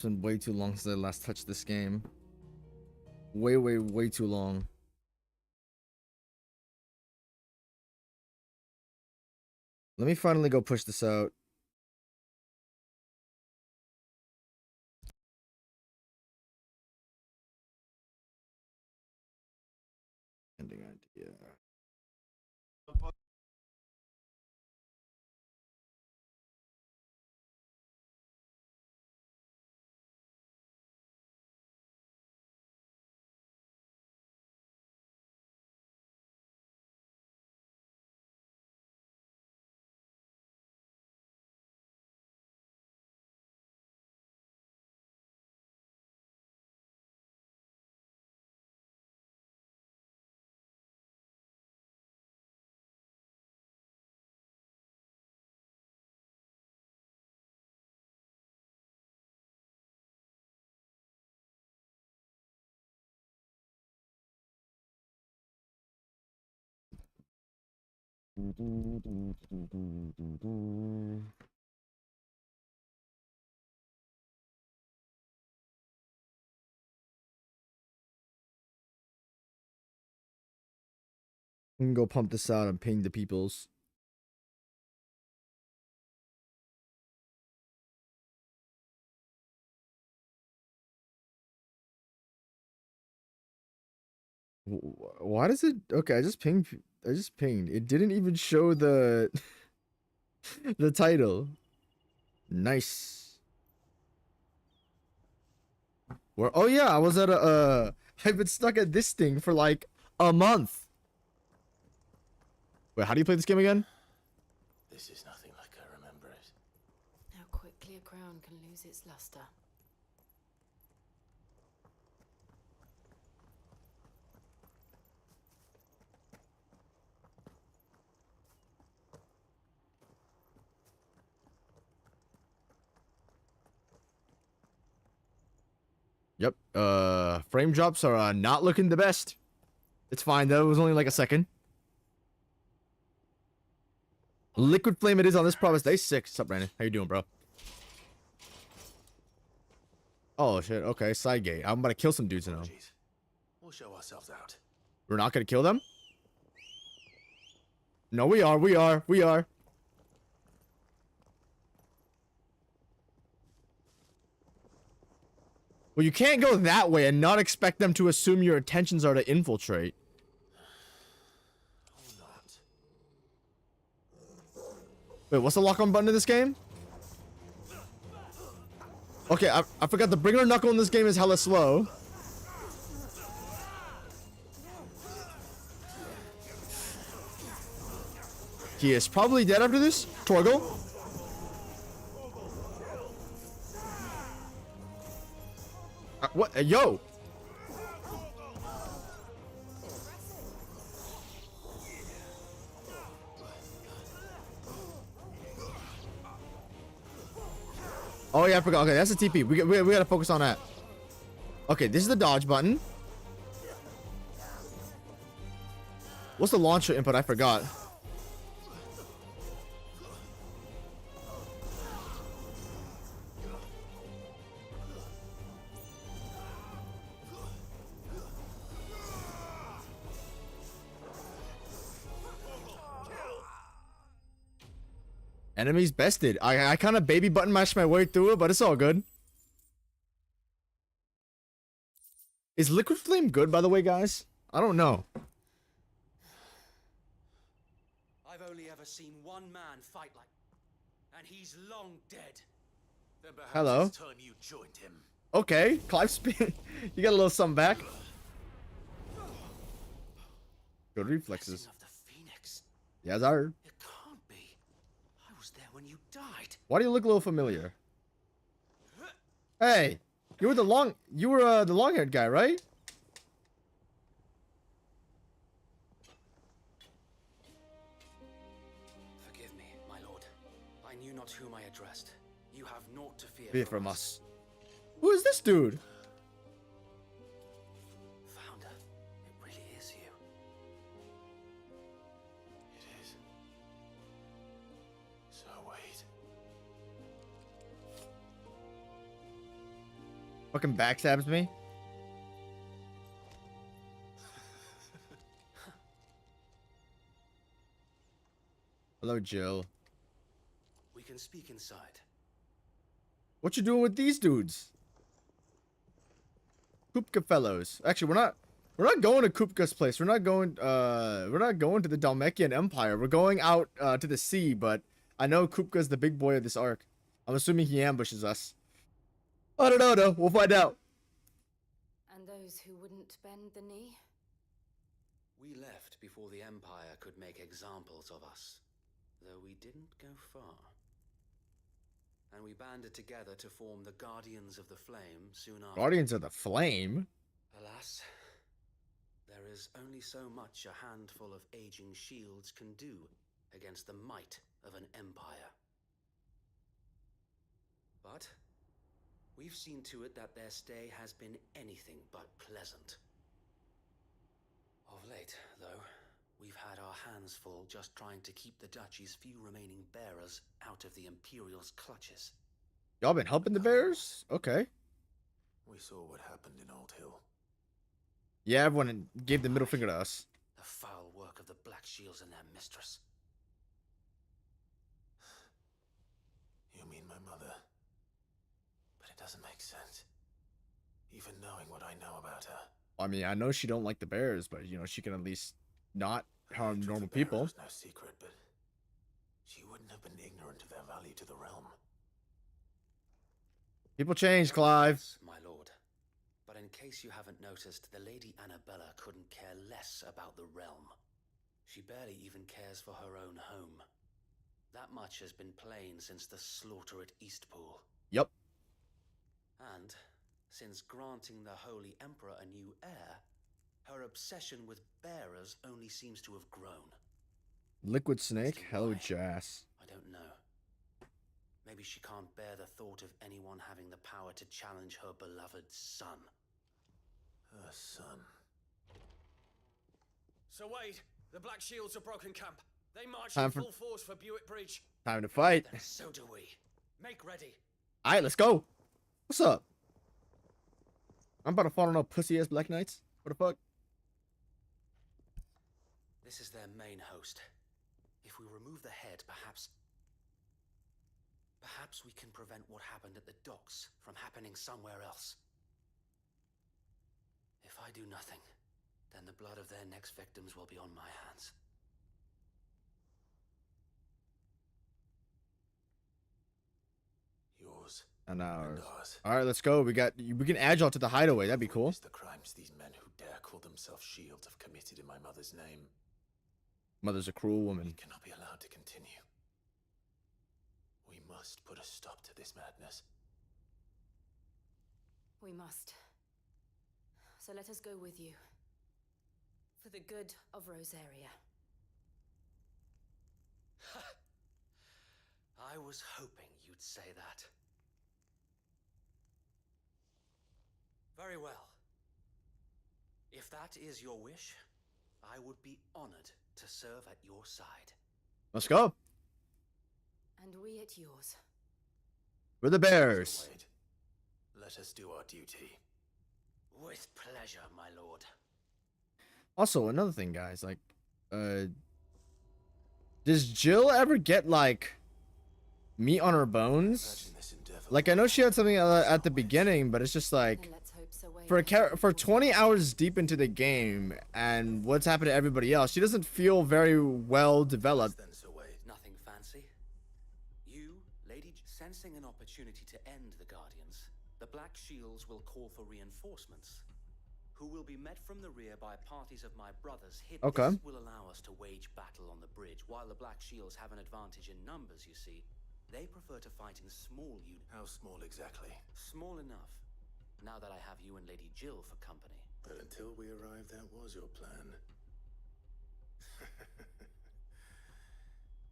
It's been way too long since I last touched this game. Way too long. Let me finally go push this out. Ending idea. We can go pump this out and ping the peoples. Why does it? Okay, I just pinged. It didn't even show the the title. Nice. Where? Oh yeah, I was at a. I've been stuck at this thing for like a month. Wait, how do you play this game again? This is nothing like I remember it. How quickly a crown can lose its luster. Yep. Frame drops are not looking the best. It's fine though. It was only like a second. Liquid flame it is on this province day 6. What's up, Brandon? How you doing, bro? Oh shit. Okay, side gate. I'm about to kill some dudes now. We'll show ourselves out. We're not gonna kill them? No, we are. We are. Well, you can't go that way and not expect them to assume your intentions are to infiltrate. Wait, what's the lock-on button in this game? Okay, I forgot the bringer knuckle in this game is hella slow. He is probably dead after this. Torgal. What? Yo. Oh yeah, I forgot. Okay, that's the TP. We gotta focus on that. Okay, this is the dodge button. What's the launcher input? I forgot. Enemies bested. I kind of baby button mashed my way through it, but it's all good. Is Liquid Flame good, by the way, guys? I don't know. I've only ever seen one man fight like, and he's long dead. Then perhaps Hello. it's time you joined him. Okay, Clive spin. You got a little something back. Good reflexes. Of the Phoenix. Yes, sir. It can't be. I was there when you died. Why do you look a little familiar? Hey, you were the long-haired guy, right? Forgive me, my lord. I knew not whom I addressed. You have naught to fear Fear from us. Who is this dude? Founder, it really is you. It is. So wait. Fucking backstabs me. Hello, Jill. We can speak inside. What you doing with these dudes? Kupka fellows. Actually, we're not going to Kupka's place. We're not going to the Dalmekian Empire. We're going out to the sea, but I know Kupka's the big boy of this arc. I'm assuming he ambushes us. I don't know though. We'll find out. And those who wouldn't bend the knee? We left before the Empire could make examples of us, though we didn't go far. And we banded together to form the Guardians of the Flame soon after. Guardians of the Flame? Alas, there is only so much a handful of aging shields can do against the might of an empire. But we've seen to it that their stay has been anything but pleasant. Of late, though, we've had our hands full just trying to keep the Duchy's few remaining bearers out of the Imperial's clutches. Y'all been helping the bears? Okay. We saw what happened in Old Hill. Yeah, everyone gave the middle finger to us. The foul work of the Black Shields and their mistress. You mean my mother? But it doesn't make sense. Even knowing what I know about her. I mean, I know she don't like the bears, but you know, she can at least not harm Hatred normal for bearers people. was no secret, but she wouldn't have been ignorant of their value to the realm. People change, Clive. My lord. But in case you haven't noticed, the Lady Annabella couldn't care less about the realm. She barely even cares for her own home. That much has been plain since the slaughter at Eastpool. Yep. And since granting the Holy Emperor a new heir, her obsession with bearers only seems to have grown. Liquid snake? As to Hello, why, Jass. I don't know. Maybe she can't bear the thought of anyone having the power to challenge her beloved son. Her son. So Wade, the Black Shields have broken camp. They march Time in for- full force for Buick Bridge. Time to fight. Then so do we. Make ready. Alright, let's go. What's up? I'm about to fall on no pussy ass Black Knights. What the fuck? This is their main host. If we remove the head, perhaps we can prevent what happened at the docks from happening somewhere else. If I do nothing, then the blood of their next victims will be on my hands. Yours. And ours. And ours. Alright, let's go. We can add y'all to the hideaway. That'd be cool. Witness the crimes these men who dare call themselves shields have committed in my mother's name. Mother's a cruel We woman. cannot be allowed to continue. We must put a stop to this madness. We must. So let us go with you. For the good of Rosaria. I was hoping you'd say that. Very well. If that is your wish, I would be honored to serve at your side. Let's go. And we at yours. We're the bears. Wade, let us do our duty. With pleasure, my lord. Also, another thing, guys, like, does Jill ever get, like, meat on her bones? Imagine this endeavor. Like, I know she had something at the beginning, but it's just like, Then let's hope Sir Wade for 20 hours deep into the game, and what's happened to everybody else, she doesn't feel very well developed. Then, Sir Wade. Nothing fancy. You, sensing an opportunity to end the Guardians, the Black Shields will call for reinforcements, who will be met from the rear by parties of my brothers hidden. Okay. This will allow us to wage battle on the bridge, while the Black Shields have an advantage in numbers, you see. They prefer to fight in small units. How small exactly? Small enough, now that I have you and Lady Jill for company. But until we arrived, that was your plan.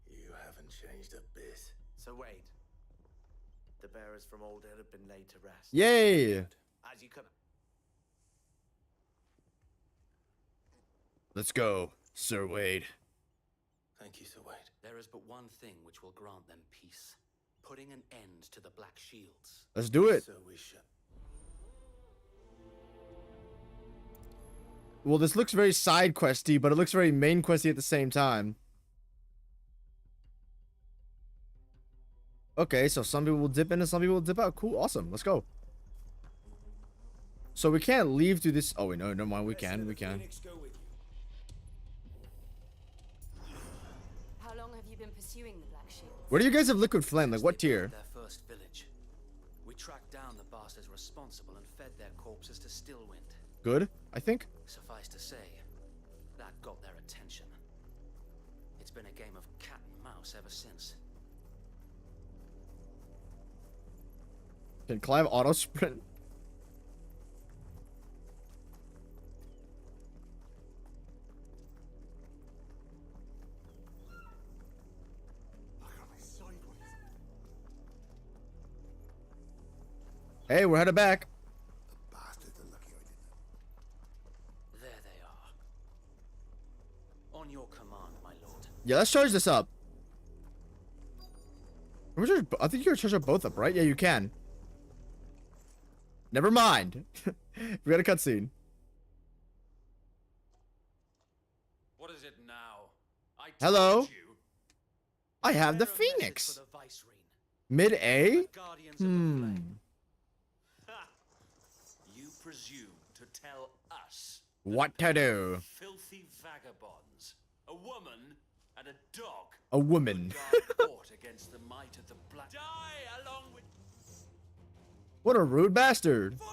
You haven't changed a bit. So Wade, the bearers from Old Hill have been laid to rest. Yay! As you come. Let's go, Sir Wade. Thank you, Sir Wade. There is but one thing which will grant them peace. Putting an end to the Black Shields. Let's do it. So we shall. Well, this looks very side questy, but it looks very main questy at the same time. Okay, so some people will dip in and some people will dip out. Cool, awesome. Let's go. So we can't leave through this. Oh, wait, no, never mind. We can. How long have you been pursuing the Black Shield? Where do you guys have liquid flame? Like, what They tier? built their first village. We tracked down the bastards responsible and fed their corpses to Stillwind. Good, I think. Suffice to say, that got their attention. It's been a game of cat and mouse ever since. Can Clive auto sprint? Hey, we're headed back. There they are. On your command, my lord. Yeah, let's charge this up. I think you can charge up both up, right? Yeah, you can. Never mind. We got a cutscene. What is it now? Hello? told you. I have the Bear a message Phoenix. for the Vicereine. Mid A? Guardians of the Flame. You presume to tell us What to do? filthy vagabonds, a woman and a dog A woman. guard fought against the might of the Black. Die along with What a rude bastard. For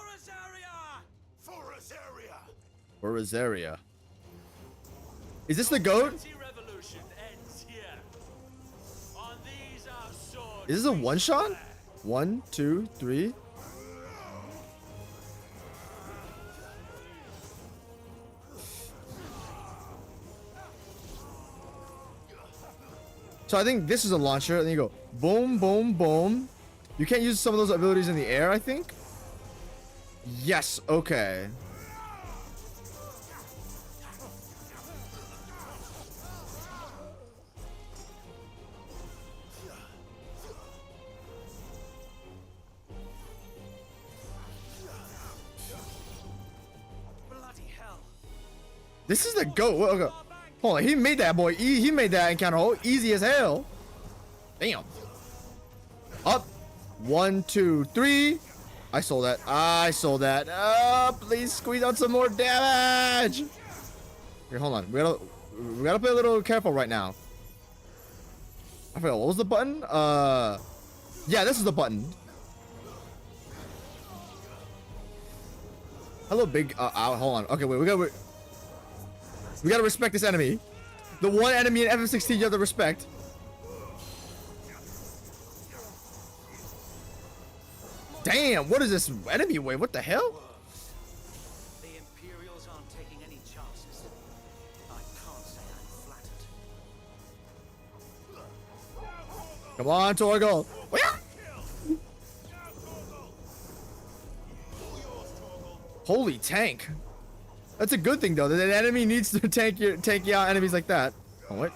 Azaria! Or Rosaria. Is this the goat? Anti-revolution ends here. On these our swords. Is this a one shot? 1, 2, 3. So I think this is a launcher, and then you go boom, boom, boom. You can't use some of those abilities in the air, I think. Yes, okay. Bloody hell. This is the goat. Okay. Hold on, he made that boy. He made that encounter easy as hell. Damn. Up. 1, 2, 3. I sold that. I sold that. Please squeeze out some more damage. Here, hold on. We gotta play a little careful right now. I forgot, what was the button? Yeah, this is the button. Hello, big. Hold on. Okay, wait. We gotta respect this enemy. The one enemy in FF16 you have to respect. Damn, what is this enemy wave? What the hell? The Imperials aren't taking any chances. I can't say I'm flattered. Come on, Torgal. Holy tank. That's a good thing though. That an enemy needs to tank you out enemies like that. Oh wait.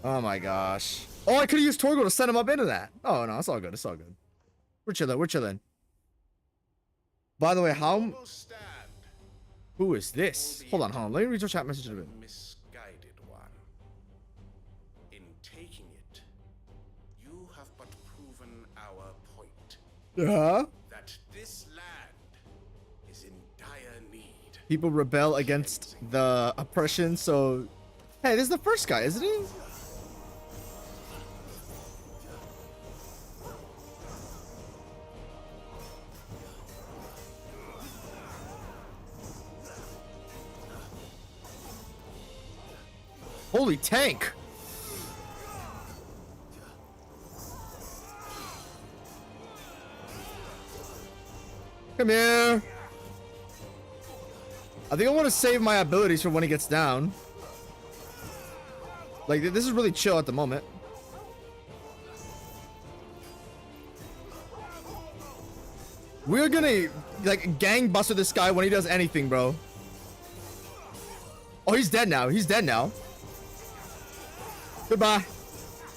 Oh my gosh. Oh, I could have used Torgal to send him up into that. Oh no, it's all good. It's all good. We're chilling. We're chilling. By the way, how? Who is this? Hold on. Let me read your chat message a bit. Misguided one. In taking it, you have but proven our point. Yeah. That this land is in dire need. People rebel against the oppression, so... Hey, this is the first guy, isn't he? Holy tank! Come here! I think I want to save my abilities for when he gets down. Like, this is really chill at the moment. We're gonna, like, gangbuster this guy when he does anything, bro. Oh, he's dead now. He's dead now. Goodbye.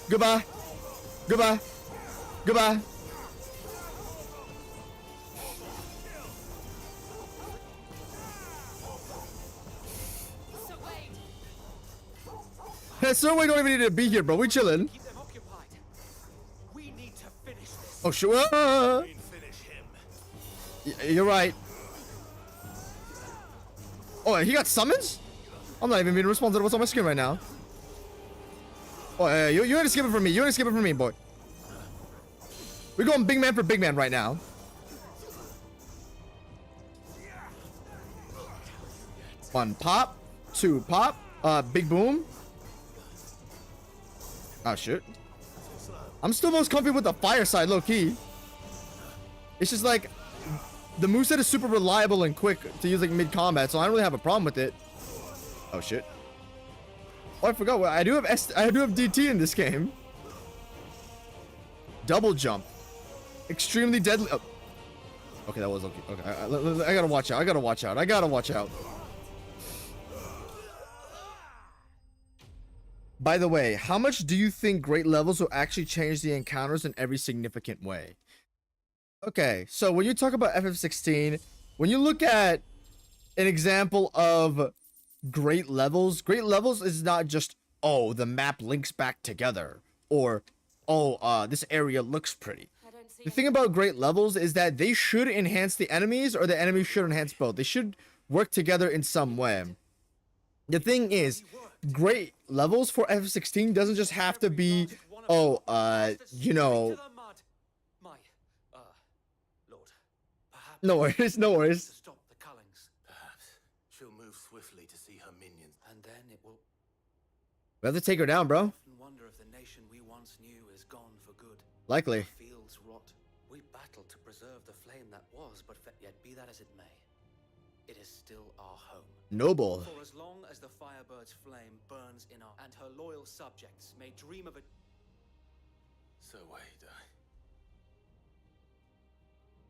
Goodbye. Goodbye. Goodbye. Hey, Sir Wade don't even need to be here, bro. We chilling. Keep them occupied. We need to finish this. Oh, sure. Finish him. You're right. Oh, he got summons? I'm not even being responsive to what's on my screen right now. Oh, yeah, you ain't escaping from me. You ain't escaping from me, boy. We're going big man for big man right now. One pop. Two pop. Big boom. Oh, shit. I'm still most comfy with the fire side, low key. It's just like the moveset is super reliable and quick to use like mid combat, so I don't really have a problem with it. Oh shit. Oh, I forgot. I do have DT in this game. Double jump. Extremely deadly. Oh. Okay, that was okay. Okay, I gotta watch out. I gotta watch out. I gotta watch out. By the way, how much do you think great levels will actually change the encounters in every significant way? Okay, so when you talk about FF16, when you look at an example of great levels is not just, oh, the map links back together, or, oh, this area looks pretty. The thing about great levels is that they should enhance the enemies, or the enemies should enhance both. They should work together in some way. The thing is, great levels for FF16 doesn't just have to be, oh, you know... No worries, no worries. To stop the Cullings. Perhaps she'll move swiftly to see her minions. And then it will... We have to take her down, bro. often wonder if the nation we once knew is gone for good. Likely. Fields rot. We battled to preserve the flame that was, but yet be that as it may, it is still our home. Noble. For as long as the Firebird's flame burns in our... and her loyal subjects may dream of it... So wait,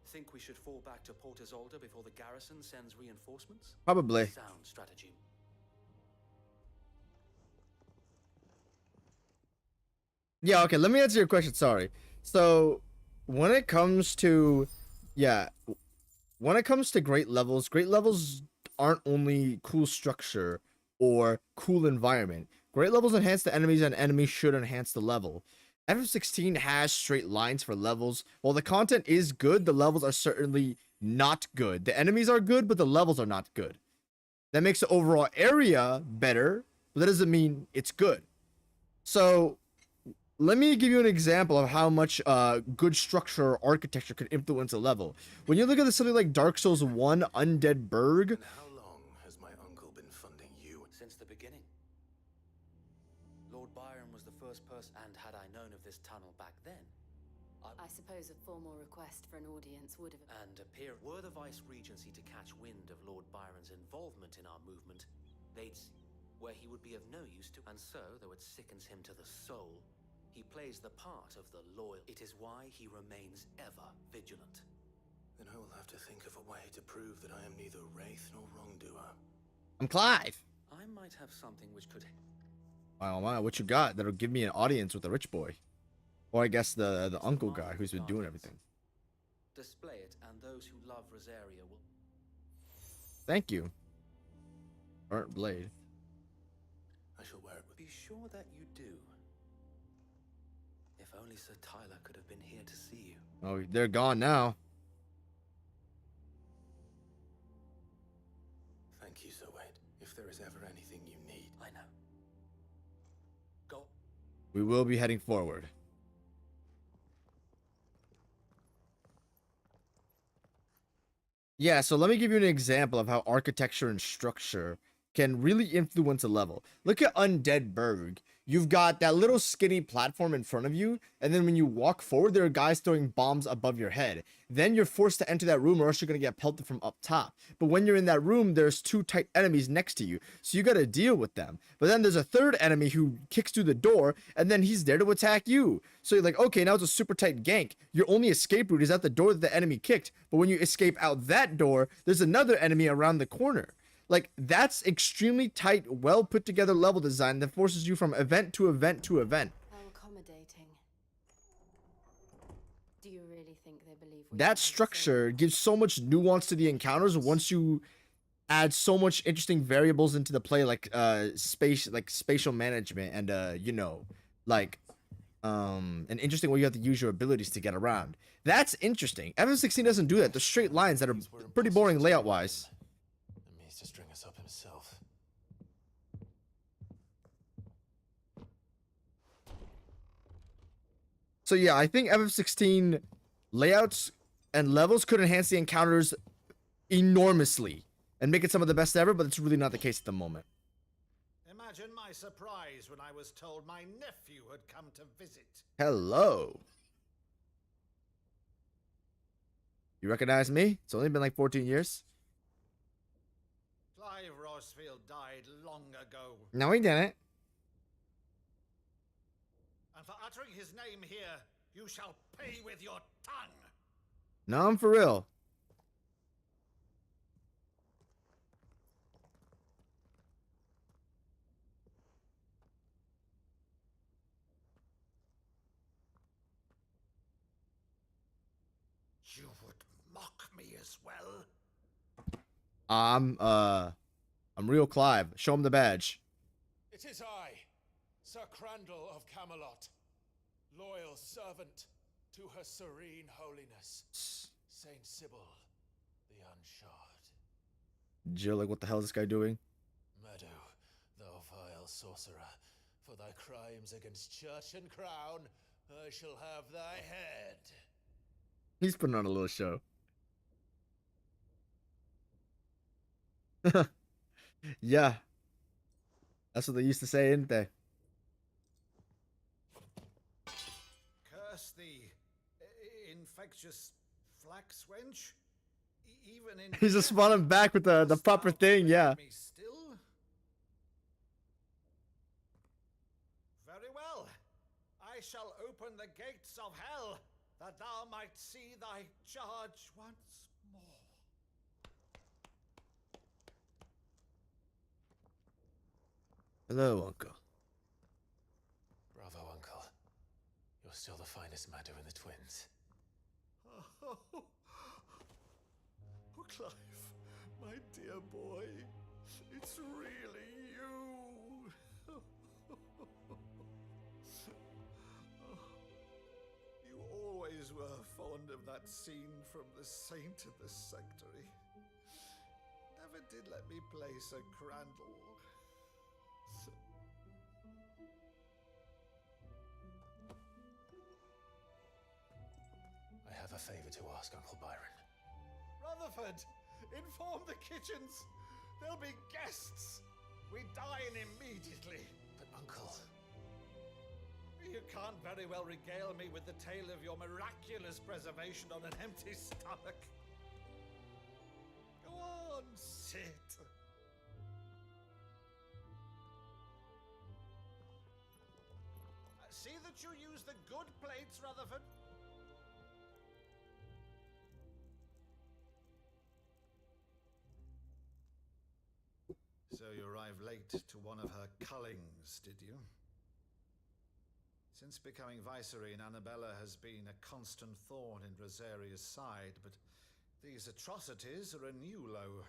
Think we should fall back to Port Isolde before the garrison sends reinforcements? Probably. Sound strategy. Yeah, okay, let me answer your question, sorry. So, when it comes to... Yeah. When it comes to great levels aren't only cool structure or cool environment. Great levels enhance the enemies, and enemies should enhance the level. FF16 has straight lines for levels. While the content is good, the levels are certainly not good. The enemies are good, but the levels are not good. That makes the overall area better, but that doesn't mean it's good. So, let me give you an example of how much good structure or architecture could influence a level. When you look at something like Dark Souls 1 Undead Burg... and how long has my uncle been funding you? Since the beginning. Lord Byron was the first person, and had I known of this tunnel back then, I suppose a formal request for an audience would have... and appear were the Vice Regency to catch wind of Lord Byron's involvement in our movement, they'd see where he would be of no use to, and so, though it sickens him to the soul, he plays the part of the loyal. It is why he remains ever vigilant. Then I will have to think of a way to prove that I am neither wraith nor wrongdoer. I'm Clive. I might have something which could... Wow, what you got that'll give me an audience with a rich boy? Or I guess the uncle guy who's been doing everything. Display it, and those who love Rosaria will... Thank you. Burnt blade. I shall wear it with... Be sure that you do. If only Sir Tyler could have been here to see you. Oh, they're gone now. Thank you, Sir Wade. If there is ever anything you need... I know. Go. We will be heading forward. Yeah, so let me give you an example of how architecture and structure can really influence a level. Look at Undead Burg. You've got that little skinny platform in front of you, and then when you walk forward, there are guys throwing bombs above your head. Then you're forced to enter that room, or else you're gonna get pelted from up top. But when you're in that room, there's two tight enemies next to you, so you gotta deal with them. But then there's a third enemy who kicks through the door, and then he's there to attack you. So you're like, okay, now it's a super tight gank. Your only escape route is out the door that the enemy kicked. But when you escape out that door, there's another enemy around the corner. Like, that's extremely tight, well put together level design that forces you from event to event to event. How accommodating. that structure gives so much nuance to the encounters once you add so much interesting variables into the play, like spatial management and you know, like an interesting way you have to use your abilities to get around. That's interesting. FF16 doesn't do that. The straight lines that are pretty boring layout wise. And means to string us up himself. So yeah, I think FF16 layouts and levels could enhance the encounters enormously and make it some of the best ever, but it's really not the case at the moment. Imagine my surprise when I was told my nephew had come to visit. Hello. You recognize me? It's only been like 14 years. Clive Rosfield died long ago, No, he didn't. and for uttering his name here, you shall pay with your tongue. No, I'm for real. You would mock me as well? I'm real Clive. Show him the badge. It is I, Sir Crandall of Camelot, loyal servant to her serene holiness, Saint Sybil, the Unshod. Jill, like, what the hell is this guy doing? Meadow, thou vile sorcerer, for thy crimes against church and crown, I shall have thy head. He's putting on a little show. Yeah. That's what they used to say, didn't they? Curse thee, infectious flax wench. Even in He's just spawning back with the proper thing, yeah. Me still? Very well. I shall open the gates of hell, that thou might see thy charge once more. Hello, Uncle. Bravo, Uncle. You're still the finest Meadow in the twins. Oh, Clive, my dear boy, it's really you. You always were fond of that scene from The Saint of the Sanctuary. Never did let me play Sir Crandall. I have a favor to ask, Uncle Byron. Rutherford, inform the kitchens. There'll be guests. We dine immediately. But, Uncle... You can't very well regale me with the tale of your miraculous preservation on an empty stomach. Go on, sit. See that you use the good plates, Rutherford. So you arrived late to one of her cullings, did you? Since becoming Vicereine, Annabella has been a constant thorn in Rosaria's side, but these atrocities are a new low.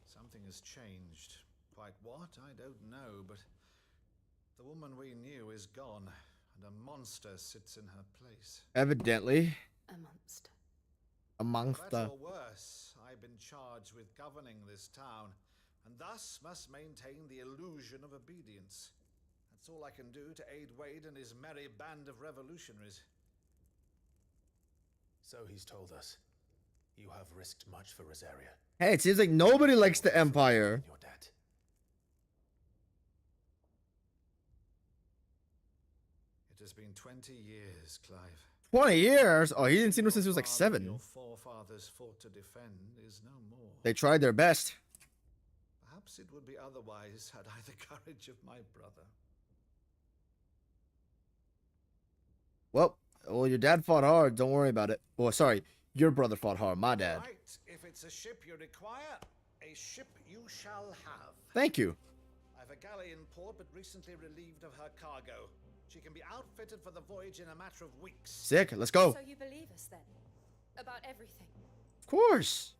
Something has changed. Quite what, I don't know, but the woman we knew is gone, and a monster sits in her place. Evidently. A monster. Amongst the... Better or worse, I've been charged with governing this town, and thus must maintain the illusion of obedience. That's all I can do to aid Wade and his merry band of revolutionaries. So he's told us. You have risked much for Rosaria. Hey, it seems like nobody likes the Empire. Your debt. It has been 20 years, Clive. 20 years? Oh, he didn't see him since he was like Father 7. Your forefathers fought to defend is no more. They tried their best. Perhaps it would be otherwise had I the courage of my brother. Well, your dad fought hard. Don't worry about it. Oh, sorry. Your brother fought hard. My dad. Right, if it's a ship you require, a ship you shall have. Thank you. I've a galley in port, but recently relieved of her cargo. She can be outfitted for the voyage in a matter of weeks. Sick. Let's go. So you believe us then? About everything? Of course.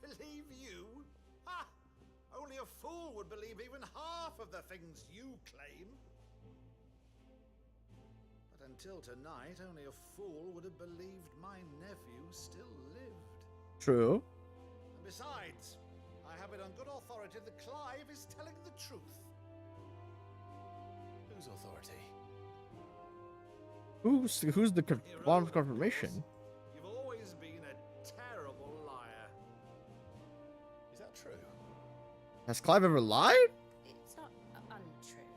Believe you? Ha! Only a fool would believe even half of the things you claim. But until tonight, only a fool would have believed my nephew still lived. True. And besides, I have it on good authority that Clive is telling the truth. Whose authority? Who's the bottom of confirmation? You've always been a terrible liar. Is that true? Has Clive ever lied? It's not untrue.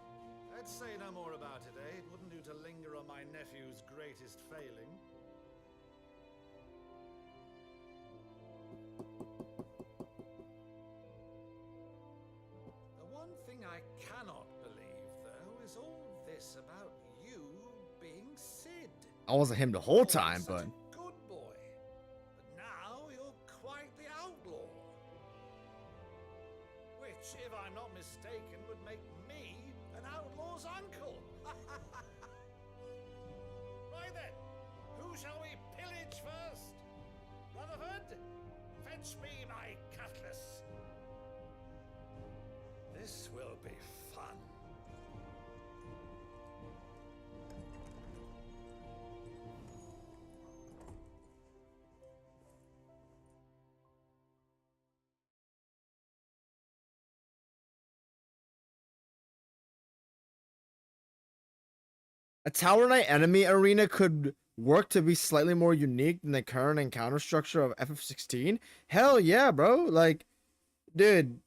Let's say no more about it, eh? It wouldn't do to linger on my nephew's greatest failing. The one thing I cannot believe, though, is all this about you being Sid. I wasn't him the whole You were time, such but a good boy. But now you're quite the outlaw. Which, if I'm not mistaken, would make me an outlaw's uncle. Right then, who shall we pillage first? Rutherford, fetch me my cutlass. This will be fun. a Tower Knight enemy arena could work to be slightly more unique than the current encounter structure of FF16. Hell yeah, bro. Like, dude,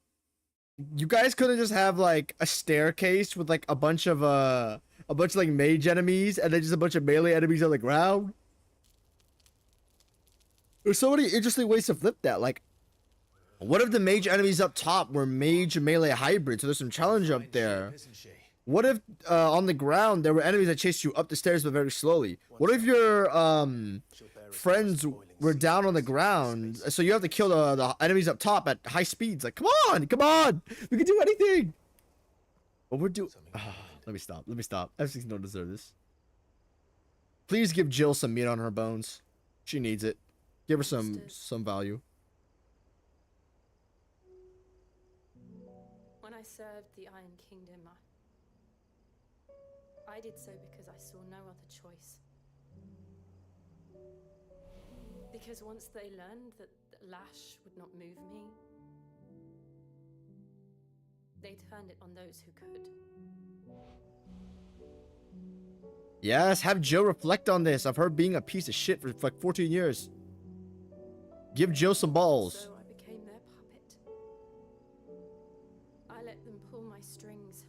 you guys couldn't just have like a staircase with like a bunch of like mage enemies and then just a bunch of melee enemies on the ground. There's so many interesting ways to flip that. Like, what if the mage enemies up top were mage melee hybrids? So there's some challenge up Fine there. ship, isn't she? What if on the ground there were enemies that chased you up the stairs but very slowly? What if your She'll bear us friends spoiling were seas down on the of ground, space. so you have to kill the enemies up top at high speeds? Like, come on, we can do anything. But we're doing. Something in mind. Let me stop. F16 don't deserve this. Please give Jill some meat on her bones. She needs it. Give her some value. When I served the Iron Kingdom, I did so because I saw no other choice. Because once they learned that Lash would not move me, they turned it on those who could. Yes, have Jill reflect on this of her being a piece of shit for like 14 years. Give Jill some balls. So I became their puppet. I let them pull my strings,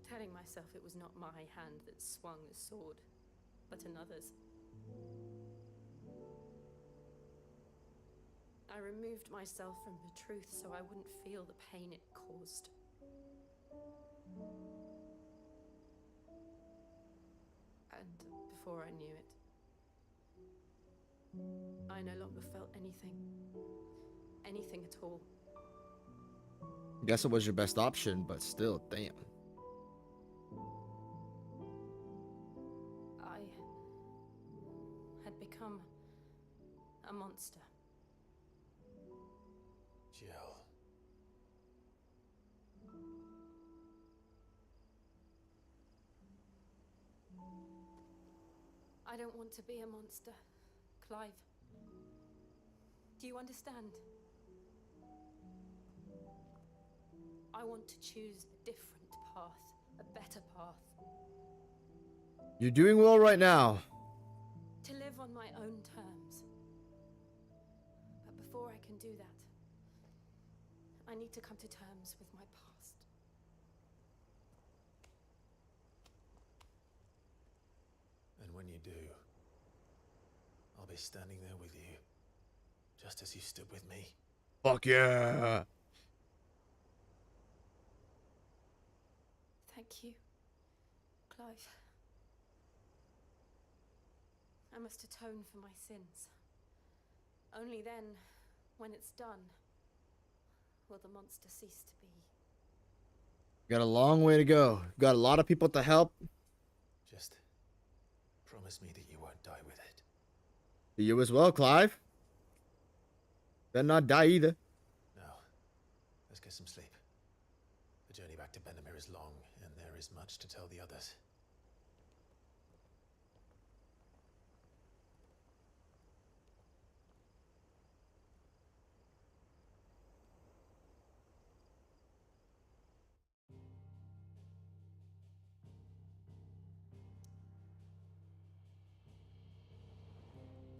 telling myself it was not my hand that swung the sword, but another's. I removed myself from the truth so I wouldn't feel the pain it caused. And before I knew it, I no longer felt anything. Anything at all. Guess it was your best option, but still, damn. I had become a monster. Jill. I don't want to be a monster, Clive. Do you understand? I want to choose a different path, a better path. You're doing well right now. To live on my own terms. But before I can do that, I need to come to terms with my past. And when you do, I'll be standing there with you, just as you stood with me. Fuck yeah. Thank you, Clive. I must atone for my sins. Only then, when it's done, will the monster cease to be. Got a long way to go. Got a lot of people to help. Just promise me that you won't die with it. You as well, Clive. Better not die either. Now, let's get some sleep. The journey back to Benamir is long, and there is much to tell the others.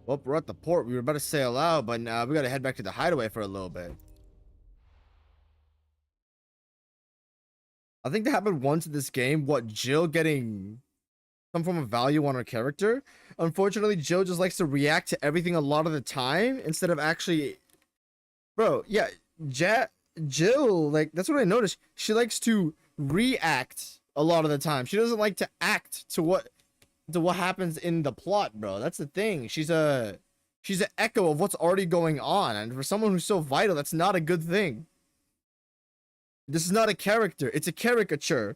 Well, we're at the port. We were about to sail out, but we gotta head back to the hideaway for a little bit. I think that happened once in this game. What, Jill getting some form of value on her character? Unfortunately, Jill just likes to react to everything a lot of the time instead of actually... Bro, yeah, Jill, like, that's what I noticed. She likes to react a lot of the time. She doesn't like to act to what happens in the plot, bro. That's the thing. She's an echo of what's already going on, and for someone who's so vital, that's not a good thing. This is not a character, it's a caricature,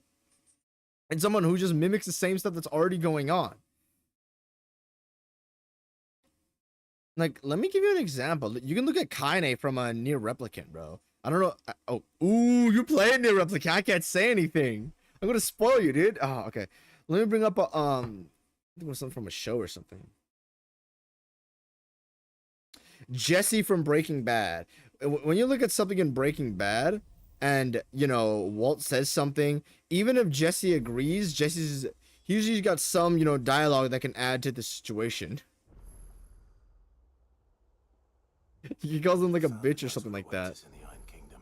and someone who just mimics the same stuff that's already going on. Like, let me give you an example. You can look at Kaine from a Near Replicant, bro. I don't know. Oh, ooh, you're playing Near Replicant. I can't say anything. I'm gonna spoil you, dude. Oh, okay. Let me bring up a I think it was something from a show or something. Jesse from Breaking Bad. When you look at something in Breaking Bad, and you know Walt says something, even if Jesse agrees, he usually got some dialogue that can add to the situation. He calls him like a bitch or something like that. In the Iron Kingdom,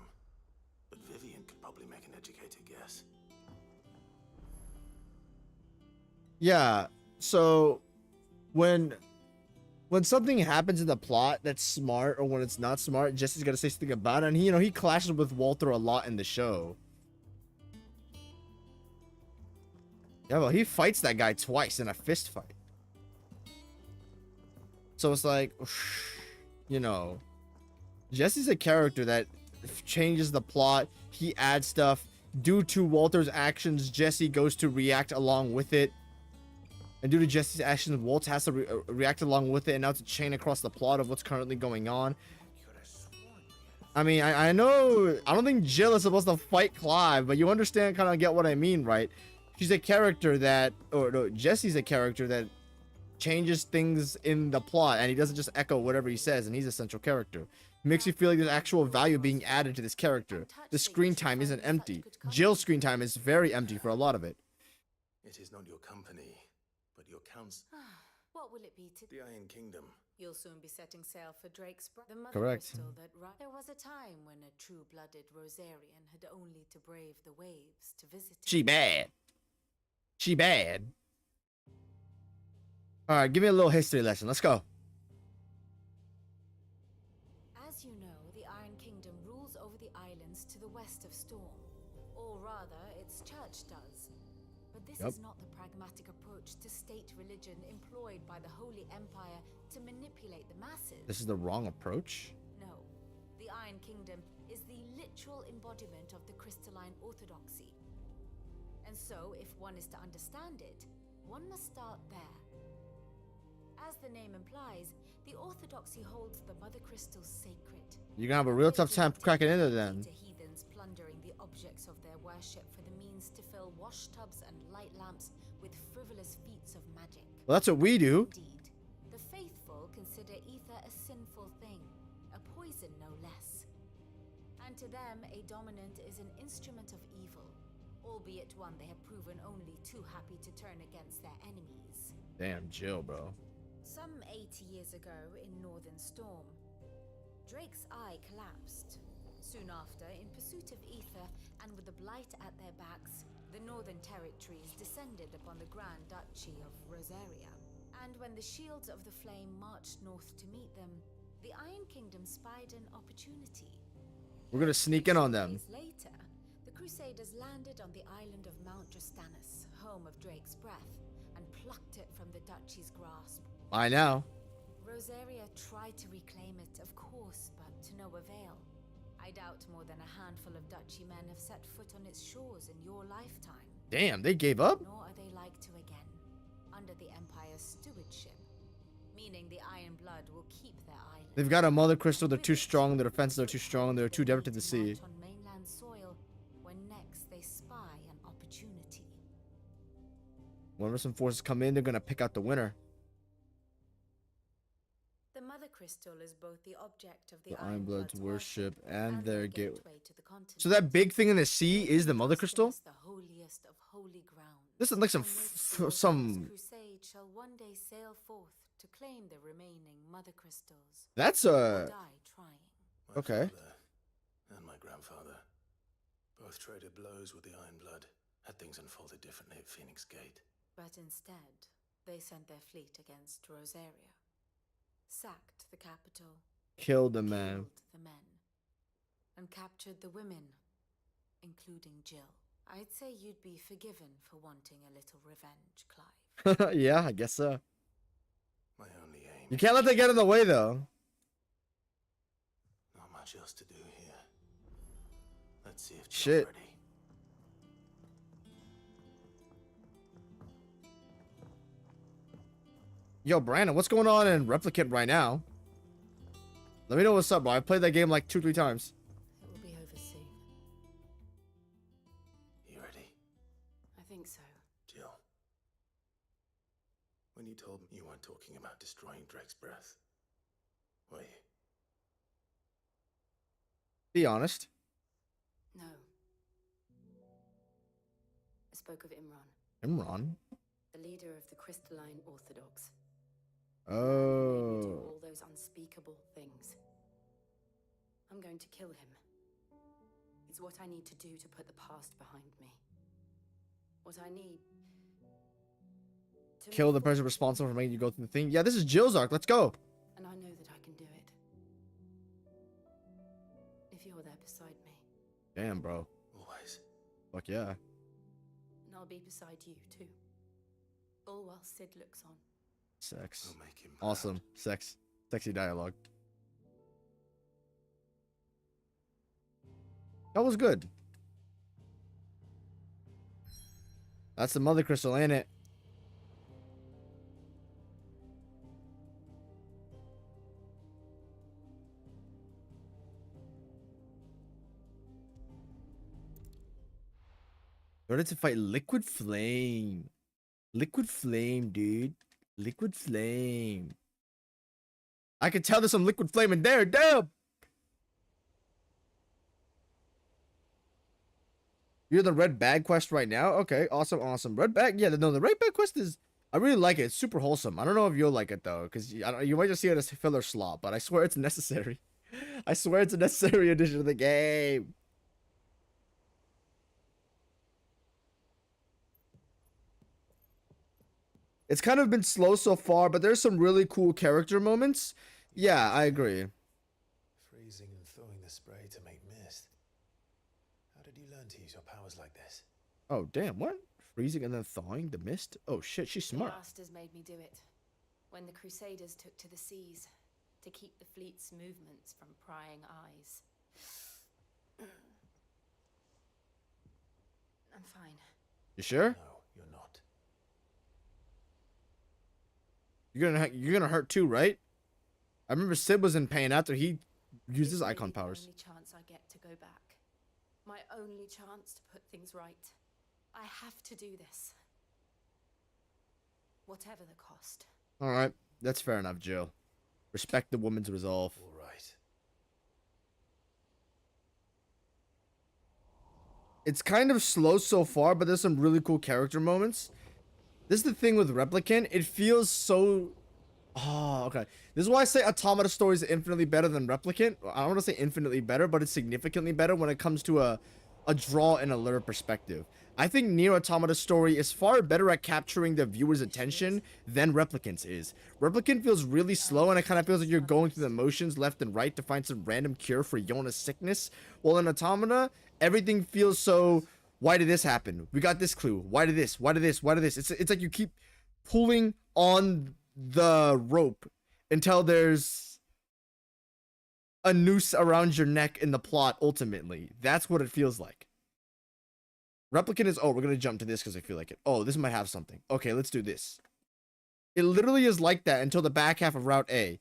but Vivian could probably make an educated guess. Yeah, so when something happens in the plot that's smart or when it's not smart, Jesse's got to say something about it, and he clashes with Walter a lot in the show. Yeah, well, he fights that guy twice in a fist fight. So it's like, Jesse's a character that changes the plot. He adds stuff. Due to Walter's actions, Jesse goes to react along with it. And due to Jesse's actions, Walt has to react along with it, and now it's a chain across the plot of what's currently going on. I mean, I know, I don't think Jill is supposed to fight Clive, but you understand, kind of get what I mean, right? She's a character that, or no, Jesse's a character that changes things in the plot, and he doesn't just echo whatever he says, and he's a central character. It makes you feel like there's actual value being added to this character. The screen time isn't empty. Jill's screen time is very empty for a lot of it. It is not your company, but your council. What will it be to The Iron Kingdom. You'll soon be setting sail for Drake's the mother Correct. crystal that there was a time when a true-blooded Rosarian had only to brave the waves to visit it. She bad. She bad. Alright, give me a little history lesson. Let's go. As you know, the Iron Kingdom rules over the islands to the west of Storm. Or rather, its church does. But this is not the pragmatic approach to state religion employed by the Holy Empire to manipulate the masses. This is the wrong approach. No. The Iron Kingdom is the literal embodiment of the crystalline orthodoxy. And so, if one is to understand it, one must start there. As the name implies, the orthodoxy holds the mother crystal sacred. You're gonna have a real tough time cracking into them. To heathens plundering the objects of their worship for the means to fill wash tubs and light lamps with frivolous feats of magic. Well, that's what we do. Indeed, the faithful consider ether a sinful thing, a poison no less. And to them, a dominant is an instrument of evil, albeit one they have proven only too happy to turn against their enemies. Damn, Jill, bro. Some 80 years ago in Northern Storm, Drake's eye collapsed. Soon after, in pursuit of ether and with the blight at their backs, the Northern Territories descended upon the Grand Duchy of Rosaria. And when the Shields of the Flame marched north to meet them, the Iron Kingdom spied an opportunity. We're gonna sneak in on them. Days later, the Crusaders landed on the island of Mount Drastanus, home of Drake's breath, and plucked it from the duchy's grasp. I know. Rosaria tried to reclaim it, of course, but to no avail. I doubt more than a handful of duchy men have set foot on its shores in your lifetime. Damn, they gave up? Nor are they like to again, under the Empire's stewardship, meaning the Iron Blood will keep their island. They've got a mother crystal, they're too strong, their defenses are too strong, they're too desperate to sea. On mainland soil, when next they spy an opportunity. Whenever some forces come in, they're gonna pick out the winner. The Mother Crystal is both the object of the Iron Blood's worship and their their gateway to the continent. So that big thing in the sea is the mother crystal? The holiest of holy ground. This is like some crusade shall one day sail forth to claim the remaining mother crystals. That's Or die trying. My okay. father and my grandfather both traded blows with the Iron Blood. Had things unfolded differently at Phoenix Gate. But instead, they sent their fleet against Rosaria, sacked the capital, Killed the man. killed the men, and captured the women, including Jill. I'd say you'd be forgiven for wanting a little revenge, Clive. Yeah, I guess so. My only aim. You can't let that get in the way though. Not much else to do here. Let's see if Shit. Jill's ready. Yo, Brandon, what's going on in Replicant right now? Let me know what's up, bro. I played that game like 2-3 times. It will be over soon. You ready? I think so. Jill. When you told me you weren't talking about destroying Drake's breath, were you? Be honest. No. I spoke of Imran, Imran. the leader of the Crystalline Orthodox. Do Oh. all those unspeakable things. I'm going to kill him. It's what I need to do to put the past behind me. What I need to Kill move the person forward. responsible for making you go through the thing. Yeah, this is Jill's arc. Let's go. And I know that I can do it. If you're there beside me. Damn, bro. Always. Fuck yeah. And I'll be beside you too. All while Sid looks on. Sex. We'll make him proud. Awesome. Sex. Sexy dialogue. That was good. That's the mother crystal, ain't it? Ready to fight Liquid Flame. Liquid Flame, dude. Liquid Flame. I can tell there's some Liquid Flame in there. Damn. You're the red bag quest right now? Okay, awesome, awesome. Red bag? Yeah, no, the red bag quest is... I really like it. It's super wholesome. I don't know if you'll like it, though, because you might just see it as filler slop, but I swear it's necessary. I swear it's a necessary addition to the game. It's kind of been slow so far, but there's some really cool character moments. Yeah, I agree. Freezing and thawing the spray to make mist. How did you learn to use your powers like this? Oh, damn, what? Freezing and then thawing the mist? Oh, shit, she's smart. The masters made me do it. When the Crusaders took to the seas, to keep the fleet's movements from prying eyes. I'm fine. You sure? No, you're not. You're gonna hurt too, right? I remember Sid was in pain after he used his It's icon really the powers. only chance I get to go back. My only chance to put things right. I have to do this. Whatever the cost. All right, that's fair enough, Jill. Respect the woman's resolve. All right. It's kind of slow so far, but there's some really cool character moments. This is the thing with Replicant. It feels so... Oh, okay. This is why I say Automata Story is infinitely better than Replicant. I don't want to say infinitely better, but it's significantly better when it comes to a draw and a lyric perspective. I think Nier Automata Story is far better at capturing the viewer's attention than Replicant's is. Replicant feels really slow, and it kind of feels like you're going through the motions left and right to find some random cure for Yona's sickness. While in Automata, everything feels so... Why did this happen? We got this clue. Why did this? Why did this? Why did this? It's like you keep pulling on the rope until there's a noose around your neck in the plot. Ultimately, that's what it feels like. Replicant is, oh, we're gonna jump to this because I feel like it. Oh, this might have something. Okay, let's do this. It literally is like that until the back half of Route A.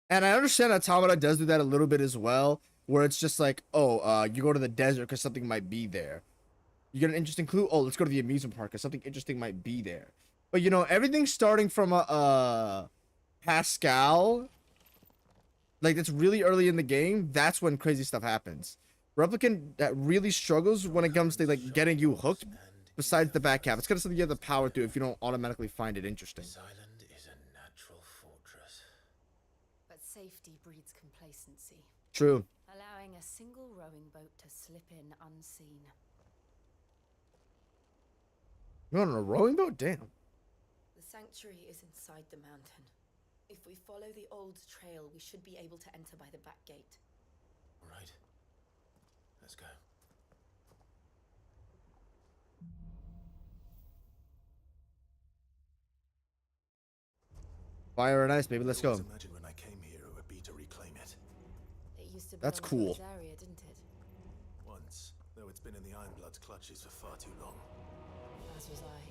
And I understand Automata does do that a little bit as well, where it's just like, oh, you go to the desert because something might be there. You get an interesting clue. Oh, let's go to the amusement park because something interesting might be there. But you know, everything starting from a Pascal, like that's really early in the game. That's when crazy stuff happens. Replicant that really struggles when it comes to like getting you hooked. Besides the back half, it's kind of something you have the power to if you don't automatically find it interesting. This island is a natural fortress. But safety breeds complacency, True. allowing a single rowing boat to slip in unseen. You're on a rowing boat? Damn. The sanctuary is inside the mountain. If we follow the old trail, we should be able to enter by the back gate. All right. Let's go. Fire and ice, baby. Let's I go. always imagined when I came here it would be to reclaim it. It used to That's belong to cool. this area, didn't it? Once, though it's been in the Ironblood's clutches for far too long. As was I.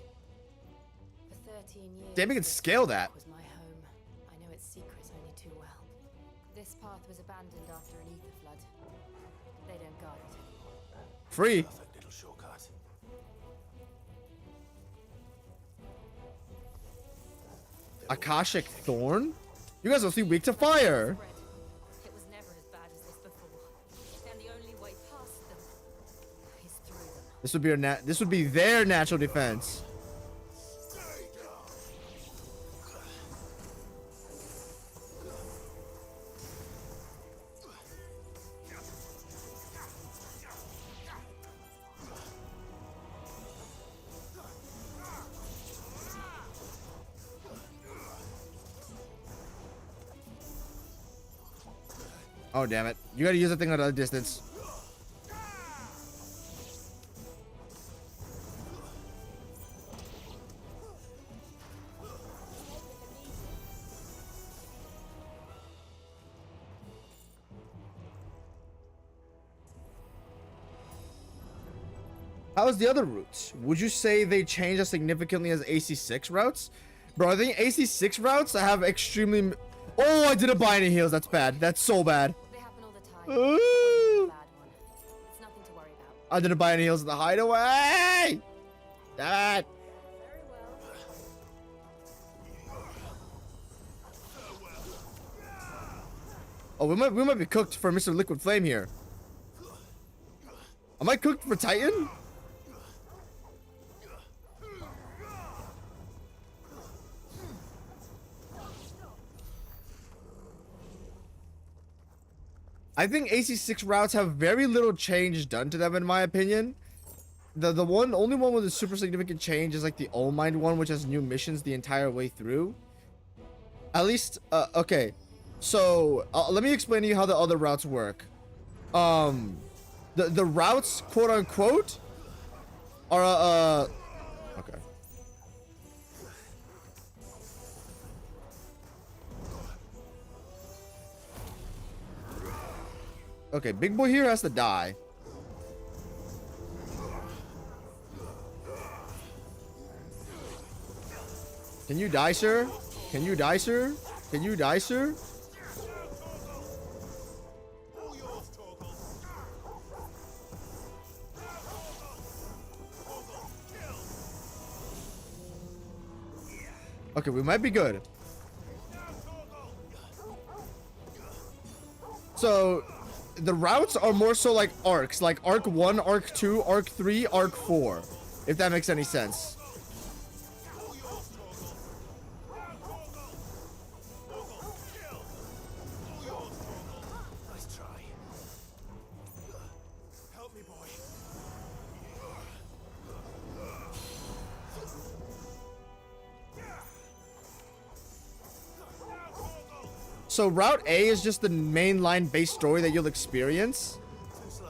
For 13 years. Damn, we can this scale that. was my home. I know its secrets only too well. This path was abandoned after an ether flood. They don't guard it anymore. Free. Perfect little shortcut. Akashic Thorn? You guys must be weak to fire. Spread. It was never as bad as this before. And the only way past them is through them. This would be this would be their natural defense. Oh, damn it. You gotta use that thing at a distance. How's the other routes? Would you say they change as significantly as AC6 routes? Bro, I think AC6 routes have extremely... Oh, I didn't buy any heals. That's bad. That's so bad. They happen all the time. Ooh. That wasn't a bad one. It's nothing to worry about. I didn't buy any heals at the hideaway. That. Very well. Oh, we might be cooked for Mr. Liquid Flame here. Am I cooked for Titan? I think AC6 routes have very little change done to them in my opinion. The only one with a super significant change is like the All Mind one, which has new missions the entire way through. At least, okay. So let me explain to you how the other routes work. The routes, quote unquote, are okay. Okay, big boy here has to die. Can you die, sir? Can you die, sir? Can you die, sir? Okay, we might be good. So, the routes are more so like arcs, like arc 1, arc 2, arc 3, arc 4, if that makes any sense. Nice try. Help me, boy. So Route A is just the mainline base story that you'll experience. Too slow.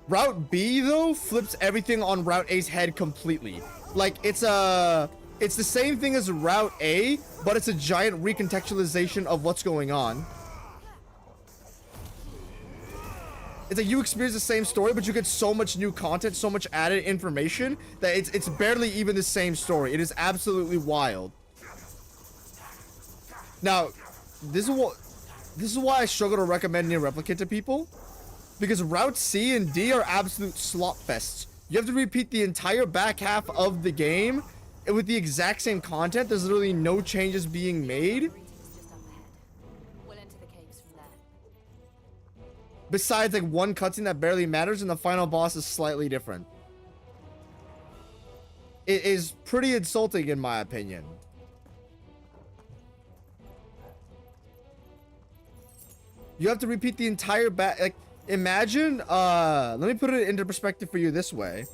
Route B though flips everything on Route A's head completely. Like it's the same thing as Route A, but it's a giant recontextualization of what's going on. It's like you experience the same story, but you get so much new content, so much added information that it's barely even the same story. It is absolutely wild. Now, this is why I struggle to recommend Nier Replicant to people, because Route C and D are absolute slop fests. You have to repeat the entire back half of the game with the exact same content. There's literally no changes being made. Besides like one cutscene that barely matters, and the final boss is slightly different. It is pretty insulting in my opinion. You have to repeat the entire like imagine let me put it into perspective for you this way.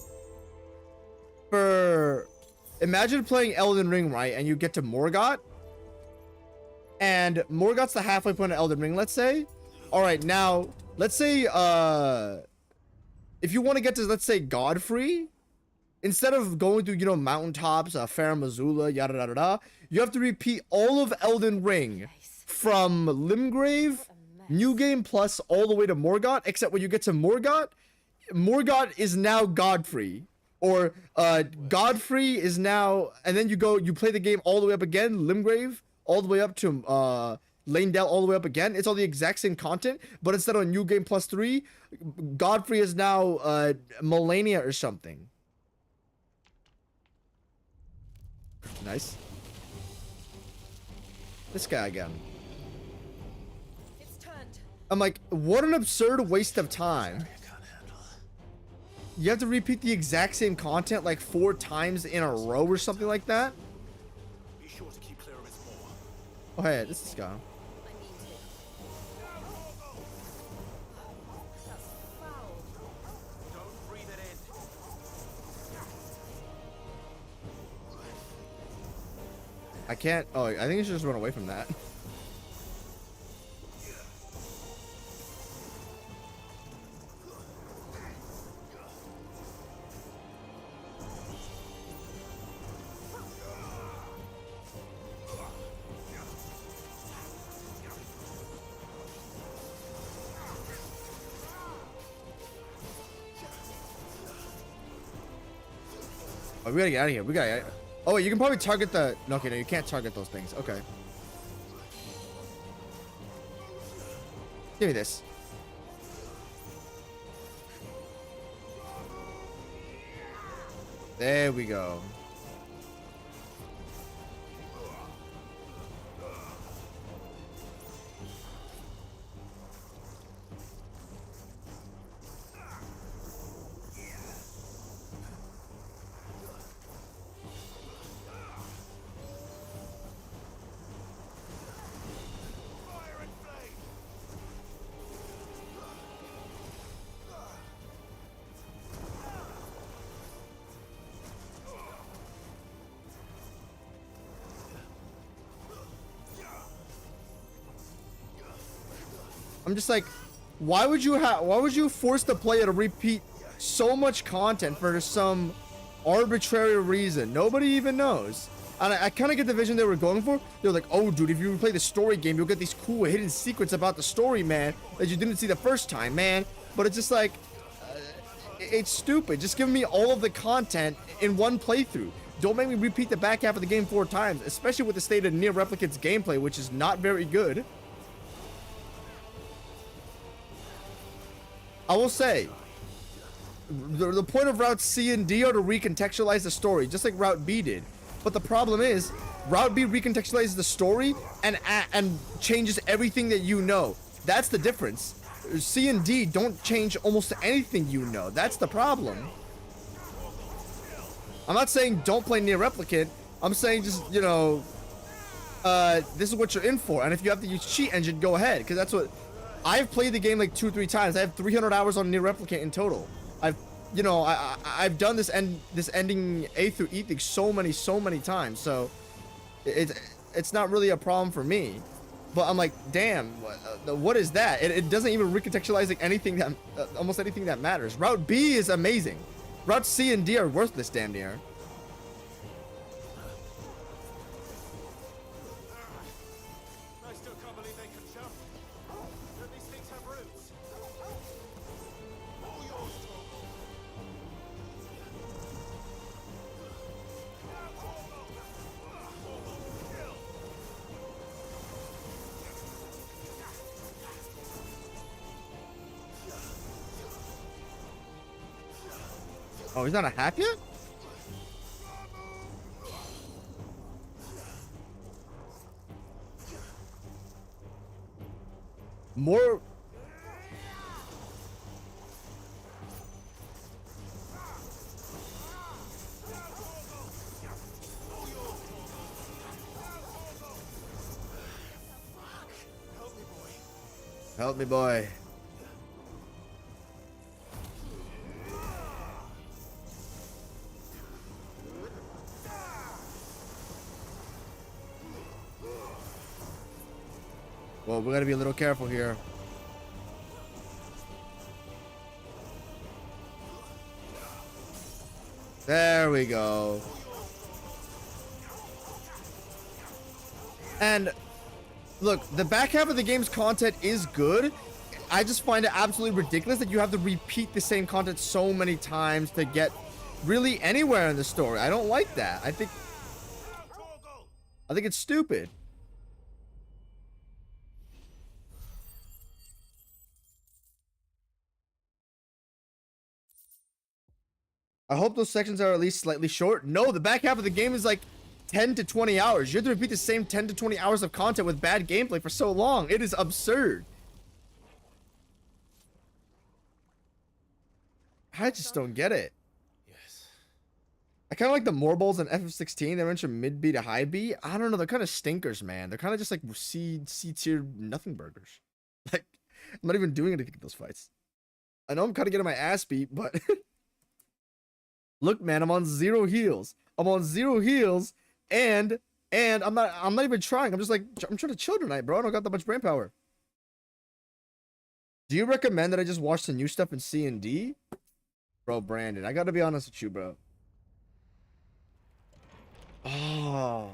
Imagine playing Elden Ring, right? And you get to Morgott. And Morgott's the halfway point of Elden Ring, let's say. All right, now let's say if you want to get to, let's say, Godfrey, instead of going through, you know, mountaintops, Farum Azula, yada yada yada, you have to repeat all of Elden Ring from Limgrave, New Game Plus, all the way to Morgott. Except when you get to Morgott, Morgott is now Godfrey, or Godfrey is now, and then you play the game all the way up again, Limgrave, all the way up to Lanedale, all the way up again. It's all the exact same content, but instead of New Game Plus 3, Godfrey is now Melania or something. Nice. This guy again. It's turned. I'm like, what an absurd waste of time. You have to repeat the exact same content like 4 times in a row or something like that. Be sure to keep clear of its maw. Oh hey, this is guy. Don't breathe it in. I can't. Oh, I think I should just run away from that. Oh, we gotta get out of here. We gotta. Oh, wait, you can probably target the. No, okay, no, you can't target those things. Okay. Give me this. There we go. I'm just like, why would you force the player to repeat so much content for some arbitrary reason? Nobody even knows. And I kind of get the vision they were going for. They're like, oh, dude, if you play the story game, you'll get these cool hidden secrets about the story, man, that you didn't see the first time, man. But it's just like, it's stupid. Just give me all of the content in one playthrough. Don't make me repeat the back half of the game 4 times, especially with the state of Nier Replicant's gameplay, which is not very good. I will say, the point of Route C and D are to recontextualize the story, just like Route B did. But the problem is, Route B recontextualizes the story and changes everything that you know. That's the difference. C and D don't change almost anything you know. That's the problem. I'm not saying don't play Nier Replicant. I'm saying just, you know, this is what you're in for. And if you have to use cheat engine, go ahead, because that's what... I've played the game like 2-3 times. I have 300 hours on Nier Replicant in total. I've done this ending A through E thing so many times. So it's not really a problem for me. But I'm like, damn, what is that? It doesn't even recontextualize like anything that, almost anything that matters. Route B is amazing. Route C and D are worthless, damn near. I still can't believe they can jump. Don't these things have roots? All yours, Torgal. Kill. Oh, he's not a hack yet? More. Help me, boy. Well, we gotta be a little careful here. There we go. And look, the back half of the game's content is good. I just find it absolutely ridiculous that you have to repeat the same content so many times to get really anywhere in the story. I don't like that. I think it's stupid. I hope those sections are at least slightly short. No, the back half of the game is like 10 to 20 hours. You have to repeat the same 10 to 20 hours of content with bad gameplay for so long. It is absurd. I just don't get it. Yes. I kind of like the Morbles and FF16. They went from mid B to high B. I don't know. They're kind of stinkers, man. They're kind of just like C tier nothing burgers. Like, I'm not even doing anything in those fights. I know I'm kind of getting my ass beat, but look, man, I'm on 0 heals. I'm on 0 heals, and I'm not even trying. I'm just like, I'm trying to chill tonight, bro. I don't got that much brain power. Do you recommend that I just watch the new stuff in C and D? Bro, Brandon, I gotta be honest with you, bro. Oh.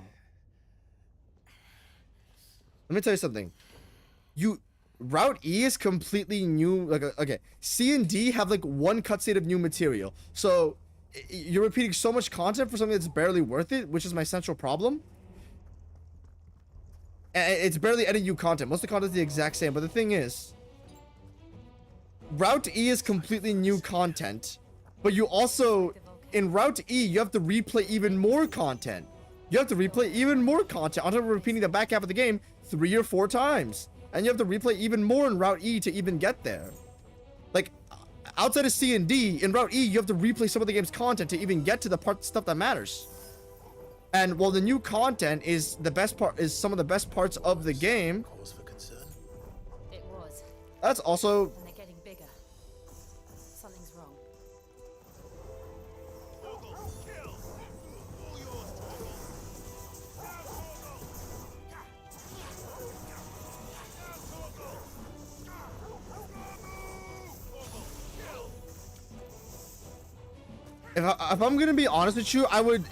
Let me tell you something. Route E is completely new. Like, okay, C and D have like one cutscene of new material. So you're repeating so much content for something that's barely worth it, which is my central problem. And it's barely any new content. Most of the content is the exact same. But the thing is, Route E is completely new content, but you also, in Route E, you have to replay even more content. You have to replay even more content on top of repeating the back half of the game 3 or 4 times. And you have to replay even more in Route E to even get there. Like, outside of C and D, in Route E, you have to replay some of the game's content to even get to the stuff that matters. And while the new content is the best part, is some of the best parts of the game, Cause for concern. It was. that's also And they're getting bigger. Something's wrong. Kill. All yours, if I'm gonna be honest with you, I would.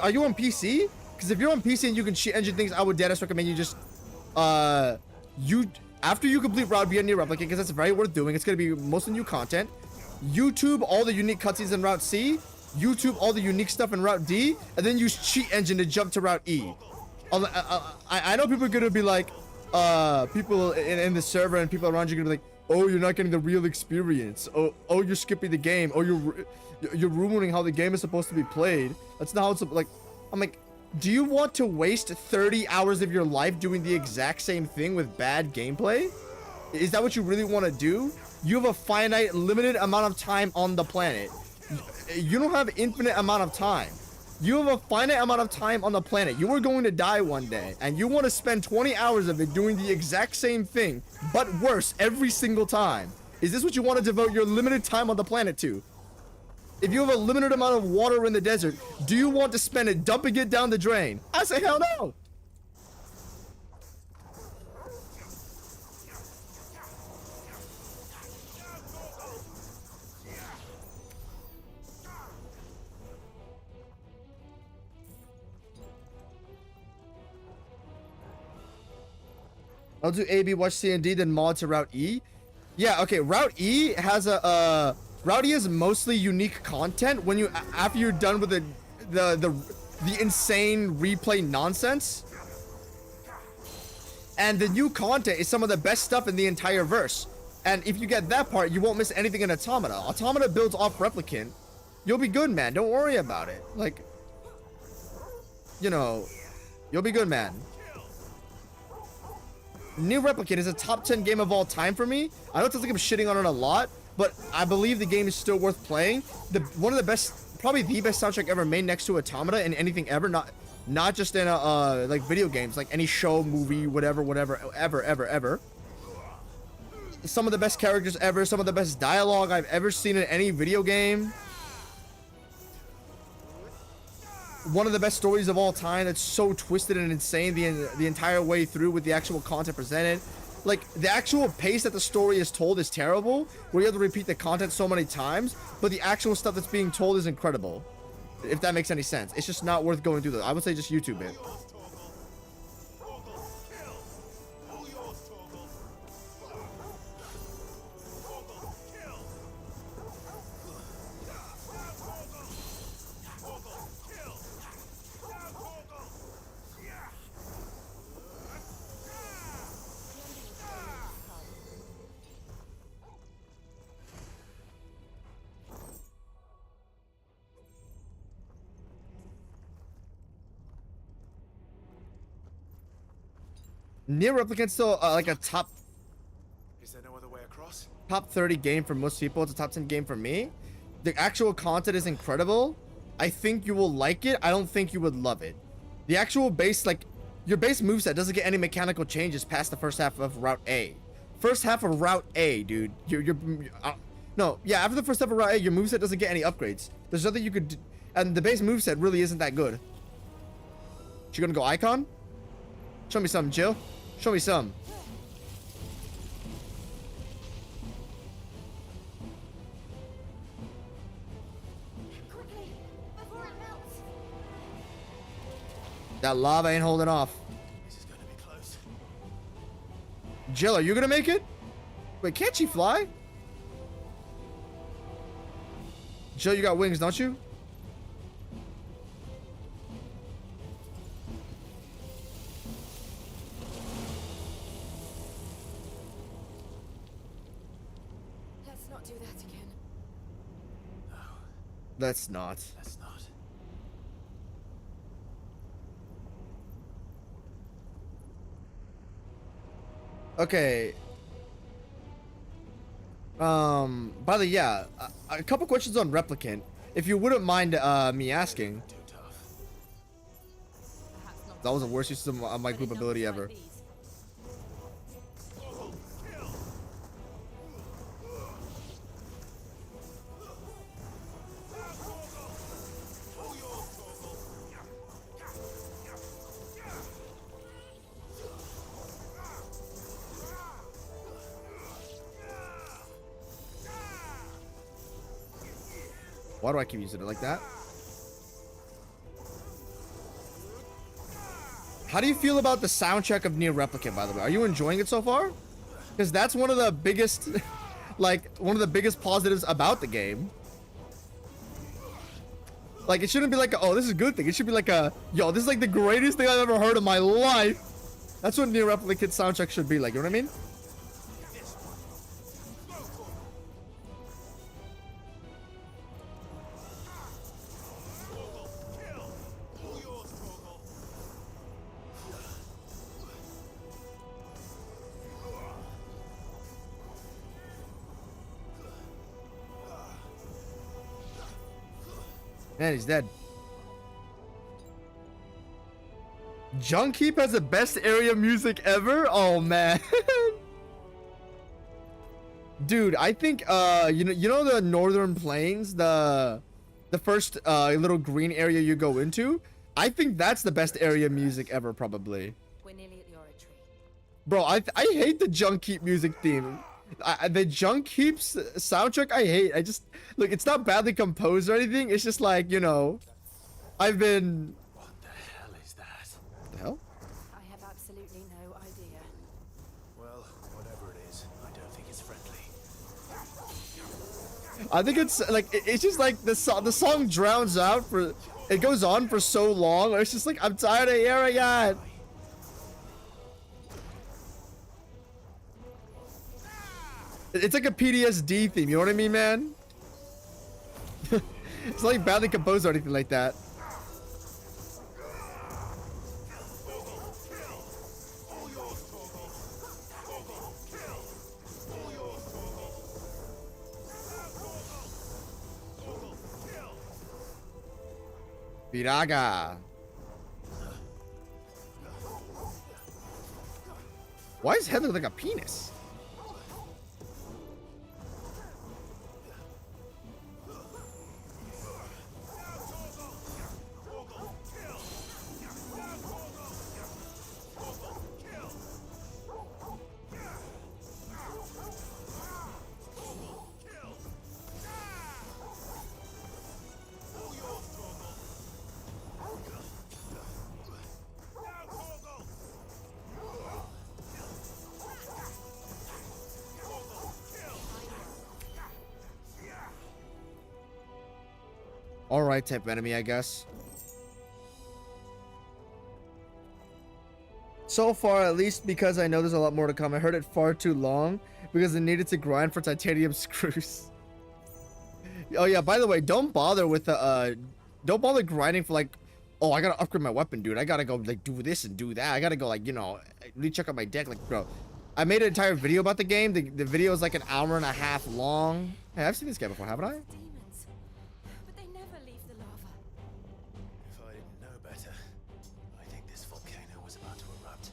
Are you on PC? Because if you're on PC and you can cheat engine things, I would deadass recommend you just after you complete Route B and your replicate, because that's very worth doing. It's gonna be mostly new content. YouTube all the unique cutscenes in Route C. YouTube all the unique stuff in Route D, and then use cheat engine to jump to Route E. I know people are gonna be like, people in the server and people around you are gonna be like, oh, you're not getting the real experience. Oh, you're skipping the game. Oh, you're ruining how the game is supposed to be played. That's not how it's like. I'm like, do you want to waste 30 hours of your life doing the exact same thing with bad gameplay? Is that what you really want to do? You have a finite, limited amount of time on the planet. You don't have infinite amount of time. You have a finite amount of time on the planet. You are going to die one day, and you want to spend 20 hours of it doing the exact same thing, but worse every single time. Is this what you want to devote your limited time on the planet to? If you have a limited amount of water in the desert, do you want to spend it dumping it down the drain? I say hell no. I'll do A, B, watch C and D, then mod to Route E. Yeah, okay, Route E has a Route E is mostly unique content when you after you're done with the insane replay nonsense. And the new content is some of the best stuff in the entire verse. And if you get that part, you won't miss anything in Automata. Automata builds off Replicant. You'll be good, man. Don't worry about it. Like, you know, you'll be good, man. New Replicant is a top 10 game of all time for me. I know it sounds like I'm shitting on it a lot, but I believe the game is still worth playing. One of the best, probably the best soundtrack ever made next to Automata in anything ever. Not just in like video games, like any show, movie, whatever, ever. Some of the best characters ever, some of the best dialogue I've ever seen in any video game. One of the best stories of all time that's so twisted and insane the entire way through with the actual content presented. Like, the actual pace that the story is told is terrible, where you have to repeat the content so many times, but the actual stuff that's being told is incredible. If that makes any sense. It's just not worth going through that. I would say just YouTube it. Nier Replicant's still like a top. Is there no other way across? Top 30 game for most people. It's a top 10 game for me. The actual content is incredible. I think you will like it. I don't think you would love it. The actual base, like, your base moveset doesn't get any mechanical changes past the first half of Route A. First half of Route A, dude. No, yeah, after the first half of Route A, your moveset doesn't get any upgrades. There's nothing you could do, and the base moveset really isn't that good. You gonna go icon? Show me some, Jill. Show me some. Quickly, before it melts. That lava ain't holding off. This is gonna be close. Jill, are you gonna make it? Wait, can't she fly? Jill, you got wings, don't you? Let's not do that again. Let's not. Let's not. Okay. By the way, yeah, a couple questions on Replicant, if you wouldn't mind me asking. Too tough. Perhaps not That was the worst use of my but group in ability numbers ever. like these. Why do I keep using it like that? How do you feel about the soundtrack of Nier Replicant, by the way? Are you enjoying it so far? Because that's one of the biggest, like, one of the biggest positives about the game. Like, it shouldn't be like, oh, this is a good thing. It should be like a, yo, this is like the greatest thing I've ever heard in my life. That's what Nier Replicant soundtrack should be like, you know what I mean? Man, he's dead. Junkheap has the best area music ever? Oh man. Dude, I think you know the Northern Plains, the first little green area you go into? I think that's the best area music ever, probably. We're nearly at the oratory. Bro, I hate the Junkheap music theme. The Junkheap's soundtrack I hate. I just look, it's not badly composed or anything. It's just like, you know, I've been What the hell is that? what the hell? I have absolutely no idea. I think it's like it's just like the song drowns out for it goes on for so long. Or it's just like I'm tired of hearing it. It's like a PTSD theme. You know what I mean, man? It's not like badly composed or anything like that. Viraga. Why does his head look like a penis? Alright, type enemy, I guess. So far, at least, because I know there's a lot more to come. I heard it far too long because it needed to grind for titanium screws. Oh yeah, by the way, don't bother with the don't bother grinding for like, oh, I gotta upgrade my weapon, dude. I gotta go like do this and do that. I gotta go like, you know, really check out my deck. Like, bro, I made an entire video about the game. The video is like an hour and a half long. Hey, I've seen this guy before, haven't I?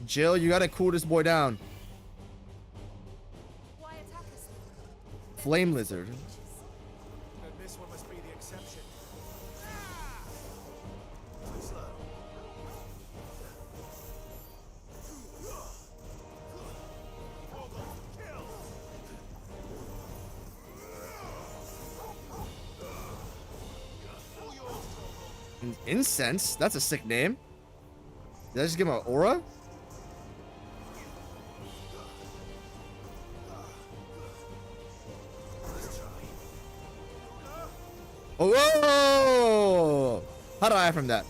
Jill, you gotta cool this boy down. Why attack us? Flame lizard. Then this one must be the exception. Slow. Incense? That's a sick name. Did I just give him an aura? Oh, whoa! How do I from that?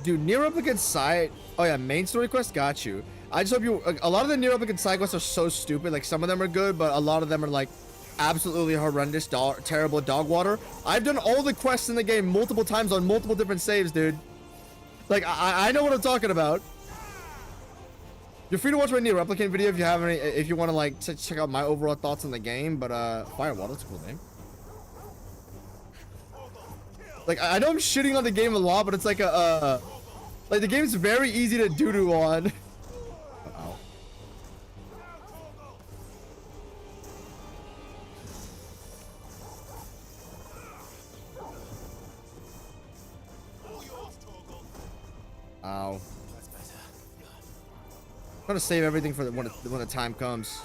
Dude, near replicant side. Oh yeah, main story quest. Got you. I just hope you. A lot of the near replicant side quests are so stupid. Like some of them are good, but a lot of them are like absolutely horrendous, terrible dog water. I've done all the quests in the game multiple times on multiple different saves, dude. Like I know what I'm talking about. You're free to watch my new replicant video if you have any, if you want to like check out my overall thoughts on the game. But Firewall, that's a cool name. Like I know I'm shitting on the game a lot, but it's like a like the game's very easy to doo-doo on. Ow. Ow. I'm gonna save everything for when the time comes.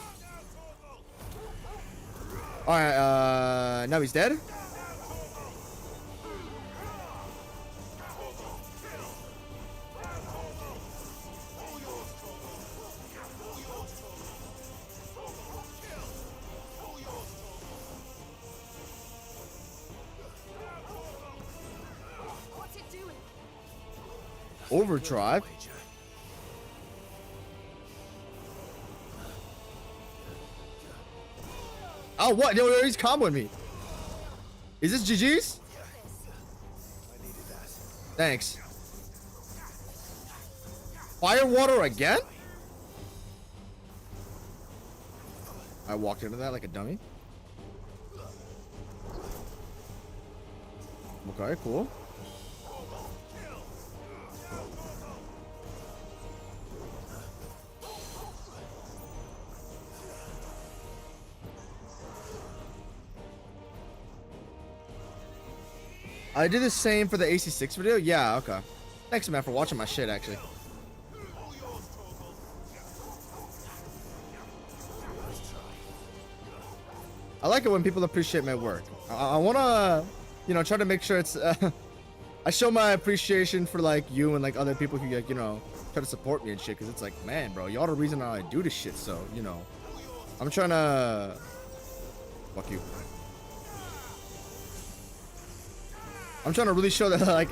All right, now he's dead. What's it doing? Overdrive. Oh, what? No, he's comboing me. Is this GG's? Thanks. Fire water again? I walked into that like a dummy. Okay, cool. I did the same for the AC6 video? Yeah, okay. Thanks, man, for watching my shit, actually. I like it when people appreciate my work. I want to, you know, try to make sure it's... I show my appreciation for, like, you and, like, other people who, like, you know, try to support me and shit, because it's like, man, bro, y'all the reason I do this shit. So, you know, I'm trying to fuck you. I'm trying to really show that like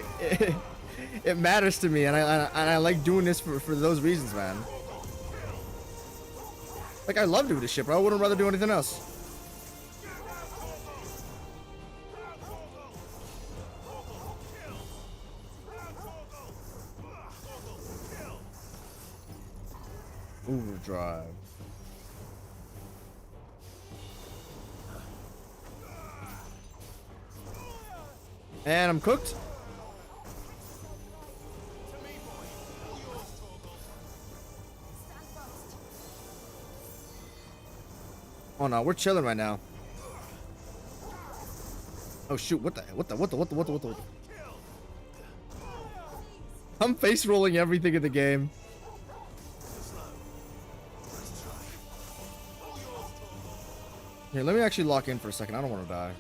it matters to me, and I like doing this for those reasons, man. Like, I love doing this shit, bro. I wouldn't rather do anything else. Overdrive. And I'm cooked. Oh no, we're chilling right now. Oh shoot, what the? I'm face rolling everything in the game. Here, let me actually lock in for a second. I don't want to die.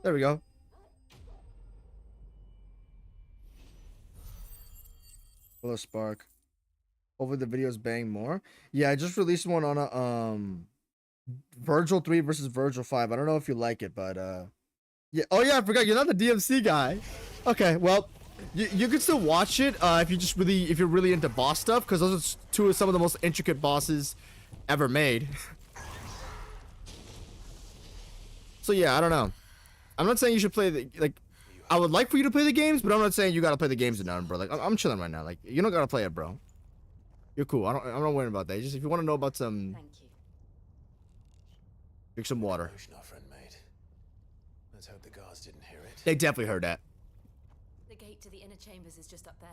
There we go. Full of spark. Hopefully the videos bang more. Yeah, I just released one on a Virgil 3 versus Virgil 5. I don't know if you like it, but yeah. Oh yeah, I forgot you're not the DMC guy. Okay, well, you can still watch it if you're really into boss stuff, because those are two of some of the most intricate bosses ever made. So yeah, I don't know. I'm not saying you should play the, like, I would like for you to play the games, but I'm not saying you gotta play the games or nothing, bro. Like, I'm chilling right now. Like, you don't gotta play it, bro. You're cool. I'm not worrying about that. Just if you want to know about some, Thank you. drink some water. Our friend made. Let's hope the guards didn't hear it. They definitely heard that. The gate to the inner chambers is just up there.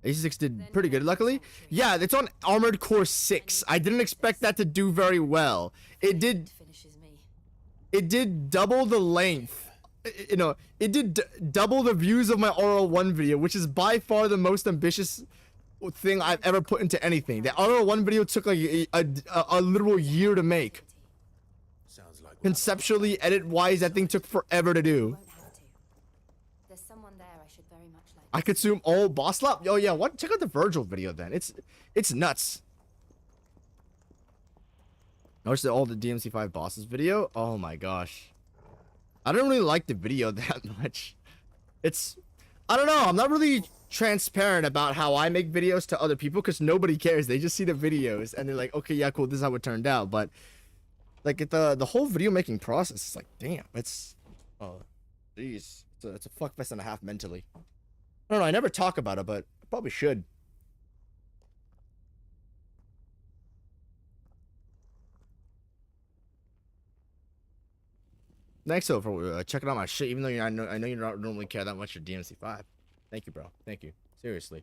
AC6 did pretty good, luckily. Yeah, it's on Armored Core 6. I didn't expect that to do very well. It did. Finishes me. It did double the length. You know, it did double the views of my RL1 video, which is by far the most ambitious thing I've ever put into anything. The RL1 video took like a literal year to make. Sounds like Conceptually, edit-wise, that thing took forever to do. Won't have to. There's someone there I should very much like. I consume all boss lap. Oh yeah, what? Check out the Virgil video then. It's nuts. Notice all the DMC5 bosses video. Oh my gosh. I don't really like the video that much. I don't know. I'm not really transparent about how I make videos to other people, because nobody cares. They just see the videos and they're like, okay, yeah, cool. This is how it turned out. But like the whole video making process is like, damn, oh, jeez, it's a fuck fest and a half mentally. I don't know. I never talk about it, but I probably should. Thanks though for checking out my shit, even though I know you don't normally care that much for DMC5. Thank you, bro. Thank you. Seriously.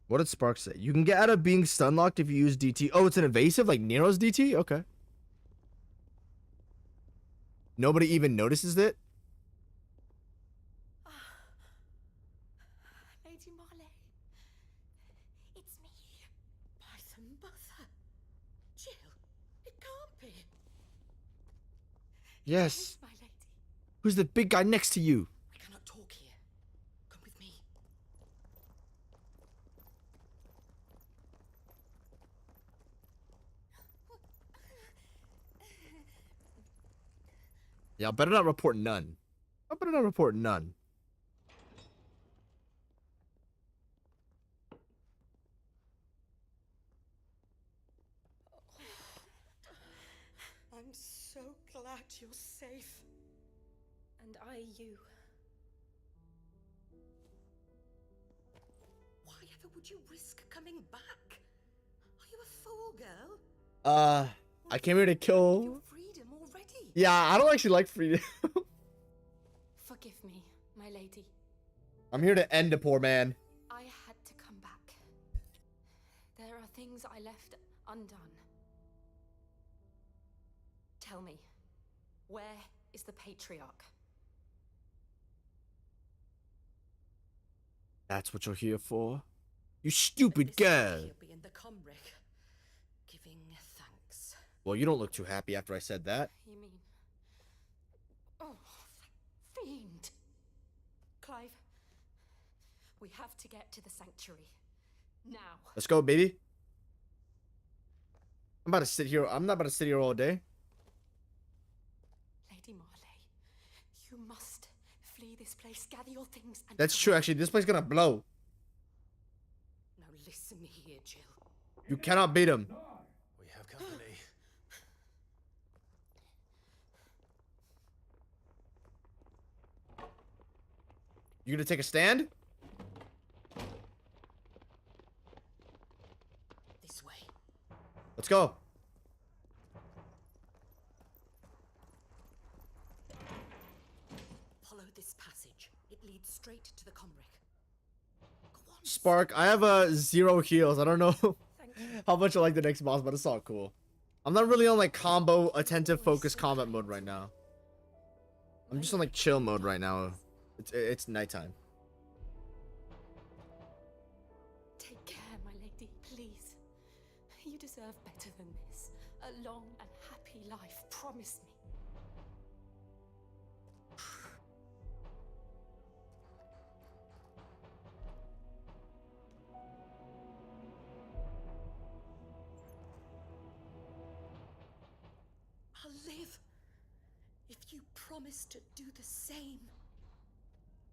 What did Spark say? You can get out of being stun locked if you use DT. Oh, it's an evasive like Nero's DT? Okay. Nobody even notices it? Lady Marley. It's me. Python Butler. Jill, it can't be. Yes. My lady. Who's the big guy next to you? I cannot talk here. Come with me. Yeah, I better not report none. I better not report none. I'm so glad you're safe. And you. Why ever would you risk coming back? Are you a fool, girl? I came here to kill. Your freedom already. Yeah, I don't actually like freedom. Forgive me, my lady. I'm here to end a poor man. I had to come back. There are things I left undone. Tell me, where is the patriarch? That's what you're here for? You stupid This girl. He'll be in the comric, giving thanks. Well, you don't look too happy after I said that. You mean? Oh, that fiend! Clive, we have to get to the sanctuary now. Let's go, baby. I'm about to sit here. I'm not about to sit here all day. Lady Marley, you must flee this place. Gather your things and That's come. true, actually. This place gonna blow. Now listen here, Jill. You cannot beat him. We have company. You gonna take a stand? This way. Let's go. Follow this passage. It leads straight to the comric. Go on. Spark, I have 0 heals. I don't know Thank you. how much I like the next boss, but it's all cool. I'm not really on like combo, attentive, focus combat mode right now. I'm just on like chill mode right now. It's nighttime. Take care, my lady, please. You deserve better than this. A long and happy life. Promise me. I'll live if you promise to do the same.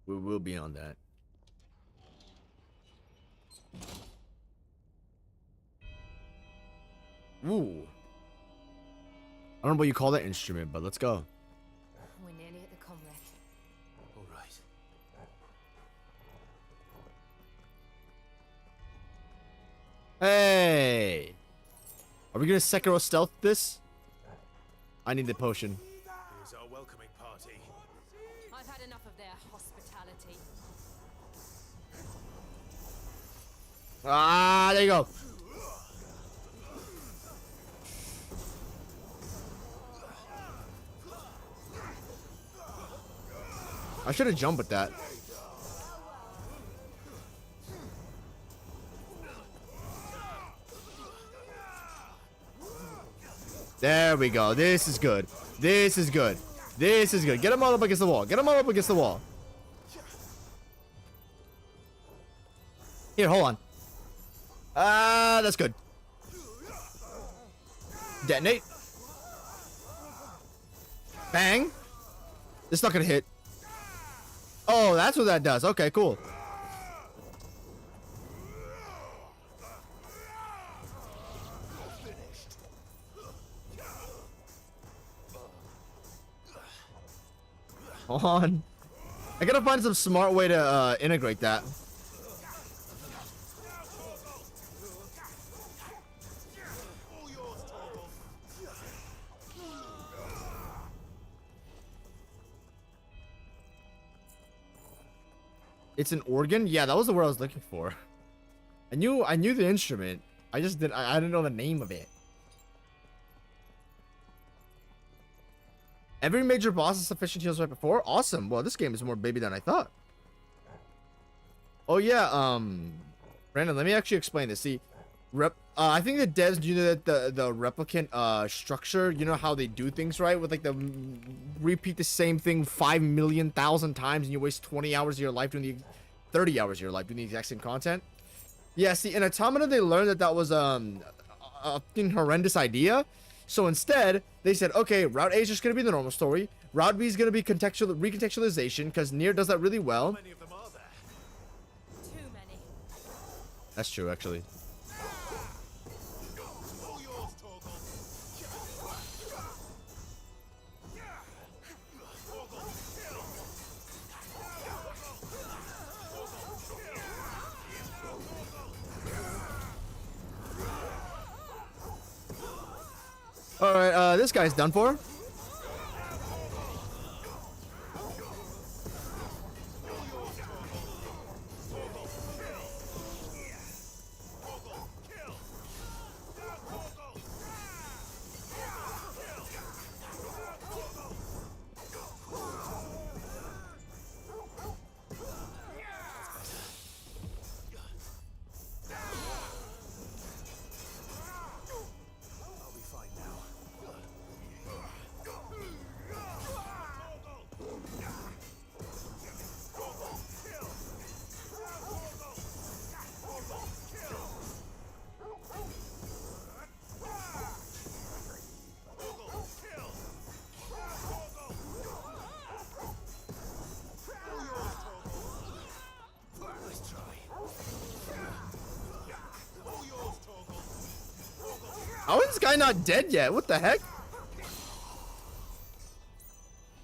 We will be on that. Ooh. I don't know what you call that instrument, but let's go. We're nearly at the comrade. All right. Hey! Are we gonna Sekiro stealth this? I need the potion. Here's our welcoming party. I've had enough of their hospitality. Ah, there you go. I should have jumped with that. There we go. This is good. This is good. This is good. Get him all up against the wall. Get him all up against the wall. Here, hold on. That's good. Detonate. Bang. It's not gonna hit. Oh, that's what that does. Okay, cool. Hold on. I gotta find some smart way to integrate that. It's an organ? Yeah, that was the word I was looking for. I knew the instrument. I didn't know the name of it. Every major boss is sufficient heals right before? Awesome. Well, this game is more baby than I thought. Oh yeah, Brandon, let me actually explain this. See, I think the devs knew that the replicant structure, you know how they do things, right? With like the repeat the same thing 5,000,000 times and you waste 20 hours of your life doing 30 hours of your life doing the exact same content. Yeah, see, in Automata they learned that was a horrendous idea. So instead, they said, okay, Route A is just going to be the normal story. Route B is going to be recontextualization, because Nier does that really well. How many of them are there? Too many. That's true, actually. All yours, Torgal. All right, this guy's done for. How is this guy not dead yet? What the heck?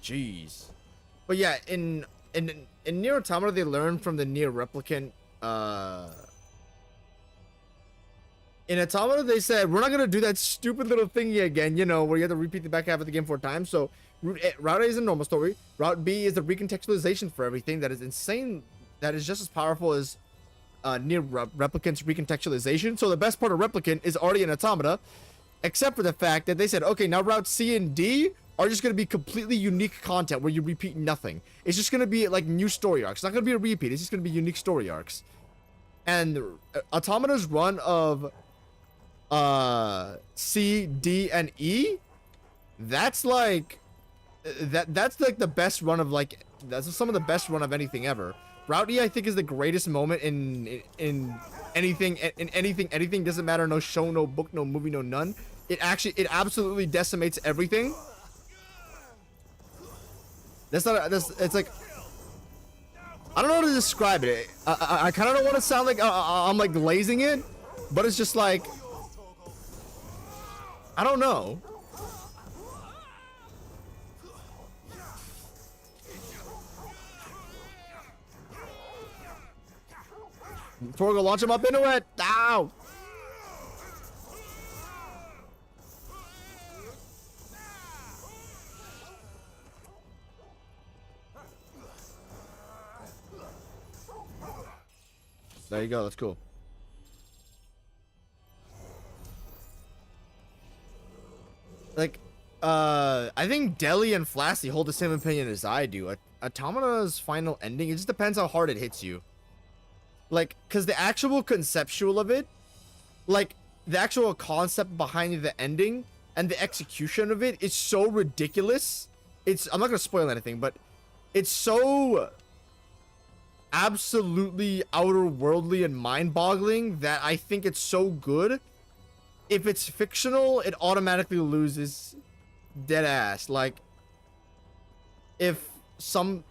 Jeez. But yeah, in Nier Automata, they learned from the Nier replicant. In Automata, they said, we're not going to do that stupid little thingy again, you know, where you have to repeat the back half of the game 4 times. So, Route A is a normal story. Route B is the recontextualization for everything that is insane. That is just as powerful as Nier Replicant's recontextualization. So, the best part of Replicant is already in Automata, except for the fact that they said, okay, now Route C and D are just going to be completely unique content where you repeat nothing. It's just going to be like new story arcs. It's not going to be a repeat. It's just going to be unique story arcs. And Automata's run of C, D, and E, that's like that's like the best run of like that's some of the best run of anything ever. Route E, I think, is the greatest moment in anything. Doesn't matter. No show, no book, no movie, no none. It absolutely decimates everything. It's like, I don't know how to describe it. I kind of don't want to sound like I'm like glazing it, but it's just like, I don't know. Torgo, launch him up into it. Ow! There you go. That's cool. Like, I think Deli and Flasty hold the same opinion as I do. Automata's final ending, it just depends how hard it hits you. Like, because the actual conceptual of it, like, the actual concept behind the ending and the execution of it is so ridiculous. I'm not going to spoil anything, but it's so absolutely outer-worldly and mind-boggling that I think it's so good. If it's fictional, it automatically loses dead ass. Like, if something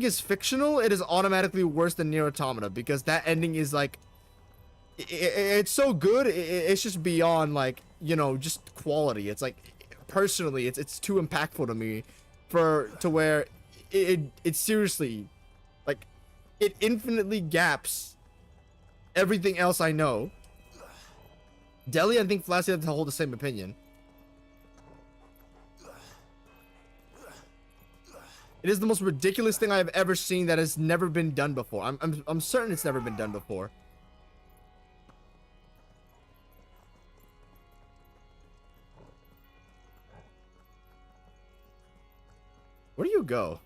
is fictional, it is automatically worse than Nier Automata, because that ending is like, it's so good, it's just beyond, like, you know, just quality. It's like, personally, it's too impactful to me to where it seriously, like, it infinitely gaps everything else I know. Deli, I think Flasty have to hold the same opinion. It is the most ridiculous thing I have ever seen that has never been done before. I'm certain it's never been done before. Where do you go?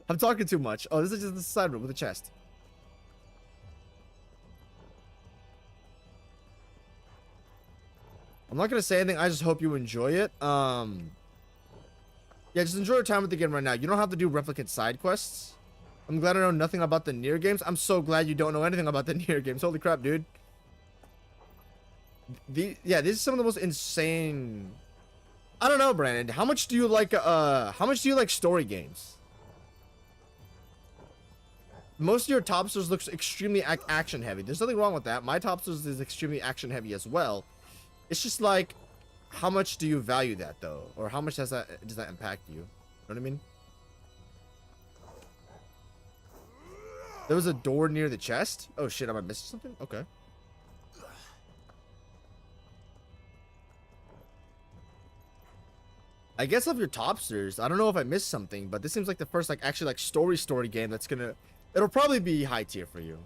I'm talking too much. Oh, this is just the side room with a chest. I'm not gonna say anything. I just hope you enjoy it. Yeah, just enjoy your time with the game right now. You don't have to do replicant side quests. I'm glad I know nothing about the Nier games. I'm so glad you don't know anything about the Nier games. Holy crap, dude. Yeah, this is some of the most insane. I don't know, Brandon. How much do you like story games? Most of your topsters looks extremely action heavy. There's nothing wrong with that. My topsters is extremely action heavy as well. It's just like, how much do you value that though? Or how much does that impact you? You know what I mean? There was a door near the chest? Oh shit, am I missing something? Okay. I guess of your topsters, I don't know if I missed something, but this seems like the first like actually like story game that's gonna. It'll probably be high tier for you.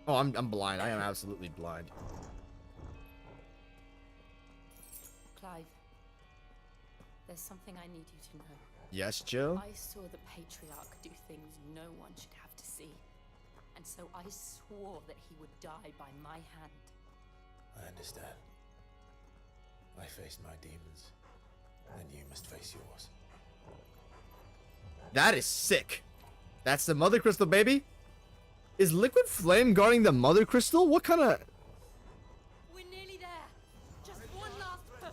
Oh, I'm blind. I am absolutely blind. Clive, there's something I need you to know. Yes, Jill. I saw the patriarch do things no one should have to see. And so I swore that he would die by my hand. I understand. I faced my demons, and you must face yours. That is sick. That's the mother crystal, baby. Is liquid flame guarding the mother crystal? What kind of... We're nearly there. Just one last push.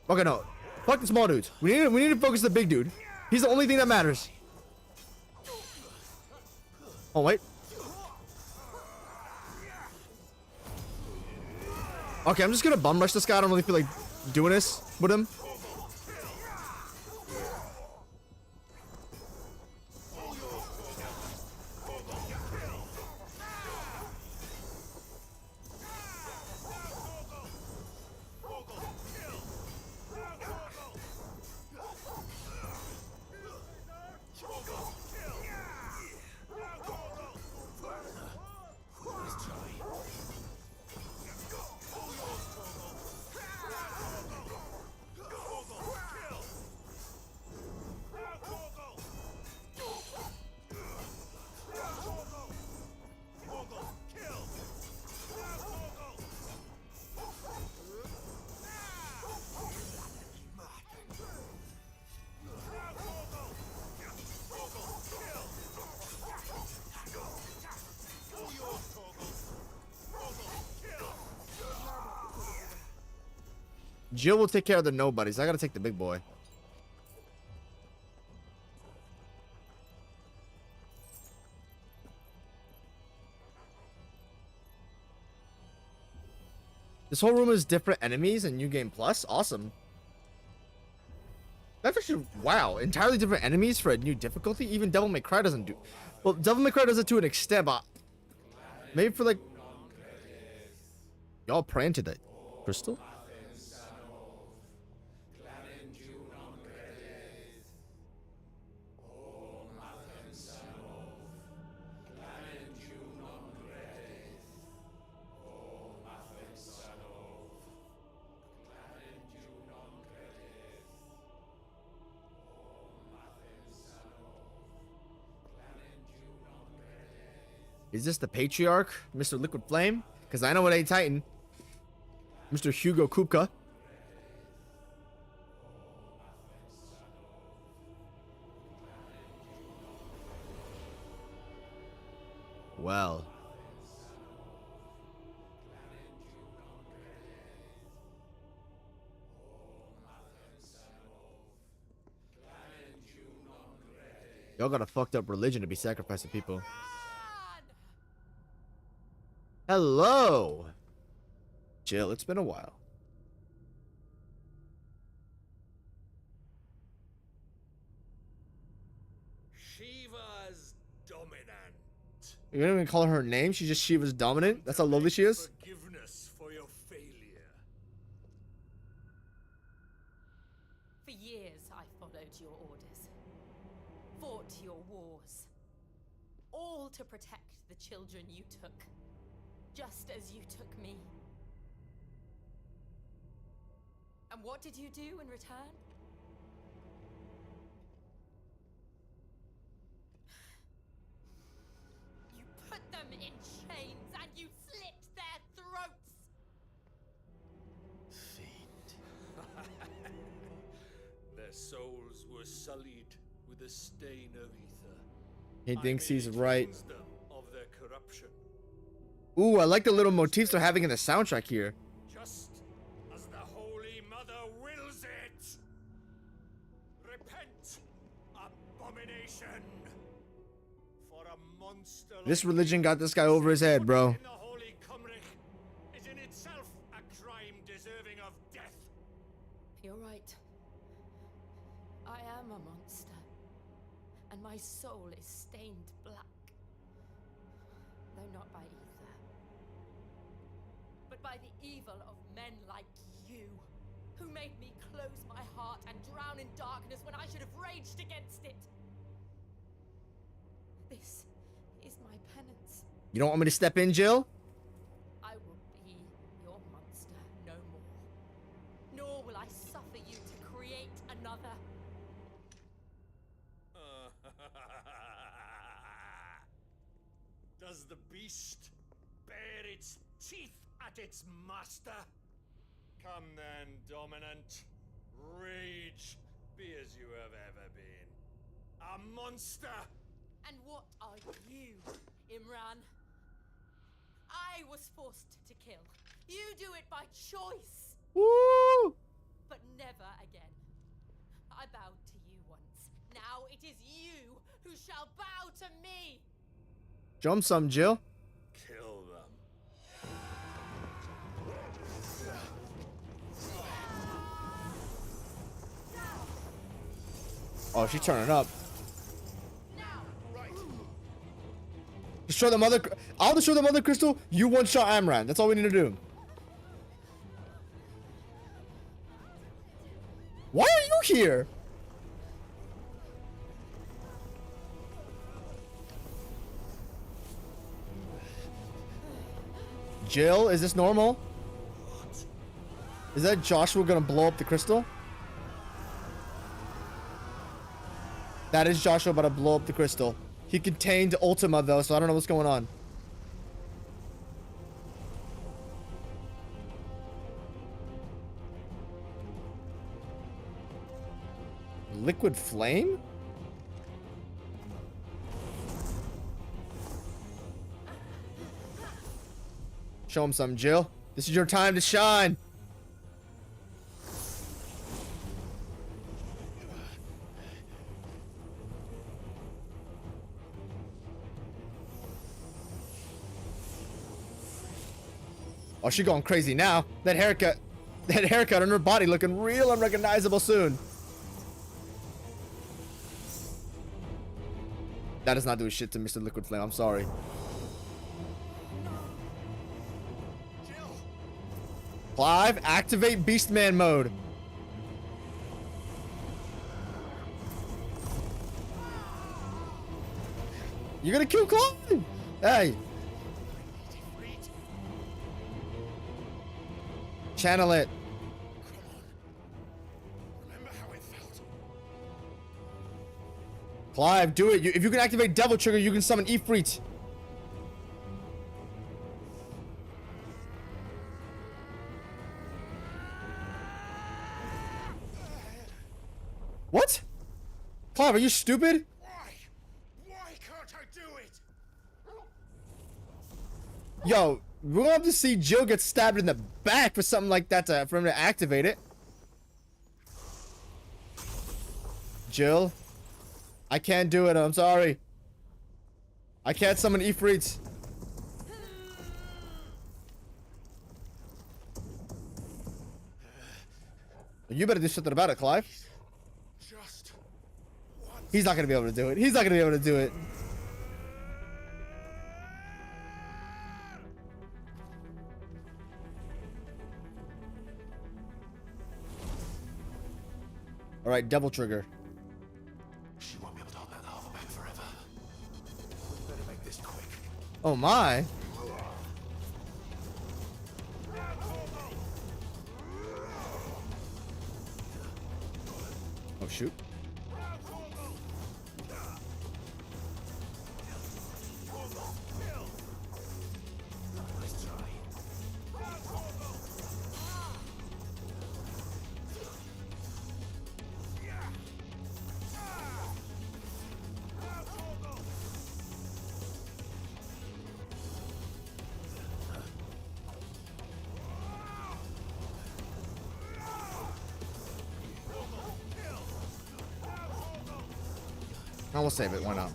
Okay, no. Fuck the small dudes. We need to focus the big dude. He's the only thing that matters. Oh, wait. Okay, I'm just gonna bum rush this guy. I don't really feel like doing this with him. Jill will take care of the nobodies. I gotta take the big boy. This whole room is different enemies and new game plus. Awesome. That's actually, wow, entirely different enemies for a new difficulty. Even Devil May Cry doesn't do. Well, Devil May Cry does it to an extent, but maybe for like y'all praying to the crystal. Is this the patriarch, Mr. Liquid Flame? Because I know it ain't Titan. Mr. Hugo Kupka. Well. Y'all got a fucked up religion to be sacrificing people. Hello. Jill, it's been a while. Shiva's dominant. You don't even call her her name. She's just Shiva's dominant. That's how lovely she is. Forgiveness for your failure. For years, I followed your orders, fought your wars, all to protect the children you took, just as you took me. And what did you do in return? You put them in chains and you slit their throats! Fiend. Their souls were sullied with a stain of ether. He thinks I he's may right. cleanse them of their corruption. Ooh, I like the little motifs they're having in the soundtrack here. Just as the Holy Mother wills it. Repent, abomination. For a monster This like religion you got this guy over his head, bro. in the Holy Cymric You're right. I am a monster. And my soul is stained black. Though not by ether. But by the evil of men like you. Who made me close my heart and drown in darkness when I should have raged against it. This is my penance. You don't want me to step in, Jill? I will be your monster no more. Nor will I suffer you to create another. Does the beast bare its teeth at its master? Come then, dominant. Rage, be as you have ever been. A monster! And what are you, Imran? I was forced to kill. You do it by choice. Woo! But never again. I bowed to you once. Now it is you who shall bow to me. Show 'em some, Jill. Kill them. Oh, she's turning up. Destroy the mother. I'll destroy the mother crystal. You one-shot Amran. That's all we need to do. Why are you here? Jill, is this normal? Is that Joshua gonna blow up the crystal? That is Joshua about to blow up the crystal. He contained Ultima though, so I don't know what's going on. Liquid flame? Show him something, Jill. This is your time to shine. Oh, she going crazy now. That haircut on her body looking real unrecognizable soon. That does not do shit to Mr. Liquid Flame. I'm sorry. Clive, activate Beastman mode. You're gonna kill Clive? Hey. Channel it. Remember how it felt? Clive, do it. If you can activate Devil Trigger, you can summon Ifrit. What? Clive, are you stupid? Why? Why can't I do it? Yo, we'll have to see Jill get stabbed in the back for something like that for him to activate it. Jill, I can't do it. I'm sorry. I can't summon Ifrits. You better do something about it, Clive. Just once. He's not gonna be able to do it. He's not gonna be able to do it. All right, Devil Trigger. She won't be able to hold that lava back forever. Better make this quick. Oh my. Oh shoot. I will save it. Why not?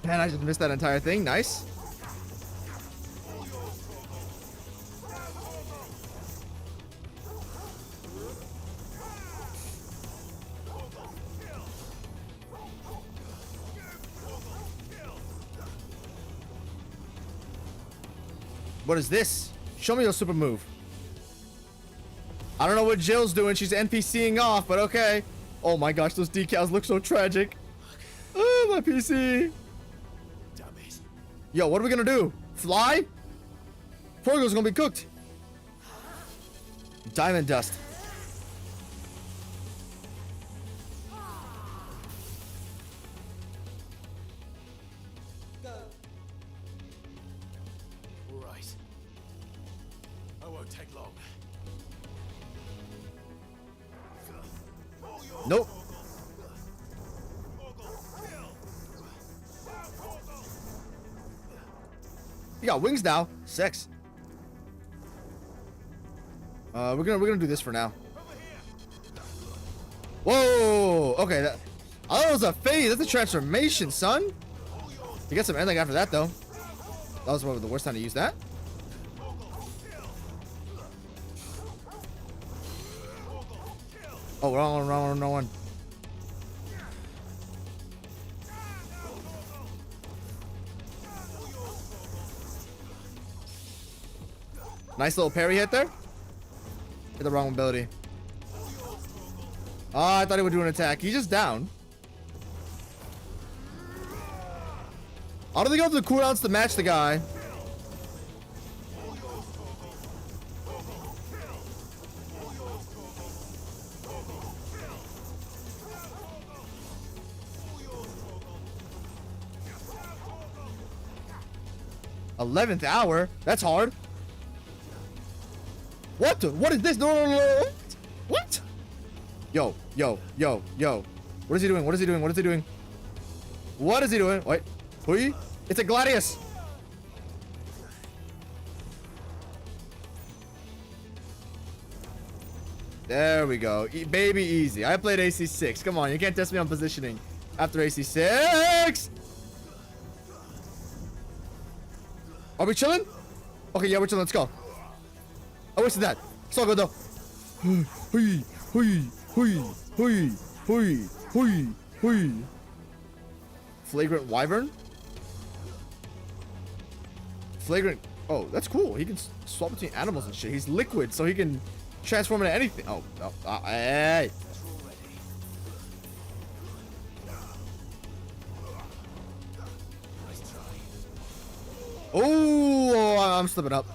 Man, I just missed that entire thing. Nice. What is this? Show me your super move. I don't know what Jill's doing. She's NPCing off, but okay. Oh my gosh, those decals look so tragic. Oh, my PC. Damn it. Yo, what are we gonna do? Fly? Porgo's gonna be cooked. Diamond dust. Right. I won't take long. Nope. You got wings now. Sex. We're gonna do this for now. Whoa. Okay. I thought it was a phase. That's a transformation, son. You get some ending after that, though. That was probably the worst time to use that. Oh, wrong one. Nice little parry hit there. Hit the wrong ability. Oh, I thought he would do an attack. He's just down. I don't think I'll have the cooldowns to match the guy. '11th hour? That's hard. What the? What is this? No. What? Yo. What is he doing? What is he doing? Wait. Hui? It's a Gladius. There we go. Baby easy. I played AC6. Come on, you can't test me on positioning after AC6. Are we chilling? Okay, yeah, we're chilling. Let's go. I wasted that. It's all good though. Hui. Flagrant wyvern. Flagrant. Oh, that's cool. He can swap between animals and shit. He's liquid, so he can transform into anything. Oh, hey. Oh, I'm slipping up.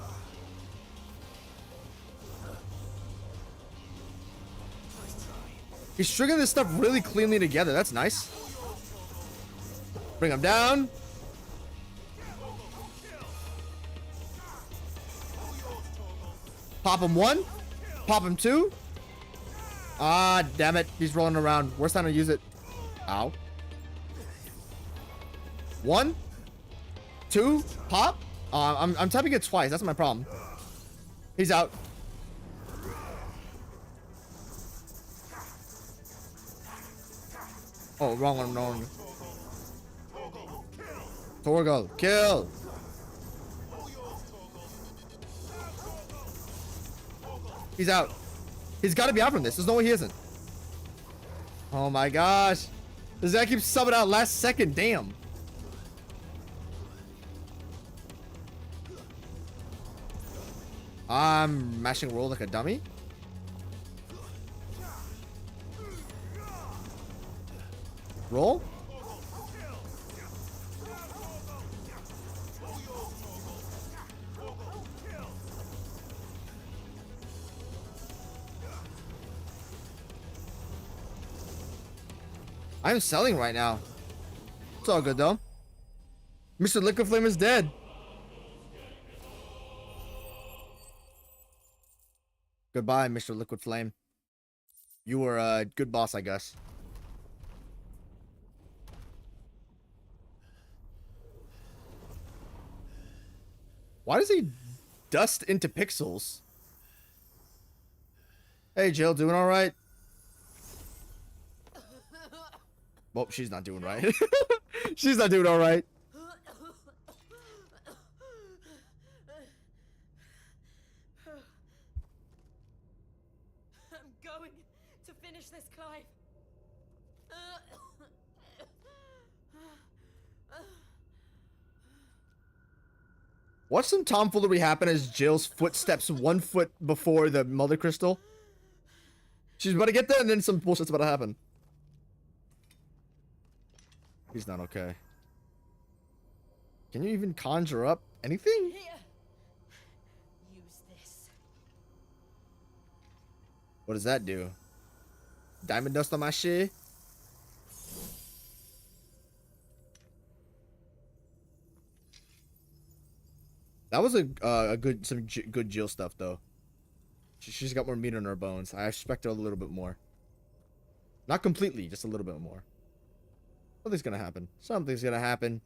He's stringing this stuff really cleanly together. That's nice. Bring him down. Pop him one. Pop him two. Ah, damn it. He's rolling around. Worst time to use it. Ow. 1, 2, pop. I'm tapping it twice. That's my problem. He's out. Oh, wrong one. Torgal, kill. He's out. He's got to be out from this. There's no way he isn't. Oh my gosh. This guy keeps subbing out last second. Damn. I'm mashing roll like a dummy. Roll. I'm selling right now. It's all good though. Mr. Liquid Flame is dead. Goodbye, Mr. Liquid Flame. You were a good boss, I guess. Why does he dust into pixels? Hey, Jill, doing all right? Well, she's not doing right. She's not doing all right. Watch some tomfoolery happen as Jill's footsteps 1 foot before the mother crystal. She's about to get there, and then some bullshit's about to happen. He's not okay. Can you even conjure up anything? Here. Use this. What does that do? Diamond dust on my shit? That was a good good Jill stuff though. She's got more meat on her bones. I expect her a little bit more. Not completely, just a little bit more. Something's gonna happen. Something's gonna happen.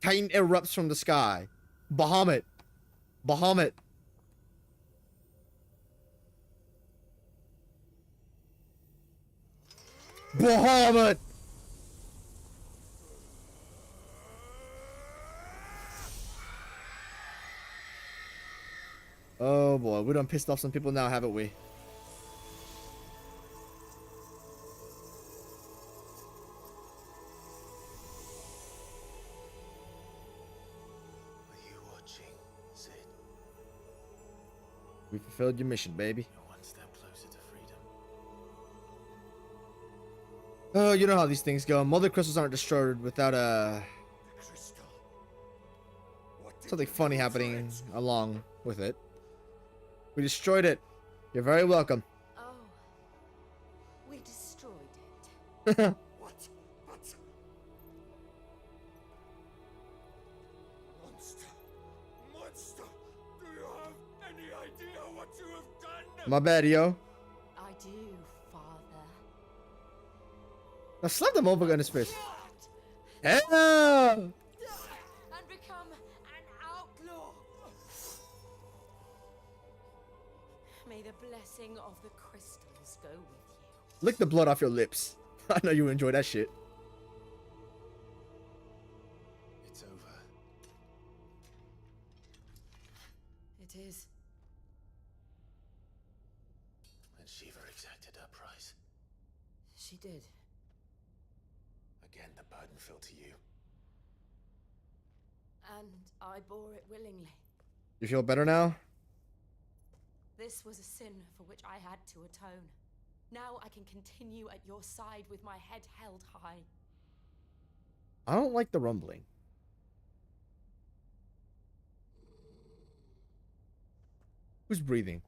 Titan erupts from the sky. Bahamut. Bahamut. Bahamut. Oh boy, we done pissed off some people now, haven't we? Are you watching, Sid? We fulfilled your mission, baby. You're one step closer to freedom. Oh, you know how these things go. Mother crystals aren't destroyed without something funny happening along with it. We destroyed it. You're very welcome. Oh, we destroyed it. What? But... Monster! Monster! Do you have any idea what you have done? My bad, yo. I do, Father. Now slap the motherfucker in his face. Hell! And become an outlaw. May the blessing of the crystals go with you. Lick the blood off your lips. I know you enjoy that shit. It's over. It is. And Shiva exacted her price. She did. Again, the burden fell to you. And I bore it willingly. You feel better now? This was a sin for which I had to atone. Now I can continue at your side with my head held high. I don't like the rumbling. Who's breathing?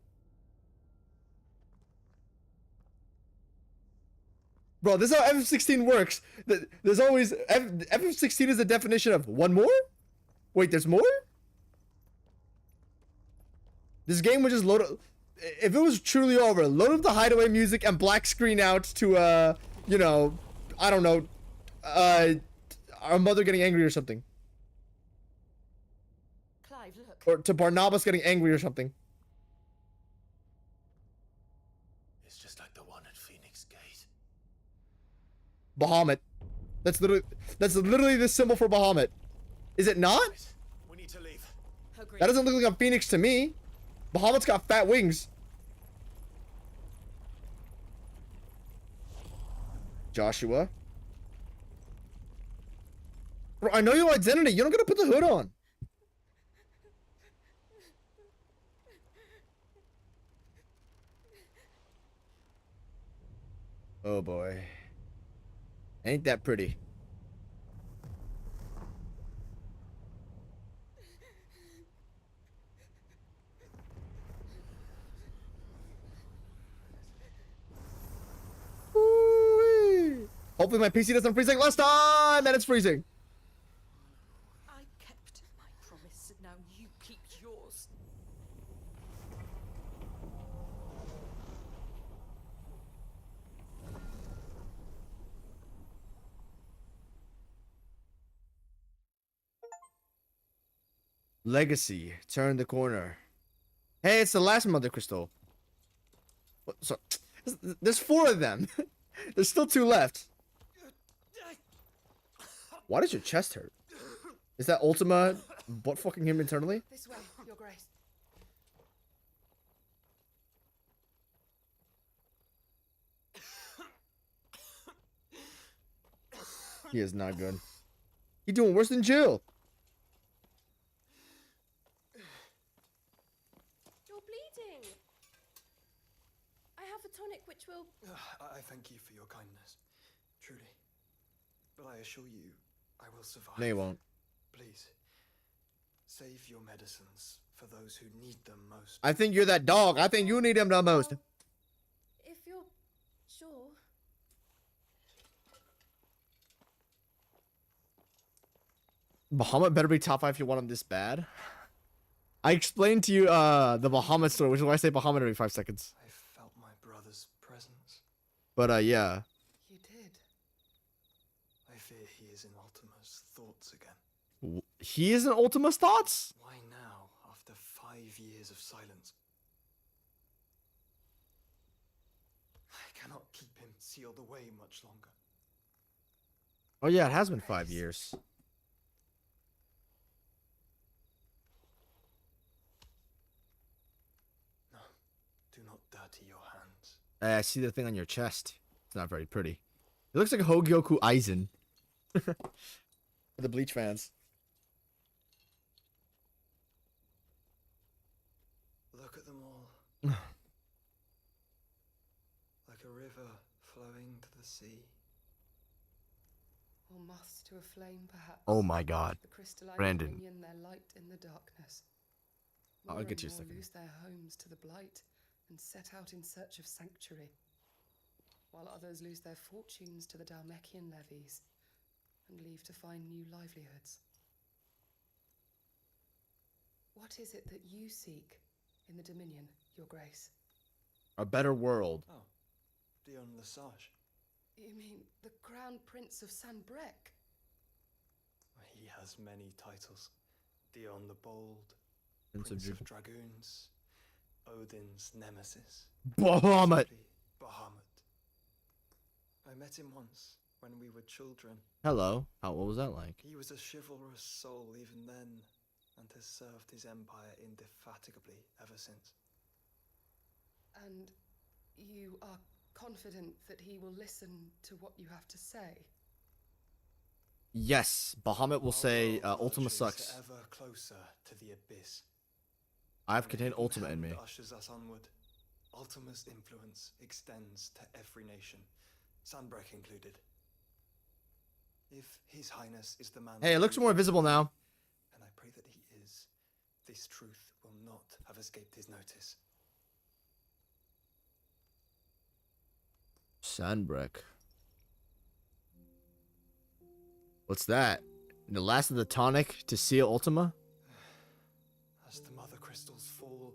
Bro, this is how FF16 works. There's always... FF16 is the definition of one more? Wait, there's more? This game would just load up... If it was truly over, load up the hideaway music and black screen out to, you know, I don't know, our mother getting angry or something. Clive, look. Or to Barnabas getting angry or something. It's just like the one at Phoenix Gate. Bahamut. That's literally the symbol for Bahamut. Is it not? We need to leave. Agreed. That doesn't look like a phoenix to me. Bahamut's got fat wings. Joshua. Bro, I know your identity. You don't gotta put the hood on. Oh boy. Ain't that pretty. Woo-wee. Hopefully my PC doesn't freeze like last time that it's freezing. I kept my promise. Now you keep yours. Legacy. Turn the corner. Hey, it's the last mother crystal. What, so, there's 4 of them. There's still 2 left. Why does your chest hurt? Is that Ultima butt fucking him internally? This way, Your Grace. He is not good. He doing worse than Jill. tonic which will... I thank you for your kindness, truly. But I assure you, I will survive. No, you won't. Please, save your medicines for those who need them most. I think you're that dog. I think you need him the most. If you're sure... Bahamut better be top 5 if you want him this bad. I explained to you the Bahamut story, which is why I say Bahamut every 5 seconds. I felt my brother's presence. But yeah. You did? I fear he is in Ultima's thoughts again. He is in Ultima's thoughts? Why now, after 5 years of silence? I cannot keep him sealed away much longer. Oh yeah, it has been 5 years. No, do not dirty your hands. I see the thing on your chest. It's not very pretty. It looks like a Hogyoku Aizen. For the Bleach fans. Look at them all. Like a river flowing to the sea. Or moths to a flame, perhaps. Oh my god. The crystalline Brandon. dominion, their light in the darkness. I'll More get you a and more second. lose their homes to the blight and set out in search of sanctuary, while others lose their fortunes to the Dalmekian levies and leave to find new livelihoods. What is it that you seek in the Dominion, Your Grace? A better world. Oh, Dion Lesage. You mean the Crown Prince of Sanbrec? He has many titles. Dion the Bold, Prince Prince of of Dragoons, Odin's Nemesis. Bahamut. Simply Bahamut. I met him once when we were children. Hello. What was that like? He was a chivalrous soul even then, and has served his empire indefatigably ever since. And you are confident that he will listen to what you have to say? Yes. Bahamut will say Our world Ultima lurches sucks. ever closer to the abyss. I've An contained hidden Ultima in hand me. ushers us onward. Ultima's influence extends to every nation, Sanbrec included. If His Highness is the man... Hey, it looks more visible now. And I pray that he is, this truth will not have escaped his notice. Sanbrec. What's that? The last of the tonic to seal Ultima? As the mother crystals fall,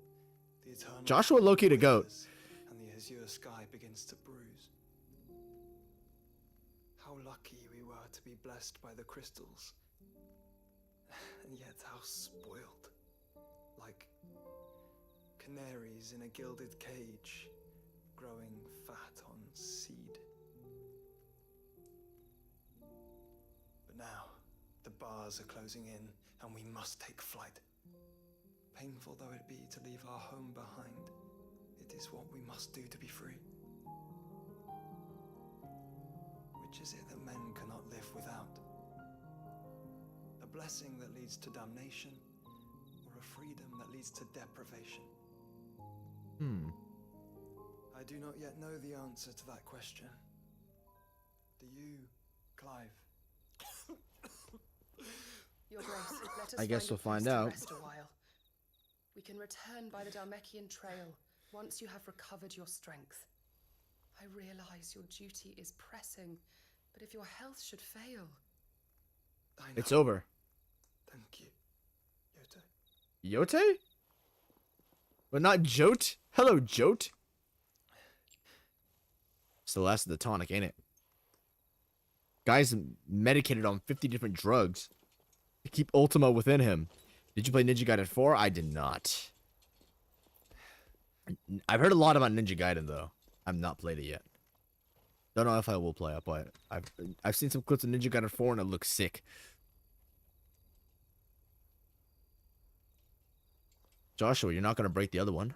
the eternal... Joshua located a goat. withers, and the azure sky begins to bruise. How lucky we were to be blessed by the crystals. And yet how spoiled. Like canaries in a gilded cage, growing fat on seed. But now, the bars are closing in, and we must take flight. Painful though it be to leave our home behind, it is what we must do to be free. Which is it that men cannot live without? A blessing that leads to damnation, or a freedom that leads to deprivation? I do not yet know the answer to that question. Do you, Clive? Your Grace, let us I guess we'll find find a place out. to rest a while. We can return by the Dalmekian trail once you have recovered your strength. I realize your duty is pressing, but if your health should fail... I know. It's over. Thank you, Yoto. Yote? But not Jote? Hello, Jote. It's the last of the tonic, ain't it? Guy's medicated on 50 different drugs to keep Ultima within him. Did you play Ninja Gaiden 4? I did not. I've heard a lot about Ninja Gaiden, though. I've not played it yet. Don't know if I will play it, but I've seen some clips of Ninja Gaiden 4 and it looks sick. Joshua, you're not going to break the other one.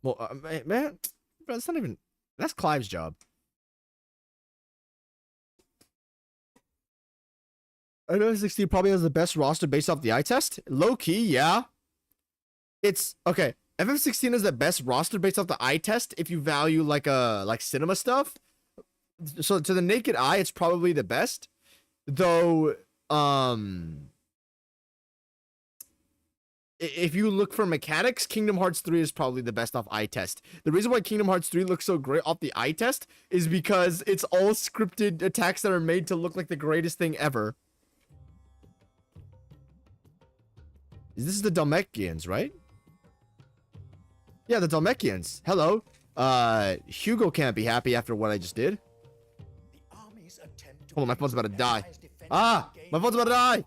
Well, man, that's not even... That's Clive's job. FF16 probably has the best roster based off the eye test. Low key, yeah. It's... Okay, FF16 is the best roster based off the eye test if you value like cinema stuff. So to the naked eye, it's probably the best. Though if you look for mechanics, Kingdom Hearts 3 is probably the best off eye test. The reason why Kingdom Hearts 3 looks so great off the eye test is because it's all scripted attacks that are made to look like the greatest thing ever. This is the Dalmekians, right? Yeah, the Dalmekians. Hello. Hugo can't be happy after what I just did. Hold on, my phone's about to die. Ah, my phone's about to die.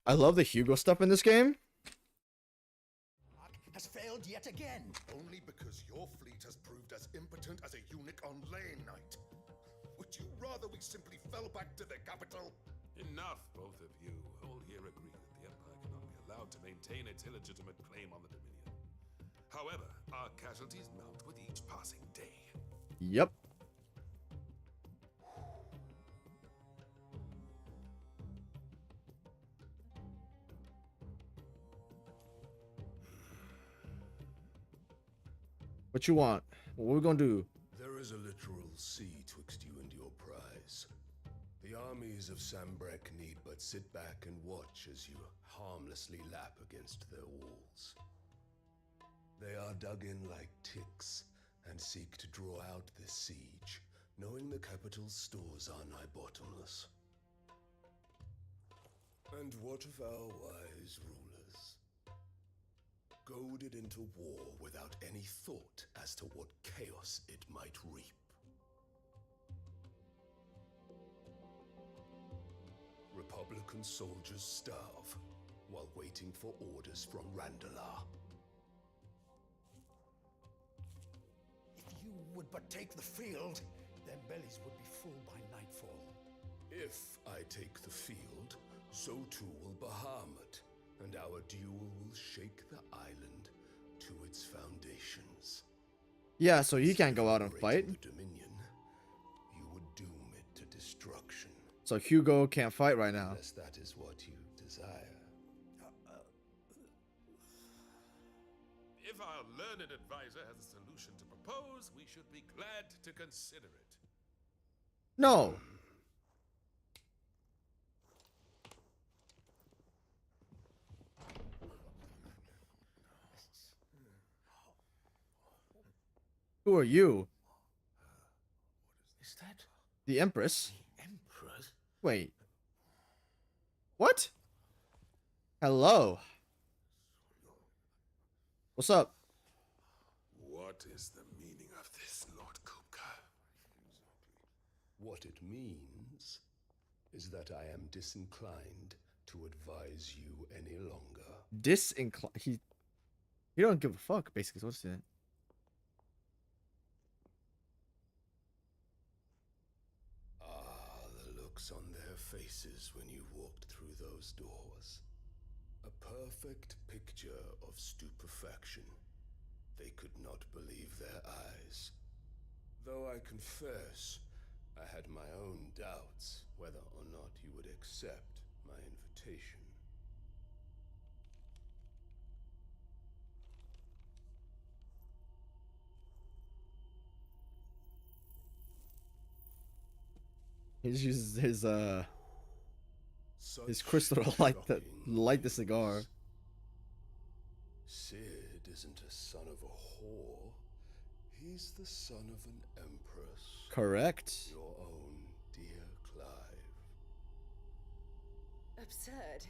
I love the Hugo stuff in this game. Has failed yet again. Only because your fleet has proved as impotent as a eunuch on lane night. Would you rather we simply fell back to the capital? Enough, both of you. All here agree that the Empire cannot be allowed to maintain its illegitimate claim on the Dominion. However, our casualties mount with each passing day. Yep. What you want? What we gonna do? There is a literal sea twixt you and your prize. The armies of Sambrek need but sit back and watch as you harmlessly lap against their walls. They are dug in like ticks and seek to draw out this siege, knowing the capital's stores are nigh bottomless. And what of our wise rulers? Goaded into war without any thought as to what chaos it might reap. Republican soldiers starve while waiting for orders from Randalar. If you would but take the field, their bellies would be full by nightfall. If I take the field, so too will Bahamut, and our duel will shake the island to its foundations. Yeah, so you can't go out and fight. The Dominion, you would doom it to destruction. So Hugo can't fight right now. Unless that is what you desire. If our learned advisor has a solution to propose, we should be glad to consider it. No. Who are you? Is that The Empress? the Emperor's? Wait. What? Hello. What's up? What is the meaning of this, Lord Kupka? What it means is that I am disinclined to advise you any longer. Disinclined. He don't give a fuck, basically. So what's that? Ah, the looks on their faces when you walked through those doors. A perfect picture of stupefaction. They could not believe their eyes. Though I confess, I had my own doubts whether or not you would accept my invitation. He just uses his Such crystal to light the cigar. Sid isn't a son of a whore. He's the son of an empress. Correct. Your own dear Clive. Absurd.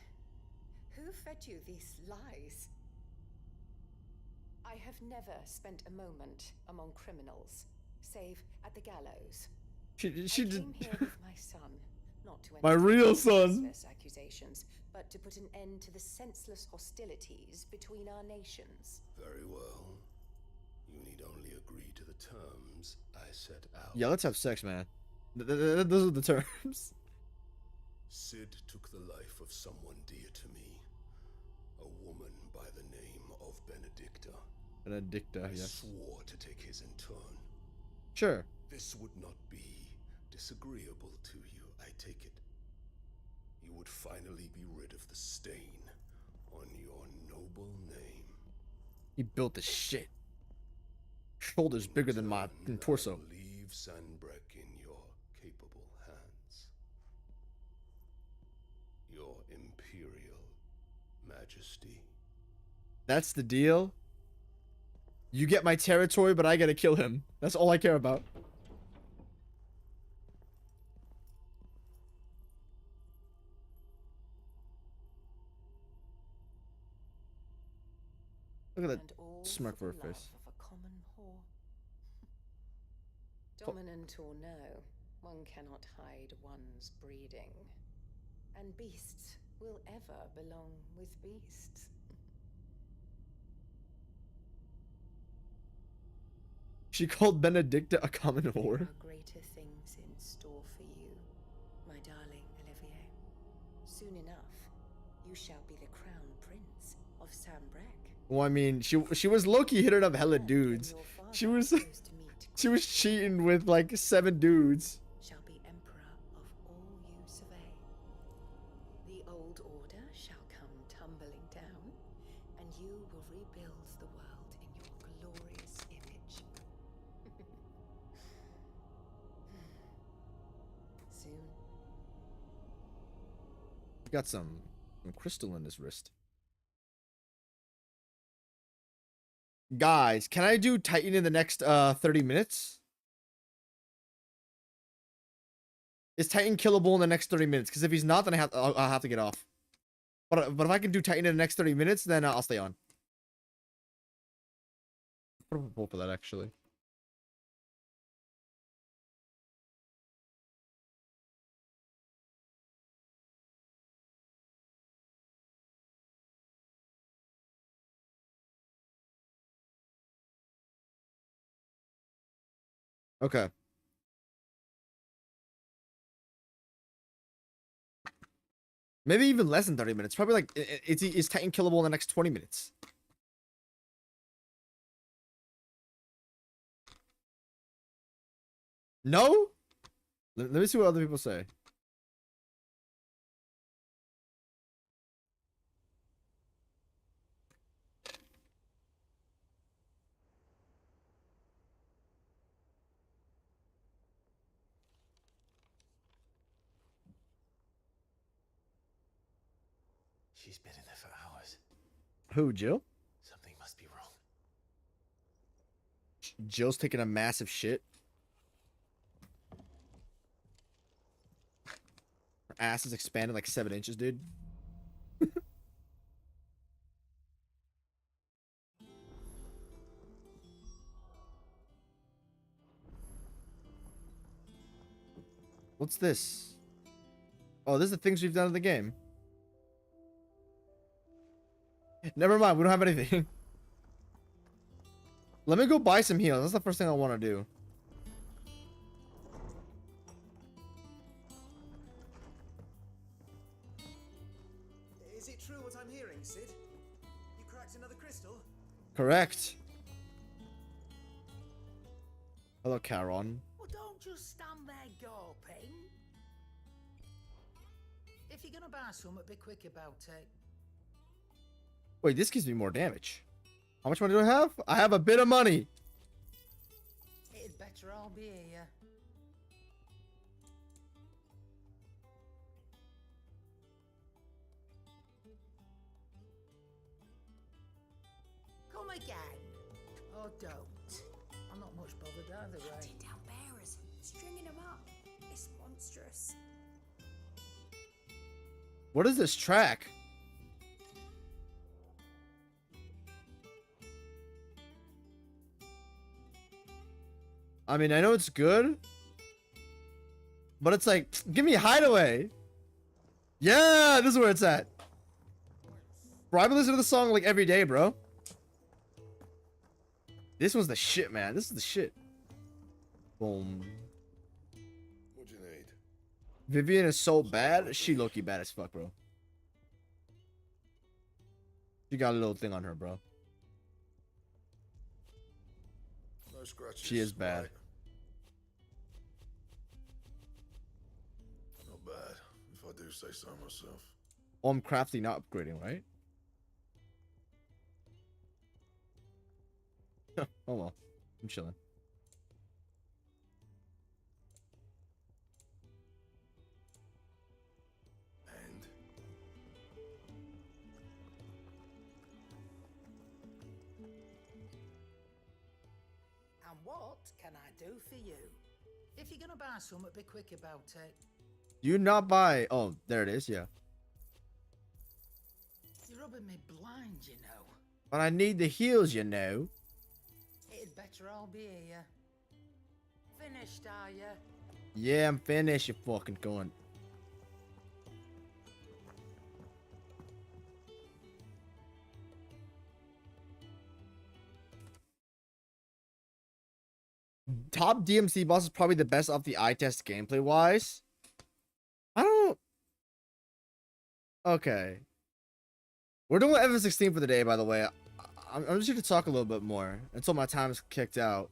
Who fed you these lies? I have never spent a moment among criminals, save at the gallows. She I did. came here with my son, not to My entertain real son. senseless accusations, but to put an end to the senseless hostilities between our nations. Very well. You need only agree to the terms I set out. Yeah, let's have sex, man. Those are the terms. Sid took the life of someone dear to me. A woman by the name of Benedikta. Benedikta, I yes. swore to take his in turn. Sure. This would not be disagreeable to you, I take it. You would finally be rid of the stain on your noble name. He built this shit. Shoulders bigger than my torso. Leave Sanbreque in your capable hands. Your Imperial Majesty. That's the deal. You get my territory, but I gotta kill him. That's all I care about. Look at that smirk for her face. Of a common whore. Dominant or no, one cannot hide one's breeding. And beasts will ever belong with beasts. She called Benedikta a common whore. There are greater things in store for you, my darling Olivier. Soon enough, you shall be the crown prince of Sanbreque. Well, I mean, she was low-key hitting up hella dudes. She was cheating with like 7 dudes. Shall be emperor of all you survey. The old order shall come tumbling down, and you will rebuild the world in your glorious image. Soon. Got some crystal in his wrist. Guys, can I do Titan in the next 30 minutes? Is Titan killable in the next 30 minutes? Because if he's not, then I'll have to get off. But if I can do Titan in the next 30 minutes, then I'll stay on. Put up a poll for that, actually. Okay. Maybe even less than 30 minutes. Probably like, is Titan killable in the next 20 minutes? No? Let me see what other people say. She's been in there for hours. Who, Jill? Something must be wrong. Jill's taking a massive shit. Her ass is expanded like 7 inches, dude. What's this? Oh, this is the things we've done in the game. Never mind, we don't have anything. Let me go buy some heals. That's the first thing I want to do. Is it true what I'm hearing, Sid? You cracked another crystal? Correct. Hello, Charon. Well, don't just stand there gawping. If you're gonna buy something, be quick about it. Wait, this gives me more damage. How much money do I have? I have a bit of money. It'd better all be here. Come again. Or don't. I'm not much bothered either way. Hunting down bearers, stringing them up. It's monstrous. What is this track? I mean, I know it's good. But it's like, give me Hideaway. Yeah, this is where it's at. Bro, I've been listening to the song like every day, bro. This was the shit, man. This is the shit. Boom. What do you need? Vivian is so bad. She low-key bad as fuck, bro. She got a little thing on her, bro. No scratches. She is bad. Right. Not bad, if I do say so myself. Oh, I'm crafty, not upgrading, right? Oh well. I'm chilling. And what can I do for you? If you're gonna buy something, be quick about it. You not buy. Oh, there it is. Yeah. You're rubbing me blind, you know. But I need the heals, you know. It'd better all be here. Finished, are you? Yeah, I'm finished. You fucking going. Top DMC boss is probably the best off the eye test gameplay wise. I don't. Okay. We're doing FF16 for the day, by the way. I'm just here to talk a little bit more until my time's kicked out.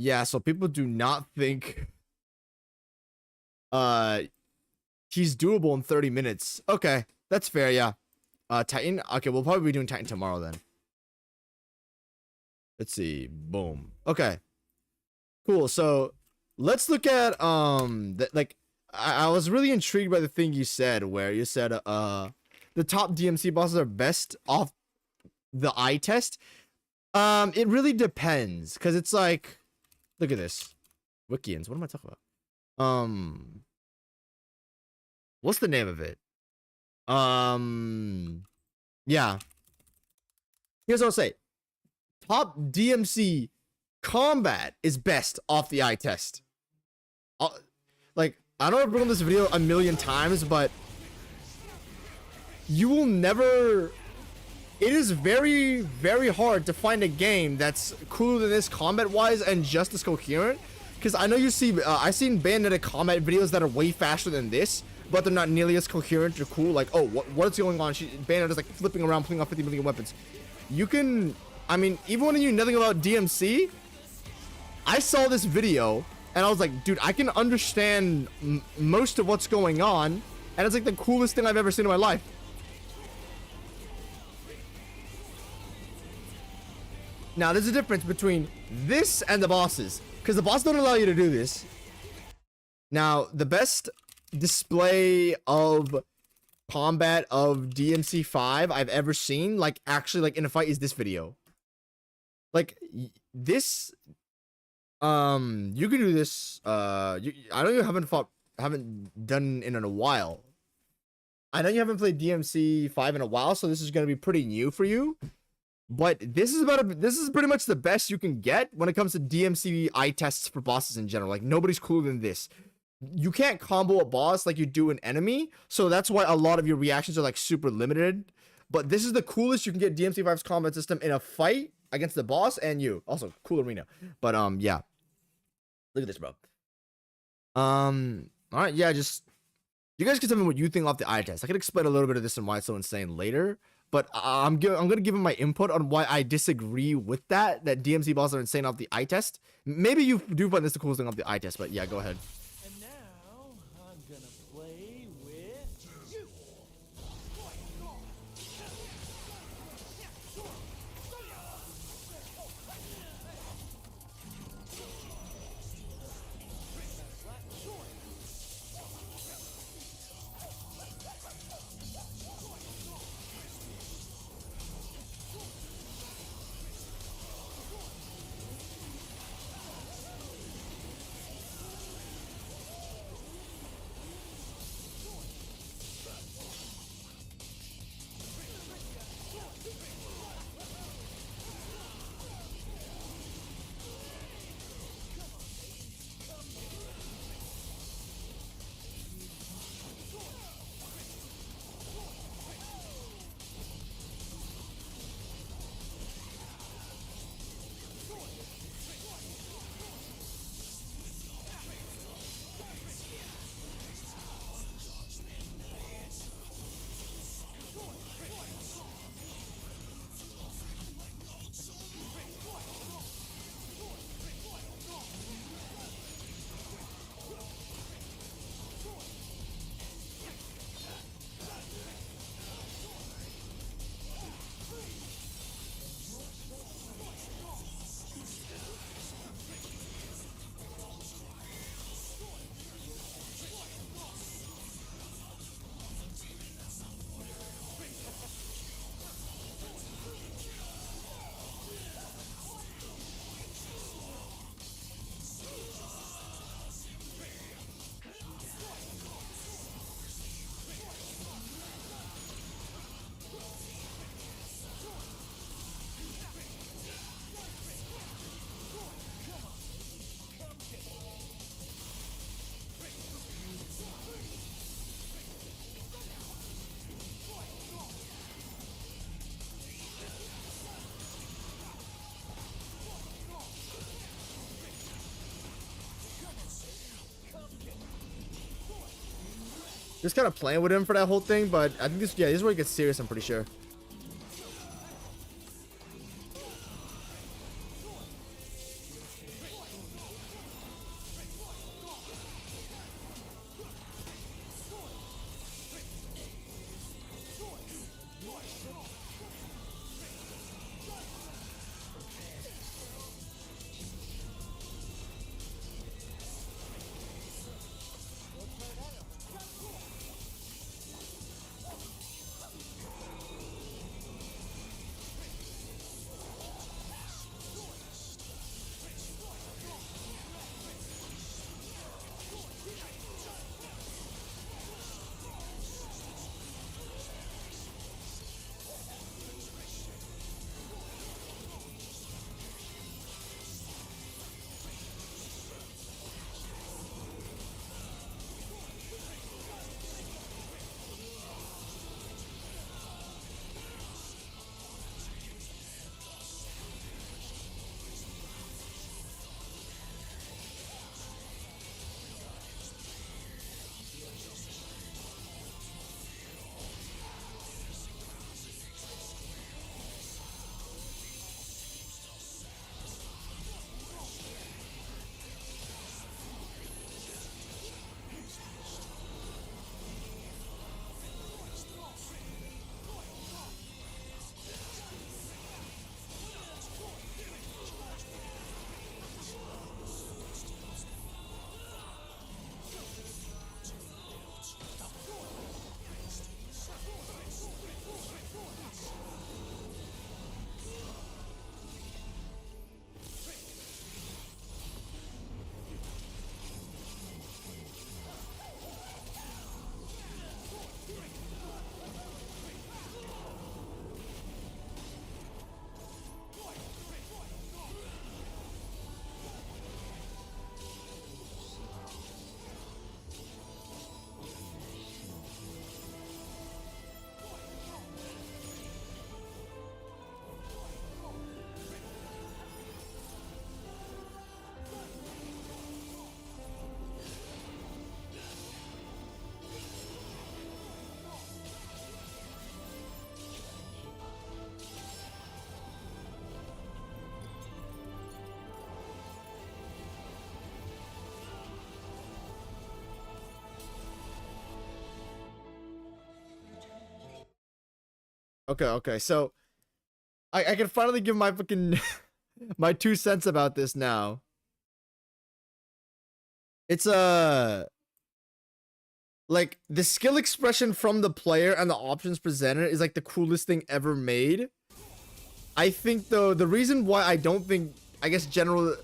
Yeah, so people do not think he's doable in 30 minutes. Okay, that's fair, yeah. Titan? Okay, we'll probably be doing Titan tomorrow then. Let's see. Boom. Okay. Cool. So let's look at like I was really intrigued by the thing you said where you said the top DMC bosses are best off the eye test. It really depends, because it's like, look at this. Wikians, what am I talking about? What's the name of it? Yeah. Here's what I'll say. Top DMC combat is best off the eye test. Like, I know I've broken this video a million times, but you will never... It is very, very hard to find a game that's cooler than this combat-wise and just as coherent. Because I know you see... I've seen Bayonetta combat videos that are way faster than this, but they're not nearly as coherent or cool. Like, oh, what's going on? Bayonetta's like flipping around, pulling off 50 million weapons. You can... I mean, even when you knew nothing about DMC, I saw this video, and I was like, dude, I can understand most of what's going on, and it's like the coolest thing I've ever seen in my life. Now, there's a difference between this and the bosses, because the bosses don't allow you to do this. Now, the best display of combat of DMC 5 I've ever seen, like, actually, like, in a fight, is this video. Like, this, you can do this, I know you haven't done it in a while. I know you haven't played DMC 5 in a while, so this is going to be pretty new for you. But this is pretty much the best you can get when it comes to DMC eye tests for bosses in general. Like, nobody's cooler than this. You can't combo a boss like you do an enemy, so that's why a lot of your reactions are, like, super limited. But this is the coolest you can get DMC 5's combat system in a fight against the boss and you. Also, cool arena. But, yeah. Look at this, bro. Alright, yeah, just... You guys can tell me what you think off the eye test. I can explain a little bit of this and why it's so insane later. But I'm going to give him my input on why I disagree with that DMC bosses are insane off the eye test. Maybe you do find this the coolest thing off the eye test, but yeah, go ahead. And now, I'm gonna play with you. Just kind of playing with him for that whole thing, but I think this is where it gets serious, I'm pretty sure. Okay, so I can finally give my fucking my 2 cents about this now. It's like the skill expression from the player and the options presented is like the coolest thing ever made. I think though the reason why I don't think, I guess, general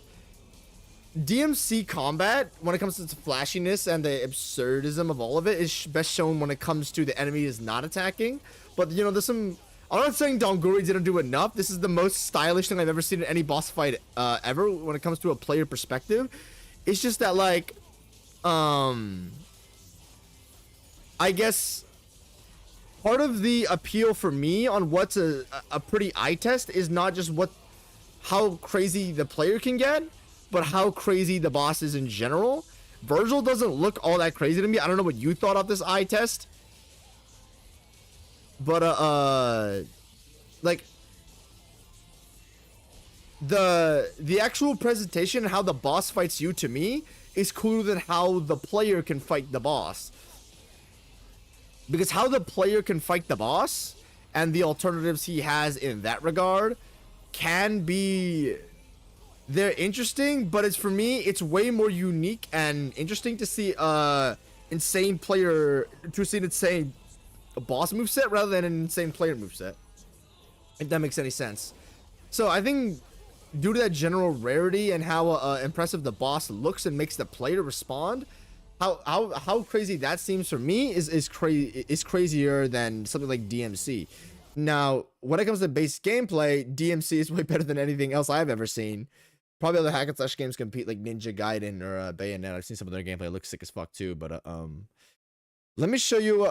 DMC combat, when it comes to its flashiness and the absurdism of all of it, is best shown when it comes to the enemy is not attacking. But you know, there's some, I'm not saying Donguri didn't do enough. This is the most stylish thing I've ever seen in any boss fight ever when it comes to a player perspective. It's just that, like, I guess part of the appeal for me on what's a pretty eye test is not just how crazy the player can get, but how crazy the boss is in general. Virgil doesn't look all that crazy to me. I don't know what you thought of this eye test, but like the actual presentation, how the boss fights you, to me is cooler than how the player can fight the boss. Because how the player can fight the boss and the alternatives he has in that regard can be, they're interesting, but it's, for me, it's way more unique and interesting to see insane player, to see an insane boss moveset rather than an insane player moveset, if that makes any sense. So I think due to that general rarity and how impressive the boss looks and makes the player respond, how crazy that seems for me is crazier than something like DMC. Now, when it comes to base gameplay, DMC is way better than anything else I've ever seen. Probably other hack and slash games compete, like Ninja Gaiden or Bayonet. I've seen some of their gameplay. It looks sick as fuck too. But let me show you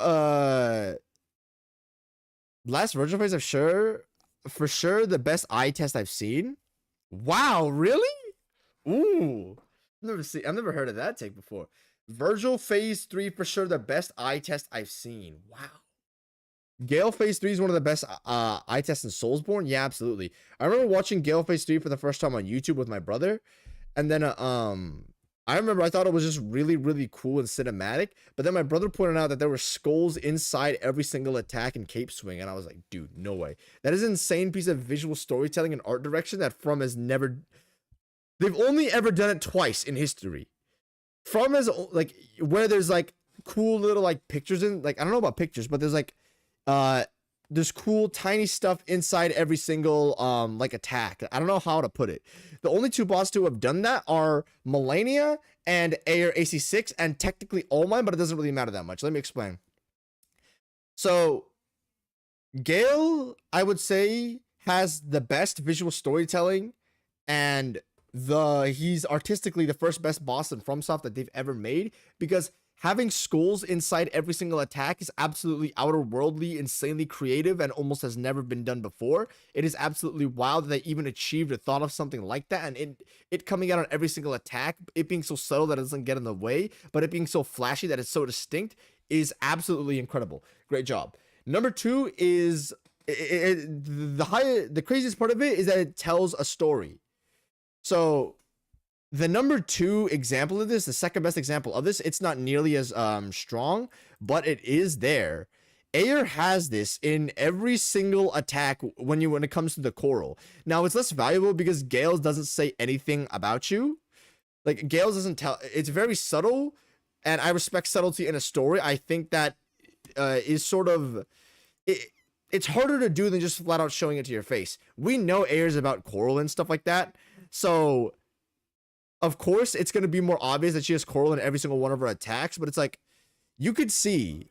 last Virgil phase for sure the best eye test I've seen. Wow, really? Ooh, I've never heard of that take before. Virgil phase 3 for sure the best eye test I've seen. Wow. Gale phase 3 is one of the best eye tests in Soulsborne. Yeah, absolutely. I remember watching Gale phase 3 for the first time on YouTube with my brother, and then I remember I thought it was just really, really cool and cinematic. But then my brother pointed out that there were skulls inside every single attack and cape swing. And I was like, dude, no way. That is an insane piece of visual storytelling and art direction that From has never... They've only ever done it twice in history. From is like, where there's like cool little like pictures in... Like, I don't know about pictures, but there's like... There's cool tiny stuff inside every single like attack. I don't know how to put it. The only two bosses who have done that are Melania and Ayer AC6, and technically All Mine, but it doesn't really matter that much. Let me explain. So Gale, I would say, has the best visual storytelling, and he's artistically the first best boss in FromSoft that they've ever made, because having skulls inside every single attack is absolutely outer-worldly, insanely creative, and almost has never been done before. It is absolutely wild that they even achieved a thought of something like that, and it coming out on every single attack, it being so subtle that it doesn't get in the way, but it being so flashy that it's so distinct is absolutely incredible. Great job. Number 2 is... the craziest part of it is that it tells a story. So... the number 2 example of this, the second best example of this, it's not nearly as strong, but it is there. Ayer has this in every single attack when it comes to the coral. Now, it's less valuable because Gale's doesn't say anything about you. Like, Gale's doesn't tell... It's very subtle, and I respect subtlety in a story. I think that is sort of... It's harder to do than just flat out showing it to your face. We know Ayer's about coral and stuff like that, so... Of course, it's going to be more obvious that she has coral in every single one of her attacks, but it's like, you could see,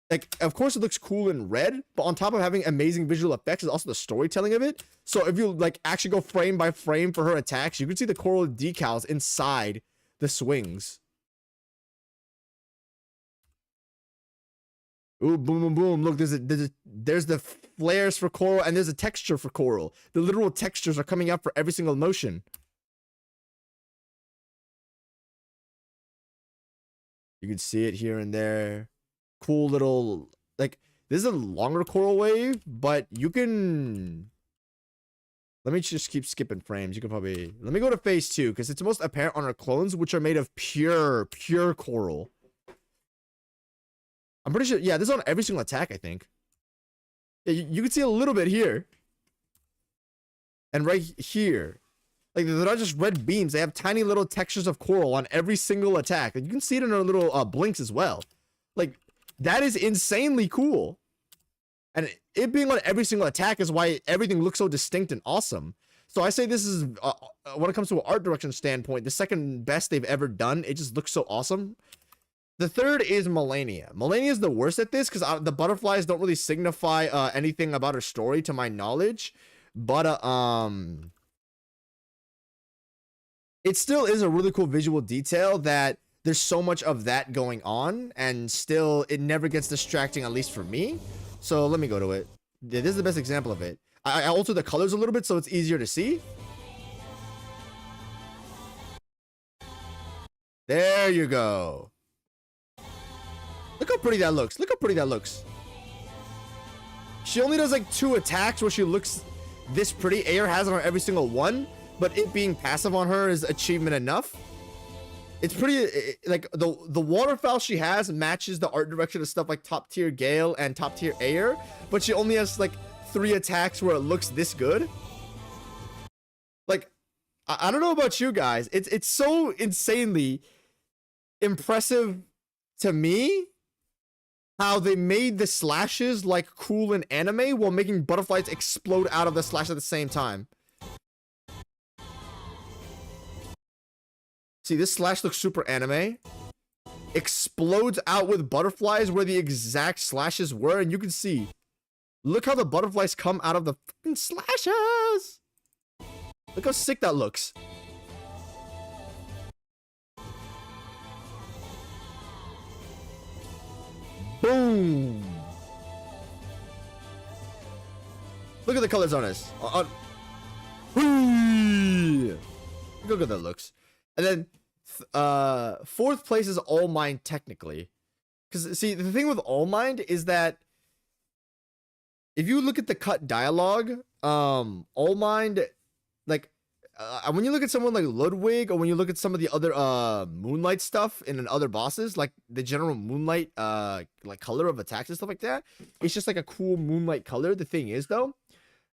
like, of course it looks cool in red, but on top of having amazing visual effects is also the storytelling of it. So if you, like, actually go frame by frame for her attacks, you can see the coral decals inside the swings. Ooh, boom, boom, boom. Look, there's the flares for coral, and there's a texture for coral. The literal textures are coming out for every single motion. You can see it here and there. Cool little, like, this is a longer coral wave, but you can... Let me just keep skipping frames. You can probably... Let me go to phase 2, because it's most apparent on our clones, which are made of pure coral. I'm pretty sure... Yeah, this is on every single attack, I think. Yeah, you can see a little bit here. And right here. Like, they're not just red beams. They have tiny little textures of coral on every single attack. And you can see it in our little blinks as well. Like, that is insanely cool. And it being on every single attack is why everything looks so distinct and awesome. So I say this is, when it comes to an art direction standpoint, the second best they've ever done. It just looks so awesome. The third is Melania. Melania is the worst at this because the butterflies don't really signify anything about her story to my knowledge. But, it still is a really cool visual detail that there's so much of that going on, and still it never gets distracting, at least for me. So let me go to it. This is the best example of it. I alter the colors a little bit so it's easier to see. There you go. Look how pretty that looks. Look how pretty that looks. She only does like 2 attacks where she looks this pretty. Ayer has it on every single one. But it being passive on her is achievement enough. It's pretty, like, the waterfowl she has matches the art direction of stuff like top tier Gale and top tier Ayer, but she only has like 3 attacks where it looks this good. Like, I don't know about you guys. It's so insanely impressive to me how they made the slashes like cool in anime while making butterflies explode out of the slash at the same time. See, this slash looks super anime. Explodes out with butterflies where the exact slashes were, and you can see. Look how the butterflies come out of the fucking slashes. Look how sick that looks. Boom. Look at the colors on this. Look how good that looks. And then Fourth place is All Mind technically. Because see, the thing with All Mind is that if you look at the cut dialogue, All Mind, like, when you look at someone like Ludwig, or when you look at some of the other Moonlight stuff in other bosses, like the general Moonlight like color of attacks and stuff like that, it's just like a cool Moonlight color. The thing is though,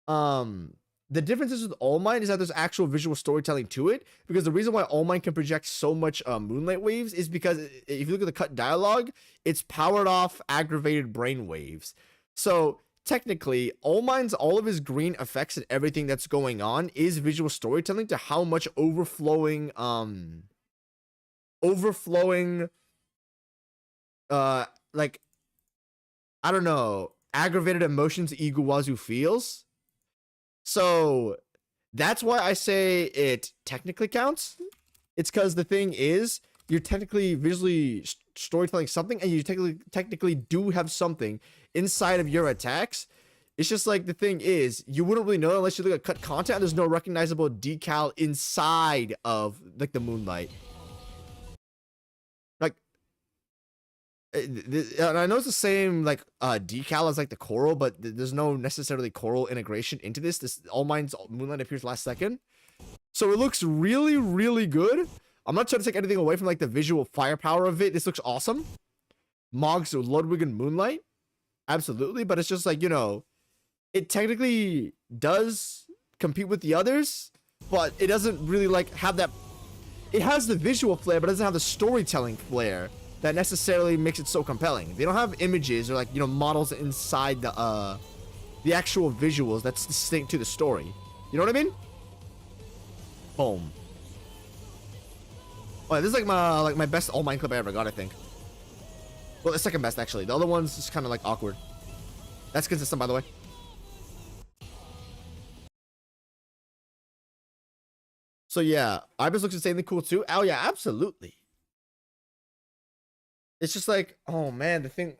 the differences with All Mind is that there's actual visual storytelling to it, because the reason why All Mind can project so much Moonlight waves is because if you look at the cut dialogue, it's powered off aggravated brain waves. So technically, All Mind's all of his green effects and everything that's going on is visual storytelling to how much overflowing like, I don't know, aggravated emotions Iguazu feels. So that's why I say it technically counts. It's because the thing is, you're technically visually storytelling something, and you technically do have something inside of your attacks. It's just like, the thing is, you wouldn't really know unless you look at cut content, and there's no recognizable decal inside of like the Moonlight. Like, and I know it's the same like decal as like the coral, but there's no necessarily coral integration into this. This All Mind's Moonlight appears last second, so it looks really, really good. I'm not trying to take anything away from like the visual firepower of it. This looks awesome. Mog's Ludwig and Moonlight, absolutely, but it's just like, you know, it technically does compete with the others, but it doesn't really like have that. It has the visual flair, but it doesn't have the storytelling flair that necessarily makes it so compelling. They don't have images or like, you know, models inside the actual visuals that's distinct to the story. You know what I mean? Boom. Oh, this is like my best All Mind clip I ever got, I think. Well, the second best actually. The other one's just kind of like awkward. That's consistent, by the way. So yeah, Ibis looks insanely cool too. Oh yeah, absolutely. It's just like, oh man, the thing,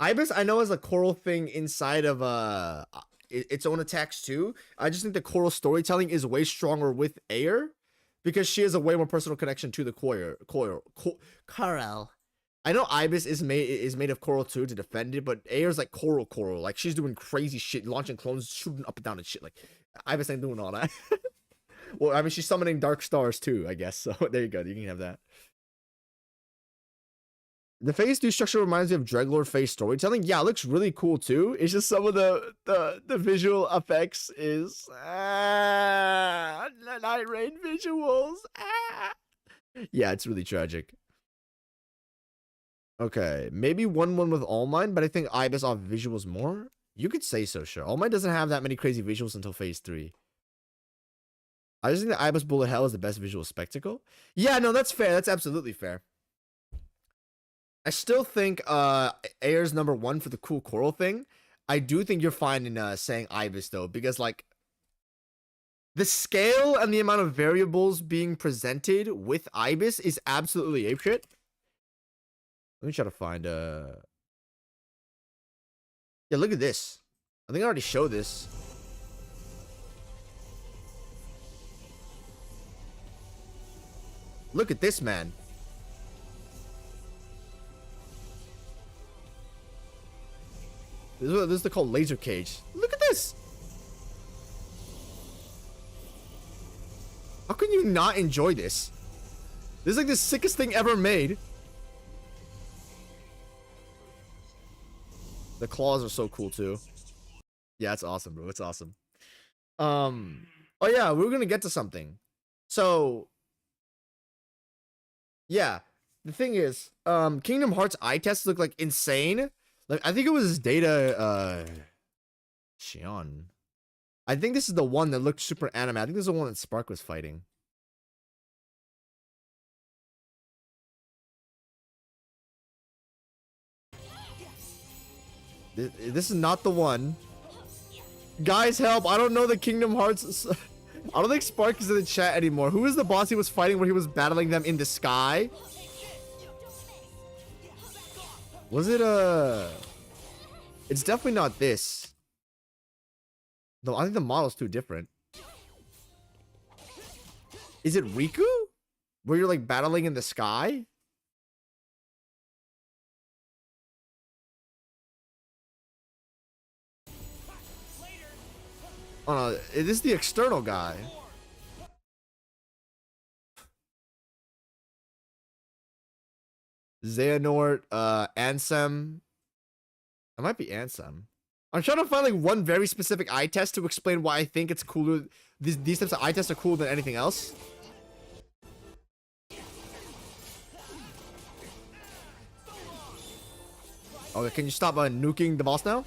Ibis I know is a coral thing inside of its own attacks too. I just think the coral storytelling is way stronger with Air, because she has a way more personal connection to the coral. I know Ibis is made of coral too to defend it, but Air's like coral. Like, she's doing crazy shit, launching clones, shooting up and down and shit. Like, Ibis ain't doing all that. Well, I mean, she's summoning dark stars too, I guess. So there you go. You can have that. The phase 2 structure reminds me of Dreadlord phase storytelling. Yeah, it looks really cool too. It's just some of the visual effects is night rain visuals. Yeah, it's really tragic. Okay, maybe 1-1 with All Mind, but I think Ibis off visuals more. You could say so, sure. All Mind doesn't have that many crazy visuals until phase 3. I just think the Ibis Bullet Hell is the best visual spectacle. Yeah, no, that's fair. That's absolutely fair. I still think Air's #1 for the cool coral thing. I do think you're fine in saying Ibis though, because like the scale and the amount of variables being presented with Ibis is absolutely apeshit. Let me try to find yeah, look at this. I think I already showed this. Look at this, man. This is called laser cage. Look at this. How can you not enjoy this? This is like the sickest thing ever made. The claws are so cool too. Yeah, it's awesome, bro. It's awesome. Oh yeah, we're gonna get to something. So yeah, the thing is, Kingdom Hearts eye tests look like insane. Like, I think it was Data Shion. I think this is the one that looked super anime. I think this is the one that Spark was fighting. This is not the one. Guys, help. I don't know the Kingdom Hearts. I don't think Spark is in the chat anymore. Who is the boss he was fighting where he was battling them in the sky? Was it It's definitely not this. No, I think the model's too different. Is it Riku? where you're like battling in the sky. Oh no, it is the external guy. Xehanort, Ansem. It might be Ansem. I'm trying to find like one very specific eye test to explain why I think it's cooler. These types of eye tests are cooler than anything else. Okay, can you stop nuking the boss now?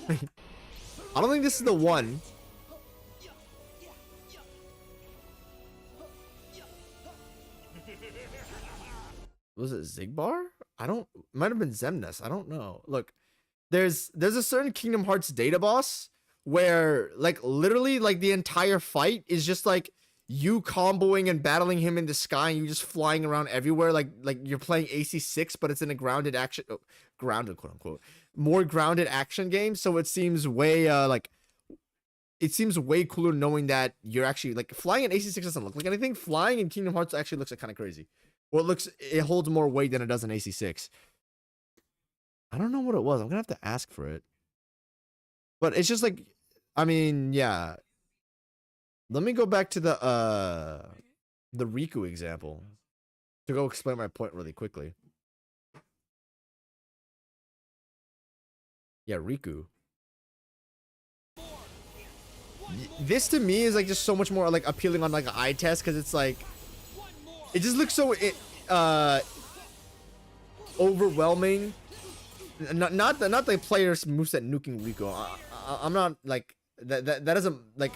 I don't think this is the one. Was it Zigbar? I don't. Might have been Zemnis. I don't know. Look, there's a certain Kingdom Hearts data boss where like literally like the entire fight is just like you comboing and battling him in the sky and you just flying around everywhere like you're playing AC6, but it's in a grounded action, grounded quote unquote, more grounded action game. So it seems way it seems way cooler knowing that you're actually like flying in AC6 doesn't look like anything. Flying in Kingdom Hearts actually looks like kind of crazy. Well, it holds more weight than it does in AC6. I don't know what it was. I'm gonna have to ask for it. But it's just like, I mean, yeah. Let me go back to the Riku example to go explain my point really quickly. Yeah, Riku. This to me is like just so much more like appealing on like an eye test because it's like it just looks so overwhelming. Not the player's moveset nuking Riku. I'm not like that doesn't like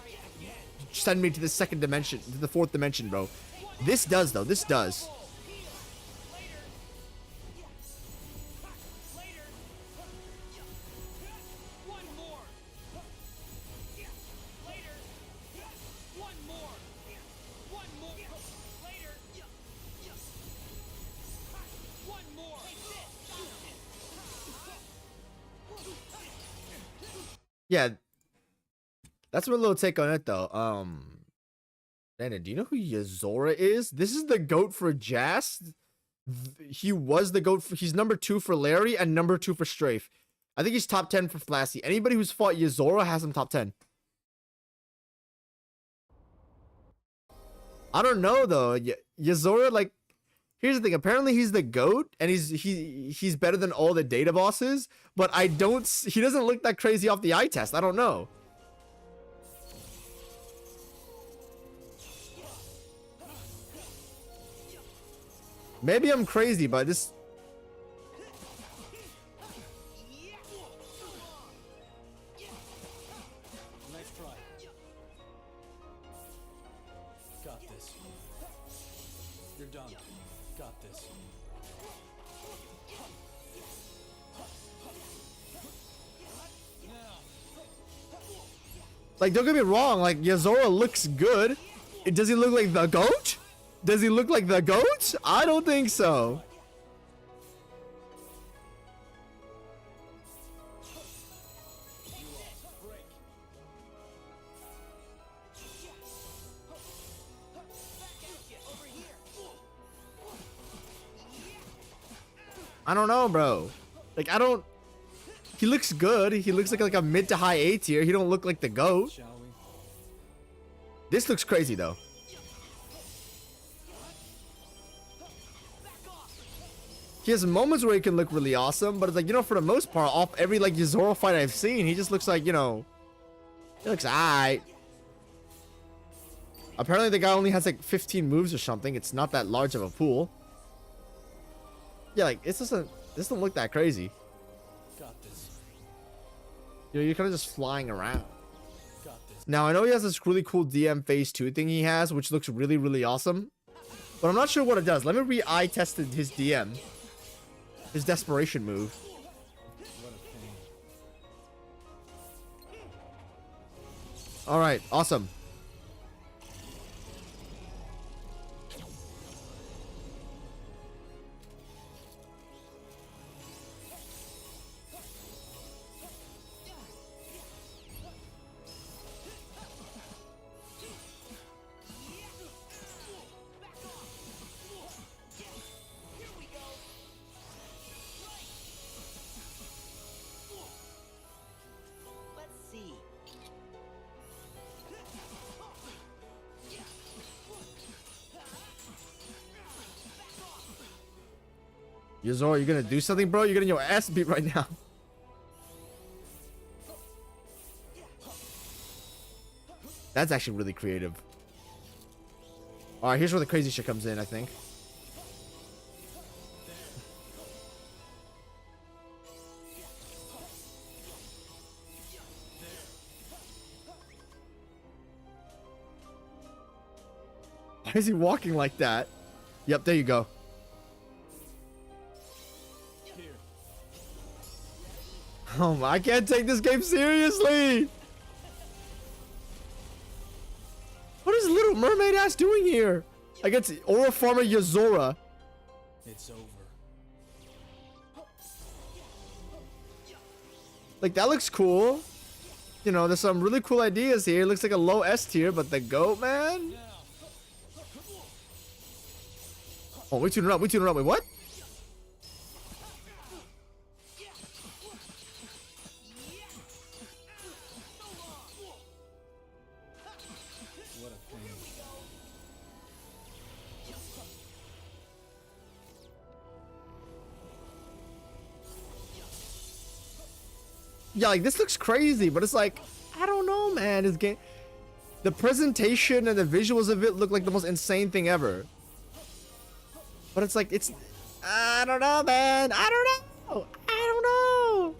send me to the second dimension, to the fourth dimension, bro. This does though. This does. Yeah, that's my little take on it though. Dana, do you know who Yazora is? This is the GOAT for Jas. He was the GOAT. He's number 2 for Larry and number 2 for Strafe. I think he's top 10 for Flashy. Anybody who's fought Yazora has him top 10. I don't know though. Yazora, like, here's the thing. Apparently he's the GOAT and he's better than all the data bosses, but he doesn't look that crazy off the eye test. I don't know. Maybe I'm crazy, but this... Nice try. Got this. You're done. Got this. Like, don't get me wrong, like, Yazora looks good. Does he look like the GOAT? Does he look like the GOAT? I don't think so. I don't know, bro. Like, I don't... He looks good. He looks like a mid to high A tier. He don't look like the GOAT. This looks crazy, though. He has moments where he can look really awesome, but it's like, you know, for the most part, off every, like, Yazora fight I've seen, he just looks like, you know... He looks alright. Apparently the guy only has, like, 15 moves or something. It's not that large of a pool. Yeah, like, this doesn't look that crazy. Got this. You know, you're kind of just flying around. Got this. Now, I know he has this really cool DM phase 2 thing he has, which looks really, really awesome. But I'm not sure what it does. Let me re-eye test his DM. His desperation move. Alright, awesome. Yuzora, you gonna do something, bro? You're getting your ass beat right now. That's actually really creative. Alright, here's where the crazy shit comes in, I think. Why is he walking like that? Yep, there you go. Oh, I can't take this game seriously. What is Little Mermaid ass doing here? Against Aura Farmer Yuzora. It's over. Like, that looks cool. You know, there's some really cool ideas here. It looks like a low S tier, but the goat, man. Oh, we tuning up. We tuning up. Wait, what? What a pain. Yeah, like, this looks crazy, but it's like, I don't know, man. This game, the presentation and the visuals of it look like the most insane thing ever. But it's like, it's, I don't know, man. I don't know. I don't know.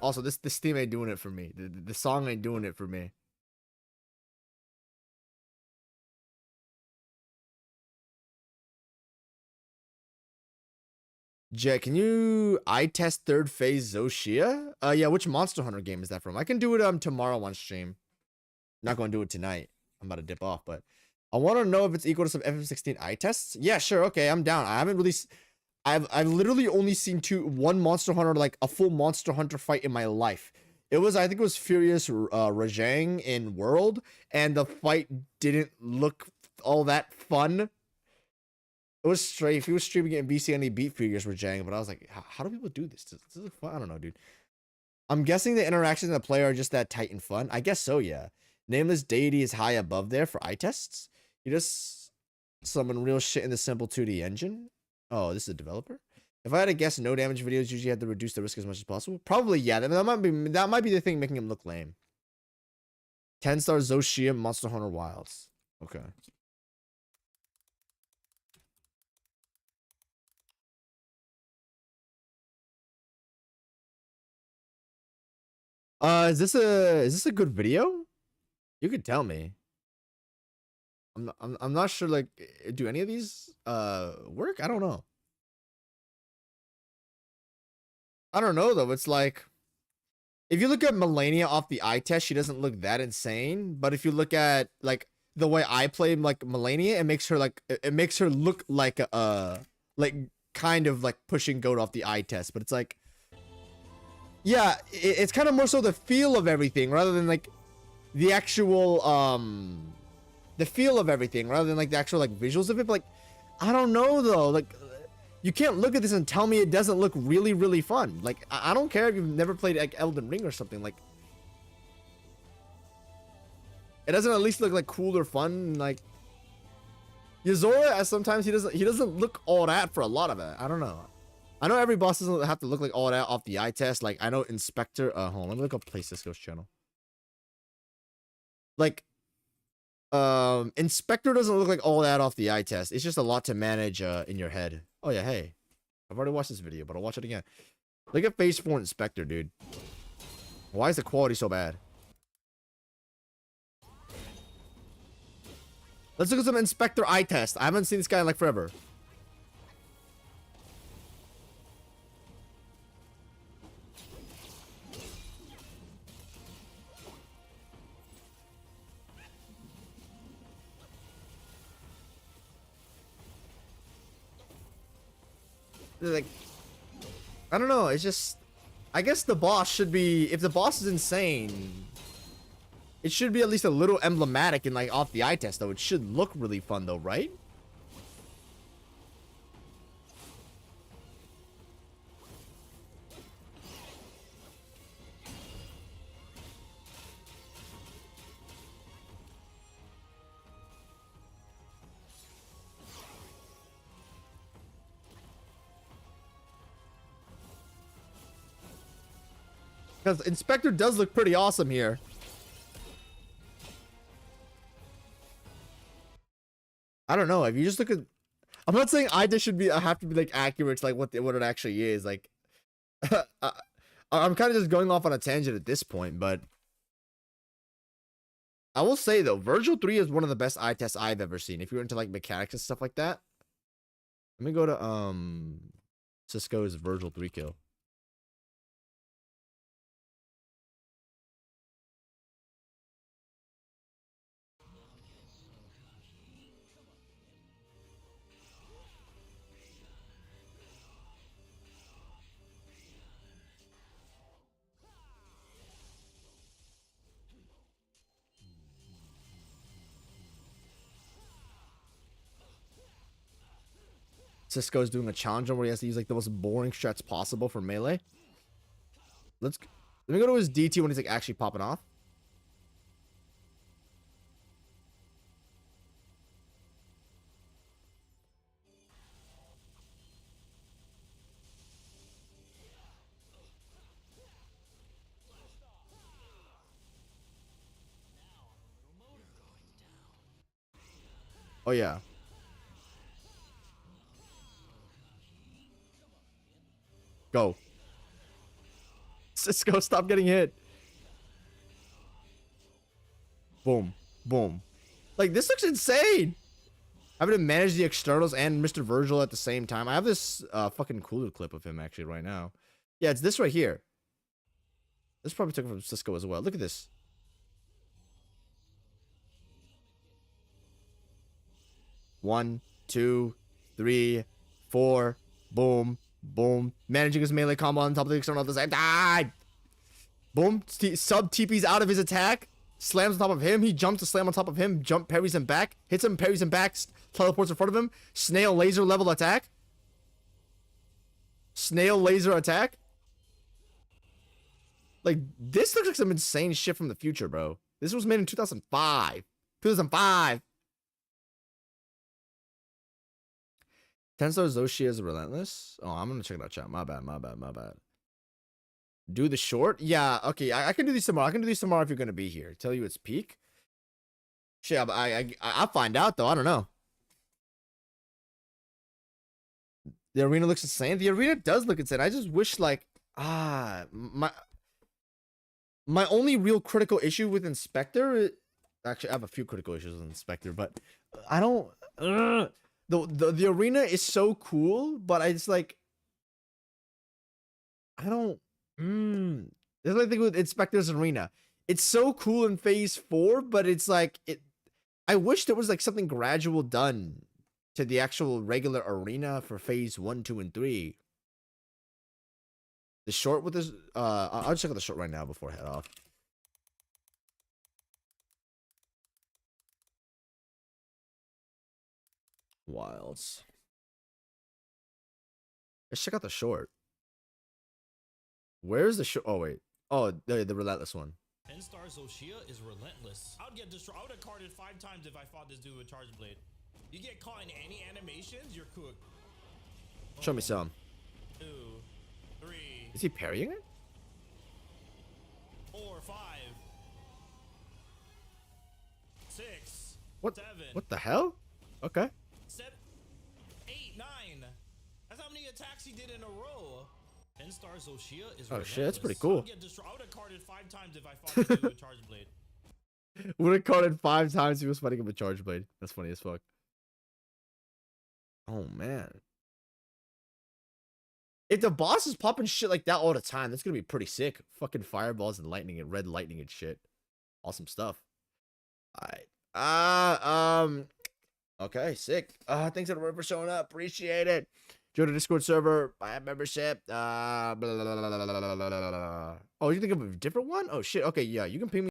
Also, this theme ain't doing it for me. The song ain't doing it for me. Jay, can you eye test third phase Zoshia? Yeah, which Monster Hunter game is that from? I can do it tomorrow on stream. Not going to do it tonight. I'm about to dip off, but I want to know if it's equal to some FF16 eye tests. Yeah, sure. Okay, I'm down. I haven't really I've literally only seen one Monster Hunter, like a full Monster Hunter fight in my life. It was, I think it was Furious Rajang in World, and the fight didn't look all that fun. It was straight. If he was streaming it in BC and he beat Furious Rajang, but I was like, how do people do this? This is fun. I don't know, dude. I'm guessing the interactions in the player are just that tight and fun. I guess so, yeah. Nameless Deity is high above there for eye tests. You just summon real shit in the simple 2D engine. Oh, this is a developer? If I had to guess, no damage videos usually had to reduce the risk as much as possible. Probably, yeah. That might be the thing making him look lame. 10-star Zoshia Monster Hunter Wilds. Okay. Is this a good video? You could tell me. I'm not sure, like, do any of these work? I don't know. I don't know though. It's like, if you look at Melania off the eye test, she doesn't look that insane. But if you look at like the way I play like Melania, it makes her look like like kind of like pushing goat off the eye test. But it's like, yeah, it's kind of more so the feel of everything rather than like the actual the feel of everything rather than like the actual like visuals of it. But like, I don't know though. Like, you can't look at this and tell me it doesn't look really, really fun. Like, I don't care if you've never played like Elden Ring or something. Like, it doesn't at least look like cool or fun. Like, Yuzora, as sometimes he doesn't look all that for a lot of it. I don't know. I know every boss doesn't have to look like all that off the eye test. Like, I know Inspector. Hold on, let me look up Play Cisco's channel. Like, Inspector doesn't look like all that off the eye test. It's just a lot to manage in your head. Oh yeah, hey. I've already watched this video, but I'll watch it again. Look at Phase 4 Inspector, dude. Why is the quality so bad? Let's look at some Inspector eye test. I haven't seen this guy in like forever. Like, I don't know, it's just, I guess the boss should be, if the boss is insane, it should be at least a little emblematic and like off the eye test though. It should look really fun though, right? Because Inspector does look pretty awesome here. I don't know. If you just look at, I'm not saying I just should be. I have to be like accurate to like what it actually is. Like, I'm kind of just going off on a tangent at this point, but I will say though, Virgil 3 is one of the best eye tests I've ever seen. If you're into like mechanics and stuff like that, let me go to Cisco's Virgil 3 kill. Cisco's doing a challenge where he has to use like the most boring strats possible for melee. Let me go to his DT when he's like actually popping off. Oh yeah. Go. Cisco, stop getting hit. Boom. Boom. Like, this looks insane. Having to manage the externals and Mr. Virgil at the same time. I have this fucking cooler clip of him actually right now. Yeah, it's this right here. This probably took it from Cisco as well. Look at this. One, two, three, four. Boom. Boom. Managing his melee combo on top of the external at the same time. Boom. Sub TP's out of his attack. Slams on top of him. He jumps to slam on top of him. Jump parries him back. Hits him, parries him back. Teleports in front of him. Snail laser level attack. Snail laser attack. Like, this looks like some insane shit from the future, bro. This was made in 2005. 2005. Tensor Zoshia is relentless. Oh, I'm gonna check it out, chat. My bad. Do the short? Yeah, okay. I can do these tomorrow. I can do these tomorrow if you're gonna be here. Tell you it's peak. Shit, I'll find out though. I don't know. The arena looks insane. The arena does look insane. I just wish like my only real critical issue with Inspector. Actually, I have a few critical issues with Inspector, but I don't. The arena is so cool, but I just like I don't. That's what I think with Inspector's arena. It's so cool in phase 4, but it's like I wish there was like something gradual done to the actual regular arena for phase 1, 2, and 3. The short with this, I'll check out the short right now before I head off. Wilds. Let's check out the short. Where's the short? Oh wait. Oh, the relentless one. 10-star Zoshia is relentless. I would get destroyed. I would have carded 5 times if I fought this dude with Charge Blade. You get caught in any animations, you're cooked. Show me some. 2, 3. Is he parrying it? 4, 5, 6. What? 7. What the hell? Okay. 7, 8, 9. That's how many attacks he did in a row. 10-star Zoshia is oh shit, that's pretty cool. I would have carded 5 times if I fought this dude with Charge Blade. Would have carded 5 times if he was fighting him with Charge Blade. That's funny as fuck. Oh man. If the boss is popping shit like that all the time, that's gonna be pretty sick. Fucking fireballs and lightning and red lightning and shit. Awesome stuff. Alright. Okay, sick. Thanks everyone for showing up. Appreciate it. Join the Discord server. Buy a membership. Oh, you think of a different one? Oh shit. Okay, yeah, you can ping me.